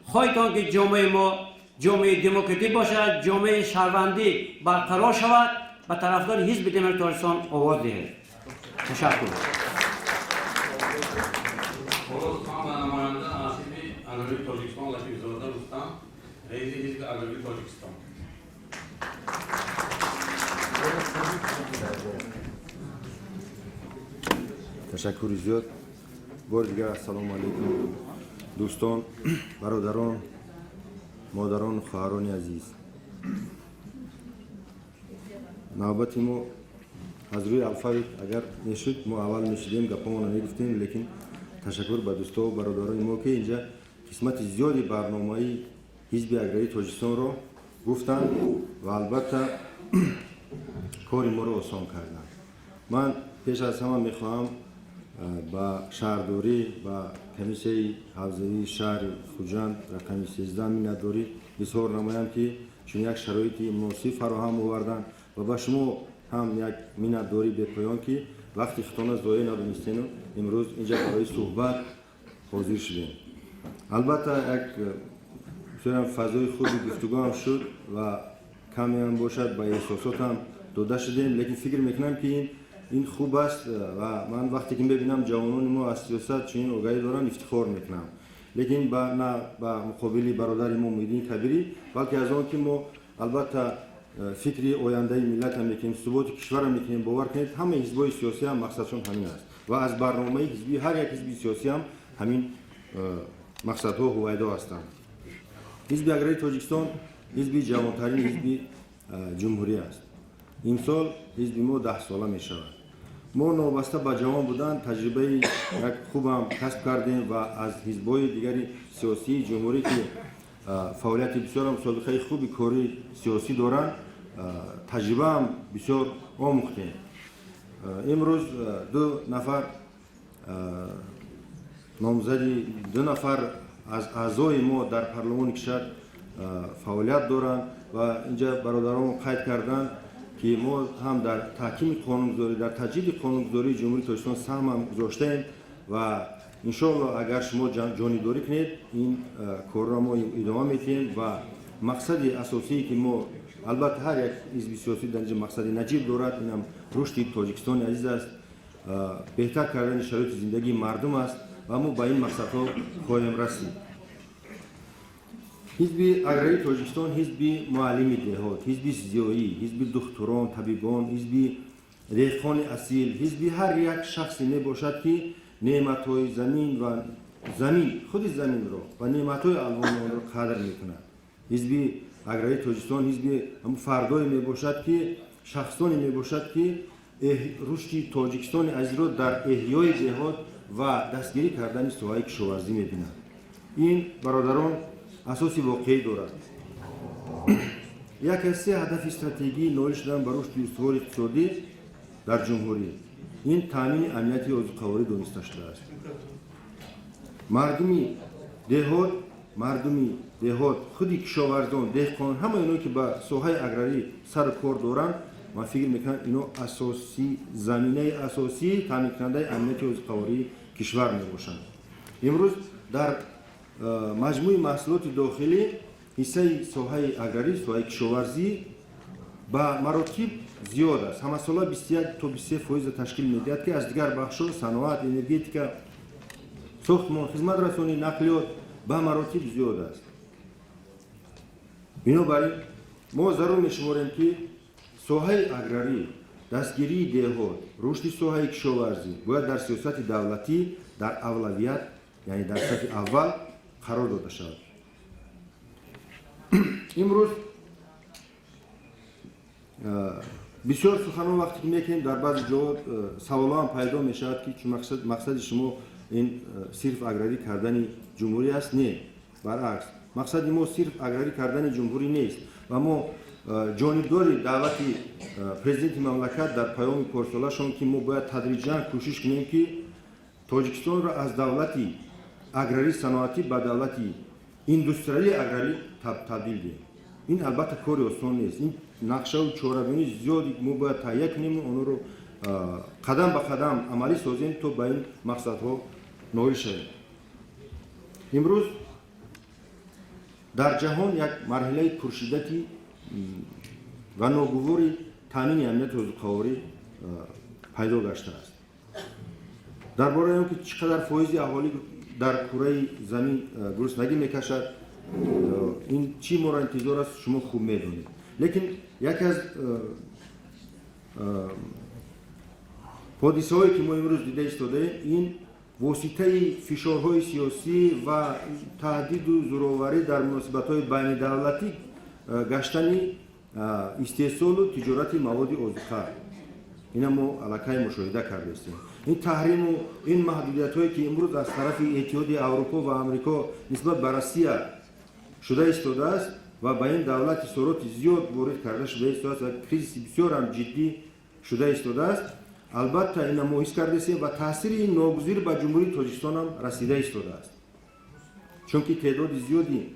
خواهید که جامعه ما جامعه دموکراتی باشد، جامعه شهروندی برقرار شود و طرفدار حزب دموکراتی تاجیکستان آواز دهید. تشکر. Agrovit Tojikistan Latifzoda Rustam, Reis Hizb Agrovit Tojikistan. تشکر زیاد. بار دیگر السلام علیکم دوستان، برادران، مادران، خواهران عزیز. نوبت ما از روی الفابت اگر میشد ما اول میشدیم گپمون نمیگفتیم، لیکن تشکر به دوستا و برادران ما که اینجا قسمت زیادی برنامه‌ای حزب اگرایی تاجیکستان رو گفتن و البته کاری ما رو آسان کردن. من پیش از همه میخواهم با شهرداری و کمیسیه حوزه‌ای شهر خوجند رقم 13 مینداری بسیار نمایم که چون یک شرایطی مناسب فراهم آوردن و با شما هم یک مینداری به پایان که وقتی خطانه ضایع ندونستین امروز اینجا برای صحبت حاضر شدیم. البته یک فضای خوبی گفتگو هم شد و کمی هم باشد با احساسات هم داده شدیم، لیکن فکر میکنم که این خوب است و من وقتی که ببینم جوانان ما از سیاست چنین آگاهی دارن افتخار میکنم. لیکن نه با مقابل برادر ما میدین کبیری، بلکه از آن که ما البته فکری آینده ملت هم میکنیم، ثبات کشور هم میکنیم. باور کنید همه حزب‌های سیاسی هم مقصدشون همین است و از برنامه حزبی هر یک حزب سیاسی هم همین مقصدها و هویدا هستند. حزب اگرای تاجیکستان حزب جوانترین حزب جمهوری است. امسال حزب ما 10 ساله می شود. ما نوبسته به جوان بودن تجربه یک خوب هم کسب کردیم و از حزب‌های دیگری سیاسی جمهوری که فعالیت بسیار هم سابقه خوبی کاری سیاسی دارند تجربه هم بسیار آموختیم. امروز دو نفر از اعضای ما در پارلمان کشور فعالیت دارند و اینجا برادران قید کردند که ما هم در تحکیم قانونگذاری در تجدید قانونگذاری جمهوری تاجیکستان سهم هم گذاشتیم و انشالله اگر شما جانیداری کنید این کار را ما ادامه میتیم و مقصد اساسی که ما البته هر یک حزب سیاسی در اینجا مقصد نجیب دارد، اینم رشد تاجیکستان عزیز است، بهتر کردن شرایط زندگی مردم است و ما با این مقصدها خواهیم رسید. حزب اگرای تاجیکستان حزب معلمی دهات، حزب زیایی، حزب دکتران، طبیبان، حزب دهقان اصیل، حزب هر یک شخصی می باشد که نعمت‌های زمین و خود زمین را و نعمت‌های الوان آن را قدر می‌کند. حزب اگرای تاجیکستان حزب هم فردایی می باشد که شخصانی می باشد که رشد تاجیکستان عزیز را در احیای دهات و دستگیری کردن سوهای کشاورزی می‌بینند. این برادران اساسی واقعی دارد. یک از 3 هدف استراتژی نویل شدن بر رشد استوار اقتصادی در جمهوری این تامین امنیت عضوقواری دانسته شده است. مردمی دهات خودی کشاورزان دهقان همه اینایی که با سوهای اگراری سر کار دارند من فکر میکنم اینو اساسی زمینه اساسی تامین کننده امنیت عضوقواری کشور میباشند. امروز در مجموع محصولات داخلی حصه سوهای اگراری سوهای کشاورزی با مراتب زیاد است. همه سالا 21 تا 23% تشکیل میدهد که از دیگر بخش‌ها صنعت، انرژتیک، ساختمان، خدمات رسانی، نقلیات با مراتب زیاد است. بنابراین ما ضرور می‌شماریم که سوهای اگراری، دستگیری دهات، رشد سوهای کشاورزی باید در سیاست دولتی در اولویت یعنی در صف اول قرار داده شود. امروز بسیار سخنان وقتی که میکنیم در بعض جواب سوالات هم پیدا میشود که مقصد شما این صرف اگراری کردن جمهوری است. نه، برعکس مقصد ما صرف اگراری کردن جمهوری نیست و ما جانبداری دعوت پرزیدنت مملکت در پیام پارسالشان که ما باید تدریجاً کوشش کنیم که تاجیکستان را از دولتی اگراری صنعتی به دولتی اندوستریالی اگراری تبدیل دهیم. این البته کاری آسان نیست. این نقشه و چاره‌بینی زیادی ما باید تهیه کنیم و آن رو قدم به قدم عملی سازیم تا به این مقصدها نائل شویم. امروز در جهان یک مرحله پرشدتی و ناگواری تامین امنیت عضوقواری پیدا گشته است. درباره اینکه چقدر فایز اهالی در کره زمین گرسنگی میکشد این چی ما را انتظار است شما خوب میدونید. لیکن یک از حادثه هایی که ما امروز دیده ایستاده این واسطه فشارهای سیاسی و تهدید و زورآوری در مناسبت های بین دولتی گشتن استحصال و تجارت مواد عضوقه اینا ما علاقه مشاهده کرده استیم. این تحریم و این محدودیت هایی که امروز از طرف اتحادیه اروپا و آمریکا نسبت به روسیه شده ایستاده است و با این دولت اثرات زیاد وارد کرده شده ایستاده است و کریزیس بسیار هم جدی شده ایستاده است. البته این ما حس کرده استیم و تاثیر ناگزیر به جمهوری تاجیکستان هم رسیده ایستاده است. چون که تعداد زیادی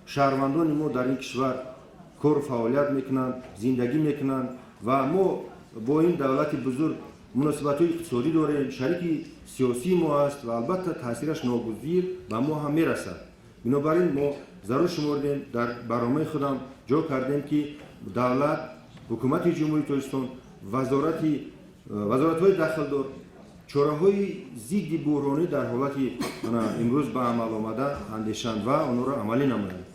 شهروندان ما در این کشور کار فعالیت میکنند، زندگی میکنند و ما با این دولت بزرگ مناسبت اقتصادی داریم، شریک سیاسی ما است و البته تاثیرش ناگزیر به ما هم میرسد. بنابراین ما ضرور شمردیم در برنامه خودم جا کردیم که دولت، حکومت جمهوری تاجیکستان، وزارت‌های داخلدار چاره‌های ضد بحرانی در حالت امروز به عمل آمده اندیشند و آن را عملی نمایند.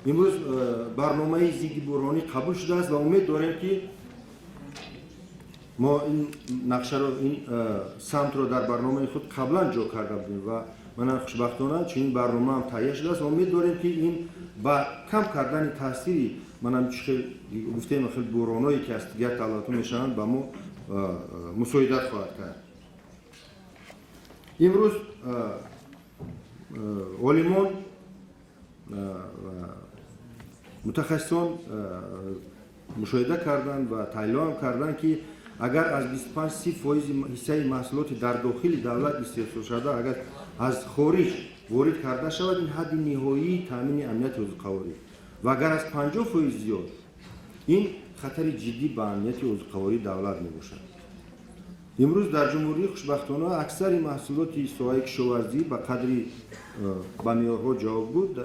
امروز برنامه زیگی بورانی قبول شده است و امید داریم که ما این نقشه رو این سمت رو در برنامه خود قبلا جا کرده بودیم و من خوشبختانه چنین برنامه هم تهیه شده است و امید داریم که این با کم کردن تاثیری منم گفتیم خیلی بورانایی که از دیگر دولت‌ها میشن با ما مساعدت خواهد کرد. امروز عالمان متخصصان مشاهده کردند و تحلیل کردند که اگر از 25% حصه محصولات در داخل دولت استحصال شده اگر از خارج وارد کرده شود این حد نهایی تامین امنیت عضوقواری و اگر از 50% زیاد این خطر جدی به امنیت عضوقواری دولت میباشد. امروز در جمهوری خوشبختانه اکثر محصولات ساحه کشاورزی به قدری به معیارها جواب بود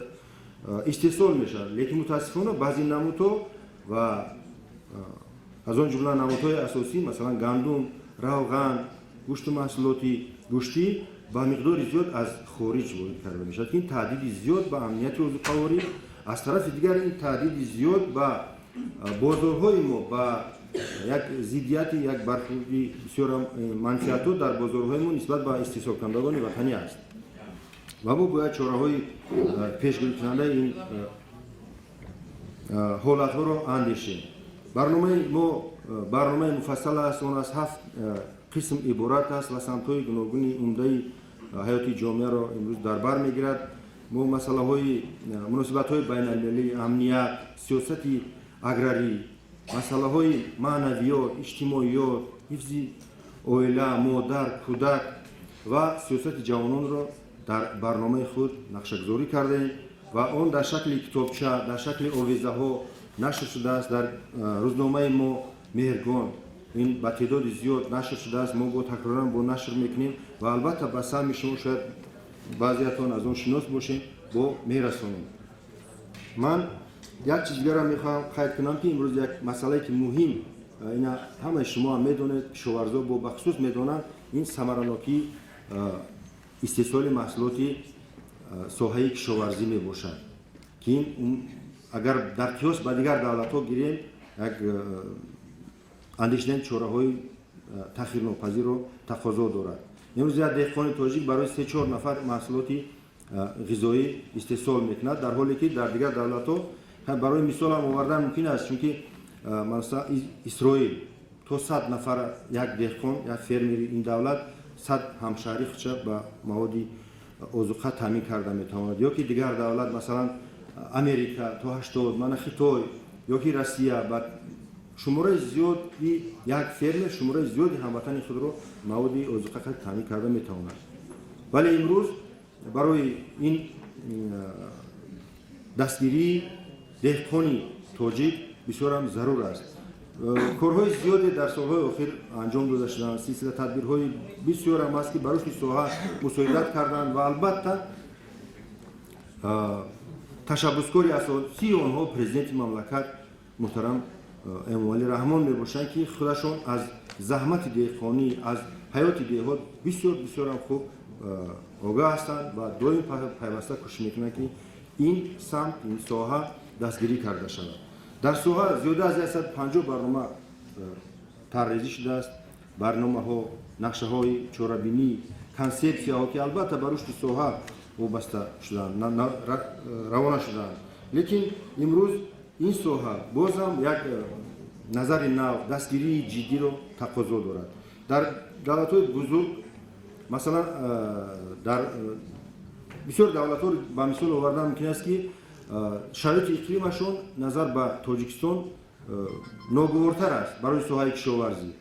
استحصال میشد، لیکن متاسفانه بعضی نمودها و از آن جمله نمودهای اساسی مثلا گندم، روغن، گوشت و محصولات گوشتی با مقدار زیاد از خارج وارد کرده میشد که این تهدید زیاد به امنیت عضوقواری. از طرف دیگر این تهدید زیاد به بازارهای ما با یک ضدیت یک برخوردی بسیار منفیت در بازارهای ما نسبت به استحصال کنندگان وطنی است و ما باید چاره‌های پیشگیری کننده این حالت‌ها را اندیشیم. برنامه مفصل است، اون از 7 قسم عبارت است و سمت‌های گوناگون عمده حیاتی جامعه را امروز در بر میگیرد. ما مسائل مناسبت‌های بین‌المللی، امنیت، سیاست اگراری، مسائل معنویات، اجتماعیات، حفظ عائله، مادر، کودک و سیاست جوانان را در برنامه خود نقشه‌گذاری کردیم و آن در شکل کتابچه، در شکل آویزه‌ها نشر شده است. در روزنامه ما مهرگان این با تعداد زیاد نشر شده است. ما با تکرارا با نشر میکنیم و البته به سهم شما شاید بعضیاتون از آن شناس باشین با میرسونیم. من یک چیز دیگر را میخوام قید کنم که امروز یک مسئله که مهم اینا همه شما میدونید، کشاورزا با بخصوص میدونند، این ثمره‌ناکی استحصال محصولات ساحه کشاورزی میباشد که این اگر در قیاس با دیگر دولت‌ها گیریم یک اندیشیدن چاره‌های تأخیرناپذیر رو تقاضا دارد. امروز یک دهقان تاجیک برای 3-4 نفر محصولات غذایی استحصال میکند، در حالی که در دیگر دولت‌ها برای مثال هم آوردن ممکن است، چون که مثلا اسرائیل تا 100 نفر یک دهقان، یک فرمری این دولت 100 همشهری خودش به مواد آذوقه تامین کرده میتواند، یا که دیگر دولت مثلا امریکا تا 80 من خیتای یا که روسیه با شماره زیادی یک فرم شماره زیادی هموطن خود را مواد آذوقه تامین کرده میتواند. ولی امروز برای این دستگیری دهقانی تاجیک بسیار هم ضرور است. کارهای زیادی در سالهای اخیر انجام داده شدند، سلسله تدبیرهای بسیار هم است که برای ساحه مساعدت کردند و البته تشبثکاری اساسی آنها پرزیدنت مملکت محترم امامعلی رحمان میباشند که خودشان از زحمت دهقانی، از حیات دهات بسیار هم خوب آگاه هستند و دائم پیوسته کوشش میکنند که این سمت، این ساحه دستگیری کرده شود. در ساحه زیاده از 150 برنامه طراحی شده است. برنامه‌ها، نقشه‌های چاره‌بینی، کانسپسی‌ها که البته بر رشد ساحه وابسته شدند، روانه شدند. لیکن امروز این ساحه بازم یک نظر نو، دستگیری جدی رو تقاضا دارد. در دولت‌های بزرگ مثلا در بسیار دولت‌ها با مثال آوردن ممکن است که شرایط اقلیمشون نظر به تاجیکستان ناگوارتر است برای ساحه کشاورزی.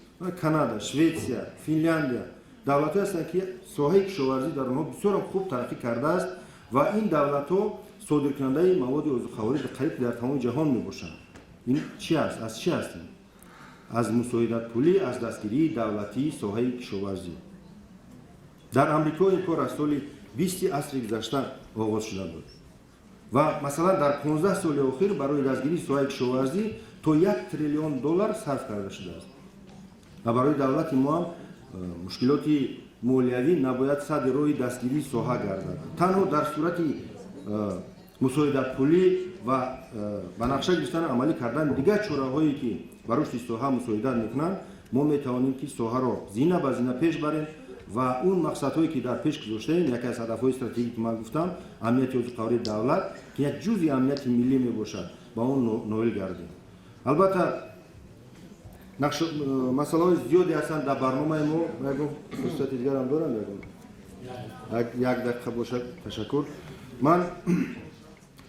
کانادا، شویتسیا، فنلاندیا دولت‌ها هستند که ساحه کشاورزی در آنها بسیار خوب ترقی کرده است و این دولت‌ها صادرکننده مواد آذوقه‌واری به قریب در تمام جهان میباشند. این چی است؟ از چی هستیم؟ از مساعدت پولی، از دستگیری دولتی ساحه کشاورزی. در آمریکا این کار از سال 20 عصر گذشته آغاز شده بود و مثلا در 15 سال اخیر برای دستگیری ساحه کشاورزی تا $1 تریلیون صرف کرده شده است و برای دولت ما هم مشکلات مالیوی نباید صد راه دستگیری ساحه گردد. تنها در صورت مساعدت پولی و بنفشه گرفتن عملی کردن دیگر چراهایی که برای رشد سوها مساعدت میکنن ما میتوانیم که سوها را زینه به زینه پیش بریم و اون مقصدهایی که در پیش گذاشته ایم یکی از هدفهای استراتژیکی که من گفتم امنیت قومی دولت که یک جزئی امنیت ملی میباشد با اون نویل گردیم. البته مسائل زیادی هستند در برنامه ما فرصت دیگر هم دارم یک دقیقه باشد. تشکر. من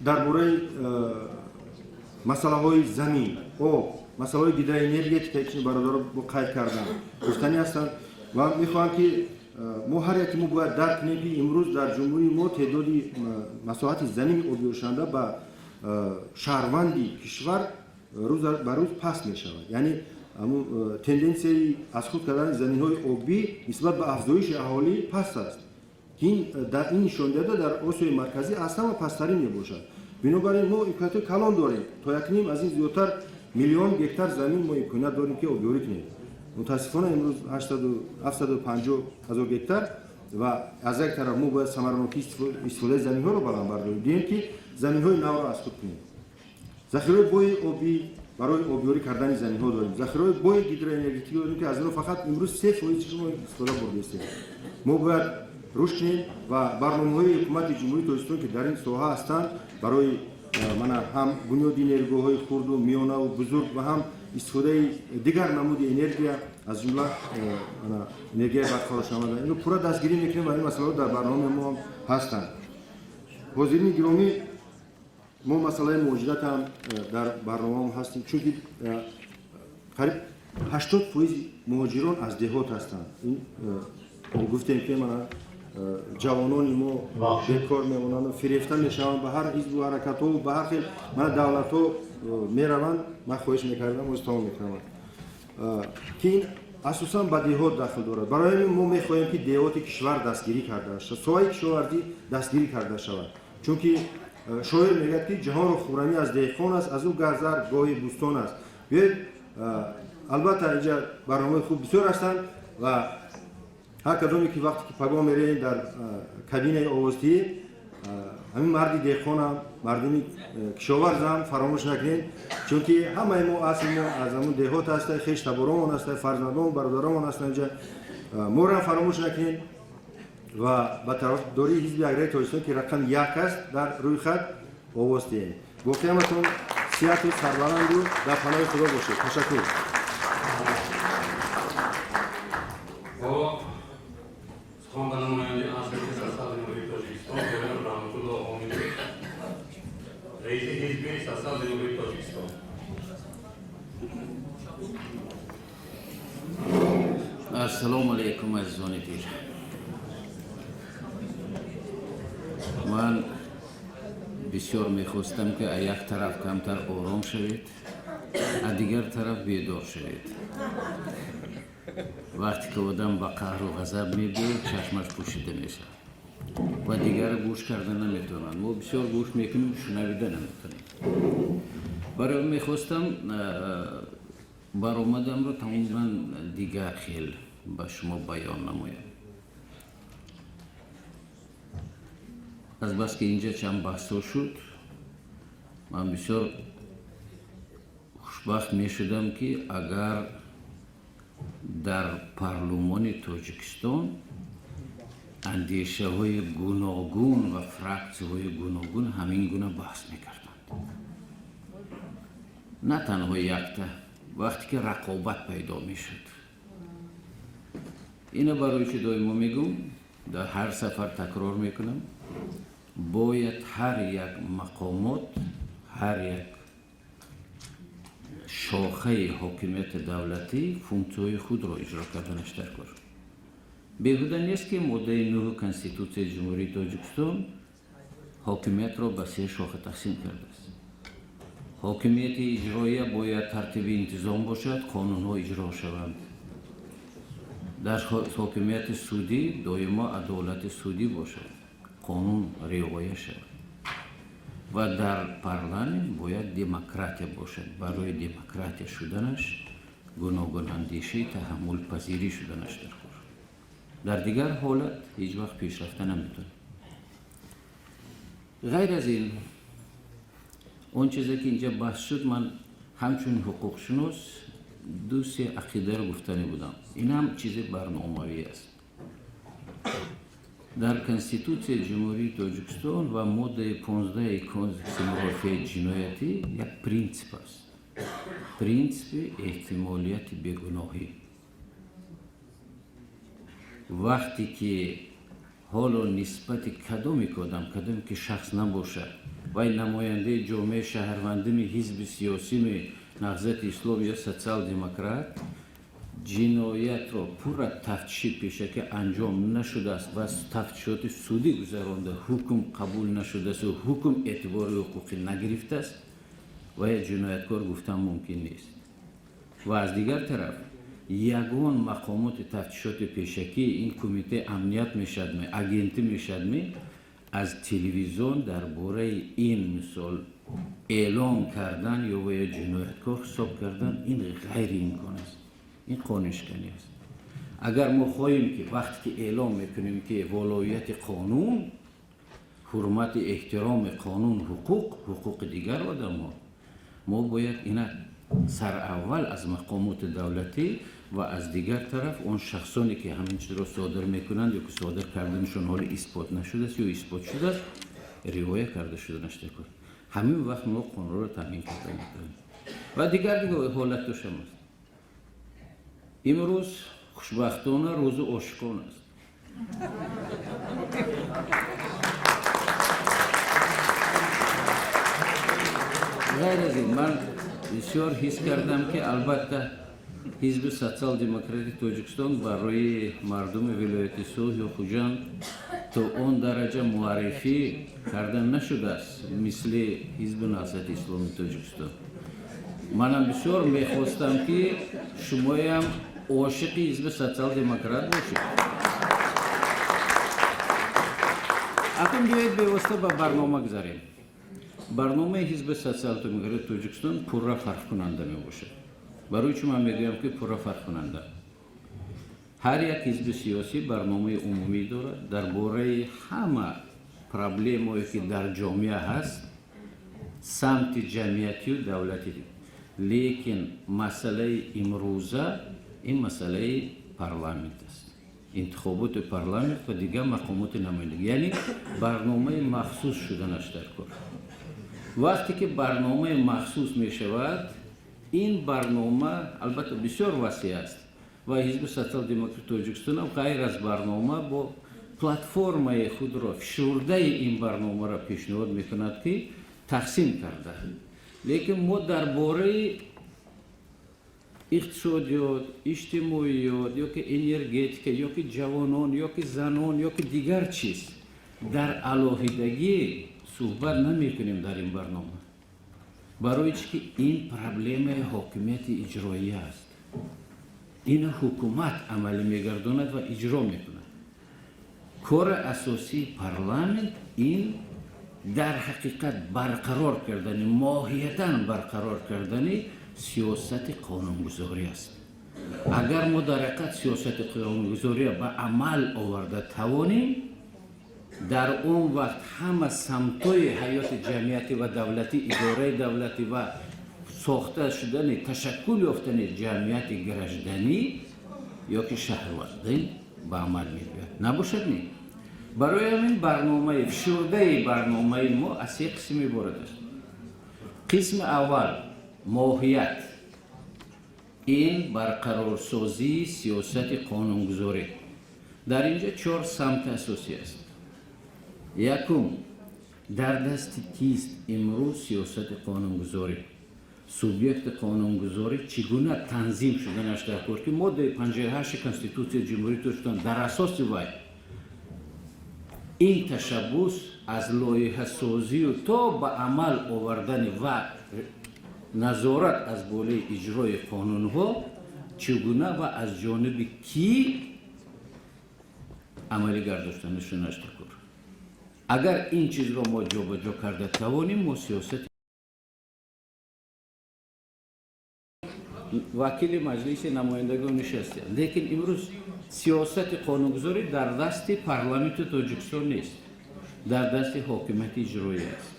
درباره مسئله های زمین و مسئله های گیدروانرژی که برادر با قید کردم گفتنی هستند و میخواهم که ما هر یکی ما باید درک کنیم که امروز در جمهوری ما تعدادی مساحت زمین آبی گشنده به شهروندی کشور روز به روز پس می شود. یعنی تندنسی از خود کردن زمین های آبی نسبت به افزایش اهالی پس است که این نشان داده در آسیای مرکزی اصلا پسترین می باشد. بنابراین ما امکانات کلان داریم تا یکنیم از این زیادتر میلیون گکتار زمین ما امکانات داریم که آبیاری کنیم. متاسفانه امروز 750,000 گکتار و از یک طرف ما باید ثمرناکی استفاده زمین ها رو بلند برداریم دیدیم که زمین های نو را از خود کنیم. ذخیره بوی آبی برای آبیاری کردن زمین ها داریم. ذخیره بوی گیدروانرژی داریم که از اون فقط امروز 3% ما استفاده برده است. ما باید رشد کنیم و برنامه‌های حکومت جمهوری تاجیکستان که در این ساحه هستند برای هم بنیادی نیروهای خرد و میانه و بزرگ و هم استفاده دیگر نمود انرژی از جمله انرژی برقرار آمده اینو پورا دستگیری میکنیم و این مسئله در برنامه ما هستند. حاضرین گرامی ما مسئله مهاجرت هم در برنامه هستیم چون قریب 80% مهاجران از دهات هستند. این گفتیم که جوانان ما بیکار میمونند فریفته میشوند به هر حزب و حرکت ها و به هر خیل دولت ها میروند. من خواهش میکردم و استفاده میکنم که این اساسا به دهات داخل دارد. برای ما میخواهیم که دهات کشور دستگیری کرده شود، ساحه کشاورزی دستگیری کرده شود چون که شاعر میگه که جهان رو خورمی از دهقان است از او گذر گاهی بوستان است. البته اینجا برنامه خوب بسیار هستند و هر کدومی که وقتی که پیغام میره در کابینه آوازی همین مردی دهقان هم مردمی کشاورز هم فراموش نکنید چون که همه ما اصل ما از همون دهات هستند خویش تباران هستند فرزندان برادران هستند اینجا ما را فراموش نکنید و به طرفداری حزب اگرای تاجیکستان که رقم 1 است در روی خط آواز دهید. گفتم همتون صحت و سربلند رو در پناه خدا باشید. تشکر. خواندن نماینده اصلی سیاست جمهوری تاجیکستان جناب رحمت‌الله آمینی رئیس حزب سیاست جمهوری تاجیکستان. السلام علیکم عزیزان دیر. من بسیار میخواستم که از یک طرف کمتر آرام شوید از دیگر طرف بیدار شوید. وقتی که آدم با قهر و غضب میبود چشمش پوشیده میشه و دیگر گوش کردن نمیتونن. ما بسیار گوش میکنیم شنویده نمیتونیم. برای میخواستم برآمدم رو تماما دیگر خیل به شما بیان نمایم. از بس که اینجا چند بحثا شد من بسیار خوشبخت میشدم که اگر در پارلمان تاجیکستان اندیشه های گوناگون و فراکسی های گوناگون همین گونه بحث میکردند. نه تنها یکتا وقتی که رقابت پیدا میشد. اینو برای چه دائما میگم در هر سفر تکرار میکنم باید هر یک مقامات هر یک شاخه حاکمیت دولتی فونکسیون خود را اجرا کردنش در کار. بیهوده نیست که ماده 9 کنستیتوسیون جمهوری تاجیکستان حاکمیت را به 3 شاخه تقسیم کرده است. حاکمیت اجرایی باید ترتیب انتظام باشد، قانون ها اجرا شوند. در حاکمیت سودی دائما عدالت سودی باشد، قانون رعایت شود. و در پارلمان باید دموکراتی باشد. برای دموکراتی شدنش گوناگون اندیشی تحمل پذیری شدنش در کار. در دیگر حالت هیچ وقت پیشرفته نمیتونه. غیر از این اون چیزی که اینجا بحث شد من همچون حقوق شناس دو سه عقیده رو گفتنی بودم. این هم چیز برنامه‌ای است. در کنستیتوسیون جمهوری تاجیکستان و ماده 15 کودکس مدافع جنایتی یک پرینسیپ است. پرینسیپ احتمالیت بیگناهی. وقتی که حالا نسبت کدومی که شخص نباشه و نماینده جامعه شهروندی حزب سیاسی نهضت اسلام یا سوسیال دموکرات جنایت را پورا تفتیش پیشه که انجام نشده است و تفتیشات سودی گذرانده حکم قبول نشده است و حکم اعتبار حقوقی نگرفته است و یک جنایتکار گفتن ممکن نیست. و از دیگر طرف یگان مقامات تفتیشات پیشکی این کمیته امنیت میشد اگنتی میشد از تلویزیون درباره این مثال اعلام کردن یا و جنایتکار حساب کردن این غیر امکان است. این قانونشکنی است. اگر ما خواهیم که وقتی که اعلام میکنیم که ولایت قانون حرمت احترام قانون حقوق دیگر آدم ما باید اینا سر اول از مقامات دولتی و از دیگر طرف اون شخصانی که همین چیز را صادر میکنند یا که صادر کردنشون حال اثبات نشده است یا اثبات شده است روایت کرده شده نشده کنیم. همین وقت ما قانون را تامین کرده میکنیم. و دیگر حالت داشته است. امروز خوشبختانه روز عاشقان است. غیر از این من بسیار حس کردم که البته حزب سوسیال دموکراتی تاجیکستان برای مردم ولایت سوح یا خوجند تا اون درجه معرفی کردن نشده است مثل حزب نهضت اسلامی تاجیکستان. منم بسیار میخواستم که شما هم عاشق حزب سوسیال دموکرات باشید. اکنون بیایید بیوسته به برنامه گذاریم. برنامه حزب سوسیال دموکرات تاجیکستان پورا فرق کننده می باشه. برای چون من میگویم که پورا فرق کننده. هر یک حزب سیاسی برنامه عمومی دارد درباره همه پرابلمایی که در جامعه هست سمت جمعیتی و دولتی. لیکن مسئله امروزه این مسئله پارلمانت است. انتخابات پارلمان و دیگر مقامات نمایندگی یعنی برنامه مخصوص شدنش در کار. وقتی که برنامه مخصوص می شود این برنامه البته بسیار وسیع است و حزب سوسیال دموکرات تاجیکستان غیر از برنامه با پلتفرم خود را فشرده این برنامه را پیشنهاد میکند که تقسیم کرده. لیکن ما درباره اقتصادیات، اجتماعیات یا که انرژتیک یا که جوانان یا که زنان یا که دیگر چیز در علاهیدگی صحبت نمی کنیم در این برنامه. برای چی که این پرابلم حاکمیت اجرایی است. این حکومت عمل میگرداند و اجرا میکند. کار اساسی پارلمان این در حقیقت برقرار کردن ماهیتاً برقرار کردن سیاست قانونگذاری است. اگر ما در حقیقت سیاست قانونگذاری به عمل آورده توانیم در اون وقت همه سمت‌های حیات جمعیتی و دولتی اداره دولتی و ساخته شدن تشکل یافتن جمعیت گرجدنی یا که شهروندی به عمل می‌آید. نباشد نی. برای همین برنامه فشرده برنامه ما از یک قسم عبارت است. قسم اول ماهیت این برقرارسازی سیاست قانونگذاری. در اینجا 4 سمت اساسی است. یکم در دست کیست امروز سیاست قانونگذاری. سوبیکت قانونگذاری چگونه تنظیم شدنش در کار که ماده 58 کنستیتوسیون جمهوری تاجیکستان در اساس وی این تشبث از لایحه سازی و تا به عمل آوردن و نظارت از بالای اجرای قانون ها چگونه و از جانب کی عملی گرداشتنش نشده کار. اگر این چیز را ما جابجا کرده توانیم ما سیاست وکیل مجلس نمایندگان نشستیم. لیکن امروز سیاست قانونگذاری در دست پارلمان تاجیکستان نیست. در دست حاکمیت اجرایی است.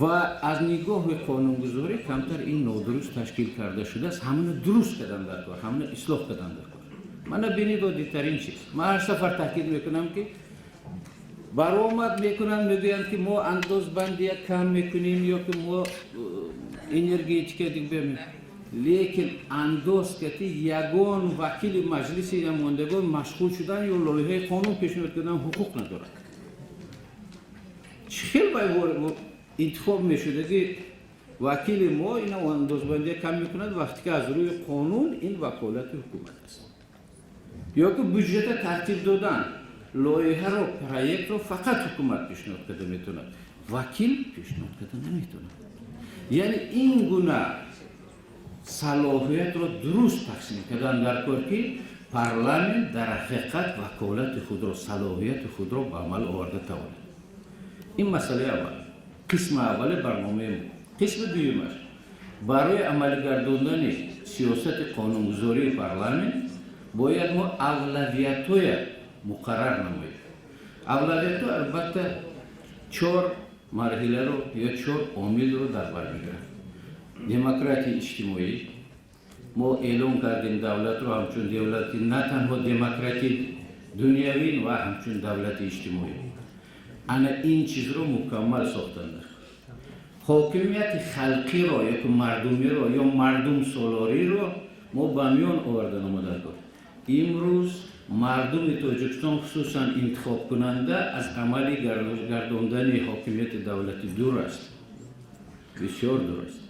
و از نگاه قانونگذاری کمتر این نادرست تشکیل کرده شده است. همه درست کردن در کار، همه اصلاح کردن در کار. من بینید دیترین چیز من هر سفر تاکید میکنم که برآمد میکنن میگویند که ما اندازبندی کم میکنیم یا که ما انرژی که دیگه بمیم، لیکن انداز که یگان وکیل مجلس نمایندگان مشغول شدن یا لایحه قانون پیشنهاد کردن حقوق ندارد. خیلی باید انتخاب میشده که وکیل ما این اندازبندی کم میکند وقتی که از روی قانون این وکالت حکومت است. یا که بودجه ترتیب دادن لایحه رو پروژه رو فقط حکومت پیشنهاد کرده میتوند، وکیل پیشنهاد کرده نمیتونه. یعنی این گونه صلاحیت رو درست تقسیم کردن در کار که پارلمان در حقیقت وکالت خود رو صلاحیت خود رو به عمل آورده تواند. این مسئله اول، قسم اول برنامه ما. قسم دومش برای عمل گرداندن سیاست قانونگذاری پارلمان باید ما اولویت‌های مقرر نماییم. اولویت‌ها البته 4 مرحله رو یا 4 عامل رو در بر می‌گیرند. دموکراسی اجتماعی، ما اعلام کردیم دولت رو همچون دولتی نه تنها دموکراتی دنیوی و همچون دولت اجتماعی. انا این چیز رو مکمل ساختن. حاکمیت خلقی رو یا مردمی رو یا مردم سالاری رو ما به میان آوردن اومدن کار. امروز مردم تاجیکستان خصوصا انتخاب کننده از عملی گرداندن حاکمیت دولتی دور است، بسیار دور است.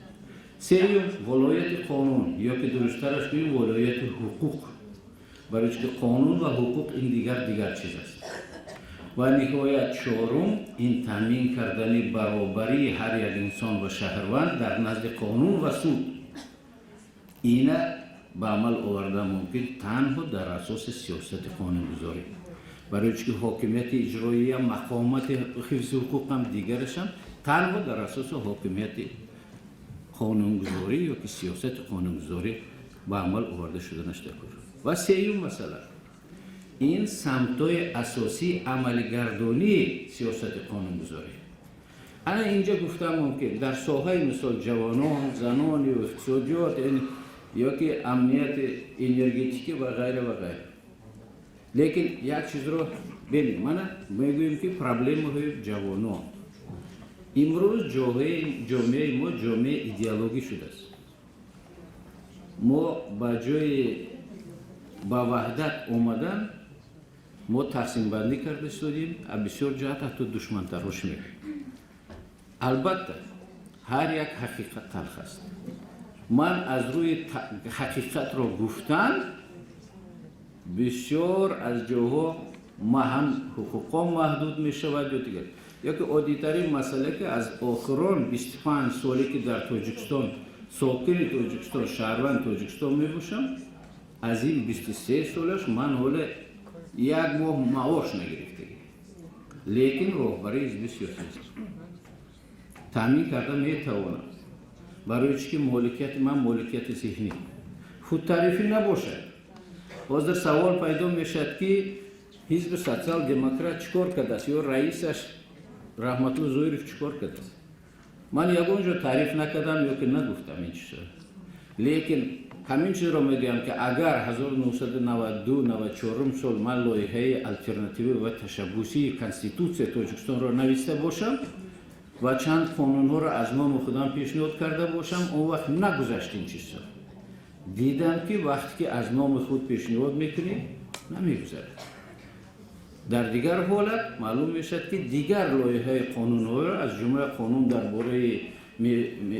سوم ولایت قانون یا که درست‌ترش بگیم ولایت حقوق، برای که قانون و حقوق این دیگر چیز است. و نهایت چهارم این تامین کردن برابری هر یک انسان و شهروند در نزد قانون و سود. اینا به عمل آوردن ممکن تنها در اساس سیاست قانونگذاری. برای که حاکمیت اجرایی هم مقامات حفظ حقوق هم دیگرش هم تنها در اساس حاکمیت قانونگذاری یا که سیاست قانونگذاری به عمل آورده شده نشده کرد. و سوم مثلا این سمت‌های اساسی عملگردانی سیاست قانونگذاری. انا اینجا گفتم ممکن در ساحه مثال جوانان، زنان و اقتصادیات یا که امنیت انرژتیکی و غیره و غیره. لیکن یک چیز رو ببینیم، من میگویم که پرابلم های جوانان امروز جامعه ما جامعه ایدئولوژی شده است. ما با جای با وحدت اومدن ما تقسیم بندی کرده شدیم، بسیار جهت حتی دشمنتر روش میگیم. البته هر یک حقیقت تلخ است. من از روی حقیقت را گفتن بسیار از جاها ما هم حقوقا محدود می شود یا دیگر. یکی عادی‌ترین مسئله که از آخران 25 سالی که در تاجیکستان ساکن تاجیکستان شهروند تاجیکستان می باشم، از این 23 سالش من حالا یک ماه معاش نگرفته، لیکن راهبری حزب سیاسی است. تامین کرده می توانم برای که مالکیت من مالکیت ذهنی خود تعریفی نباشد. باز در سوال پیدا می شد که حزب سوسیال دموکرات چیکار کرده است یا رئیسش رحمت الله زویروف چیکار کرده است. من یگانجا تعریف نکردم یا که نگفتم این چیزا، لیکن همین چیز را میگم که اگر 1992-94 سال من لایحه الترناتیوی و تشبوسی کنستیتوسیون تاجیکستان را نوشته باشم و چند قانون ها را از نام خودم پیشنهاد کرده باشم، اون وقت نگذشت این چیزا. دیدم که وقتی که از نام خود پیشنهاد میکنی نمیگذره. در دیگر حالت معلوم میشد که دیگر لایحه قانون ها را از جمله قانون درباره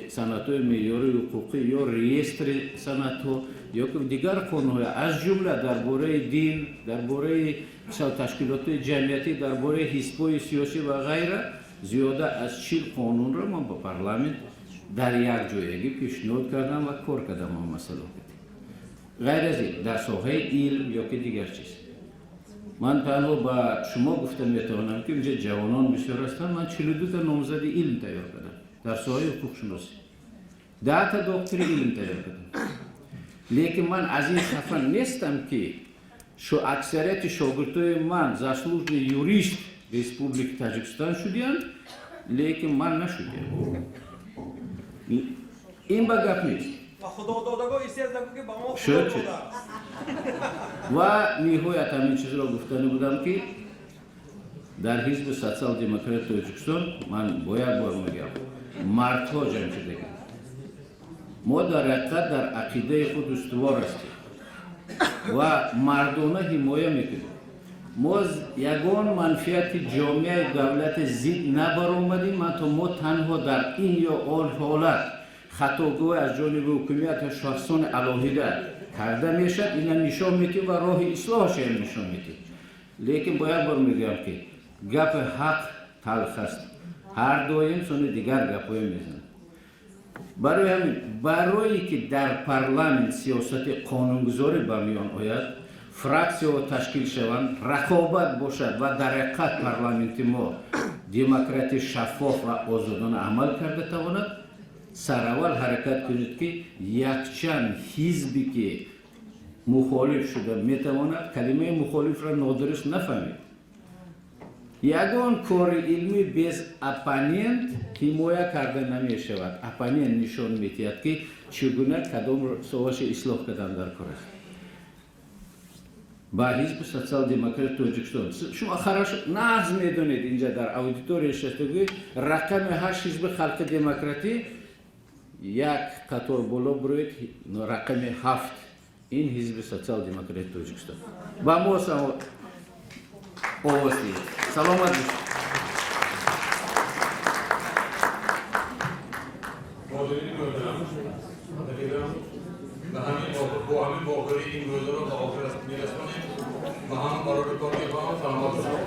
سندهای معیاری حقوقی یا ریستر سندها یا که دیگر قانون ها از جمله درباره دین، درباره تشکیلات جمعیتی، درباره حزب‌های سیاسی و غیره زیاده از 40 قانون را من با پارلمان در یک جایگی پیشنهاد کردم و کار کردم با مسئله. غیر از این در ساحه علم یا که دیگر چیز من تنها با شما گفتم میتوانم که اینجا جوانان بسیار هستن. من 42 تا نامزد علم تیار کردم در ساحه حقوق شناسی، 10 تا دکتر علم تیار کردم. لیکن من از این خفا نیستم که اکثریت شاگردای من زاسلوژ یوریست ریسپوبلیک تاجیکستان شدیان لیکن من نشدم. این با گپ نیست. و خدا دادگاه ایسی از که با ما شد خدا شد. داده و نهایت همین چیز را گفتنی بودم که در حزب سوسیال دموکرات تاجیکستان من باید بار میگم مردها جمع شده. ما در حقیقت در عقیده خود استوار هستیم و مردانه حمایه میکنیم. ما یگان منفیت جامعه دولت زید نبر اومدیم. ما تنها در این یا آن حالت خطاگاه از جانب حکومت یا شخصان علاهیده کرده میشد، اینا نشان میدیم و راه اصلاحش هم نشان میدیم. لیکن باید بار میگم که گپ حق تلخ است. هر دایم سون دیگر گپای میزنن. برای همین برای که در پارلمان سیاست قانونگذاری به میان آید، فراکسیون تشکیل شوند، رقابت باشد و در حقیقت پارلمانت ما دموکراتی شفاف و آزادانه عمل کرده تواند، سراول حرکت کنید که یک چند حزبی که مخالف شده میتواند کلمه مخالف را نادرست نفهمید. یگان کار علمی بیز اپانینت حمایه کرده نمی شود. اپانینت نشان میدهد که چگونه کدام سواش اصلاح کردن در کار است. با حزب سوسیال دموکرات تاجیکستان شما خراش ناز میدونید اینجا در اودیتوری شستگی رقم 8 حزب خلق دموکراتی یک قطار بالا بروید رقم 7 این حزب سوسیال دموکرات تاجیکستان با ما آوازی سلامت باشید. و همین باقری این روزه رو به آخر میرسونیم و هم قرار کاری با هم سلامت باشید.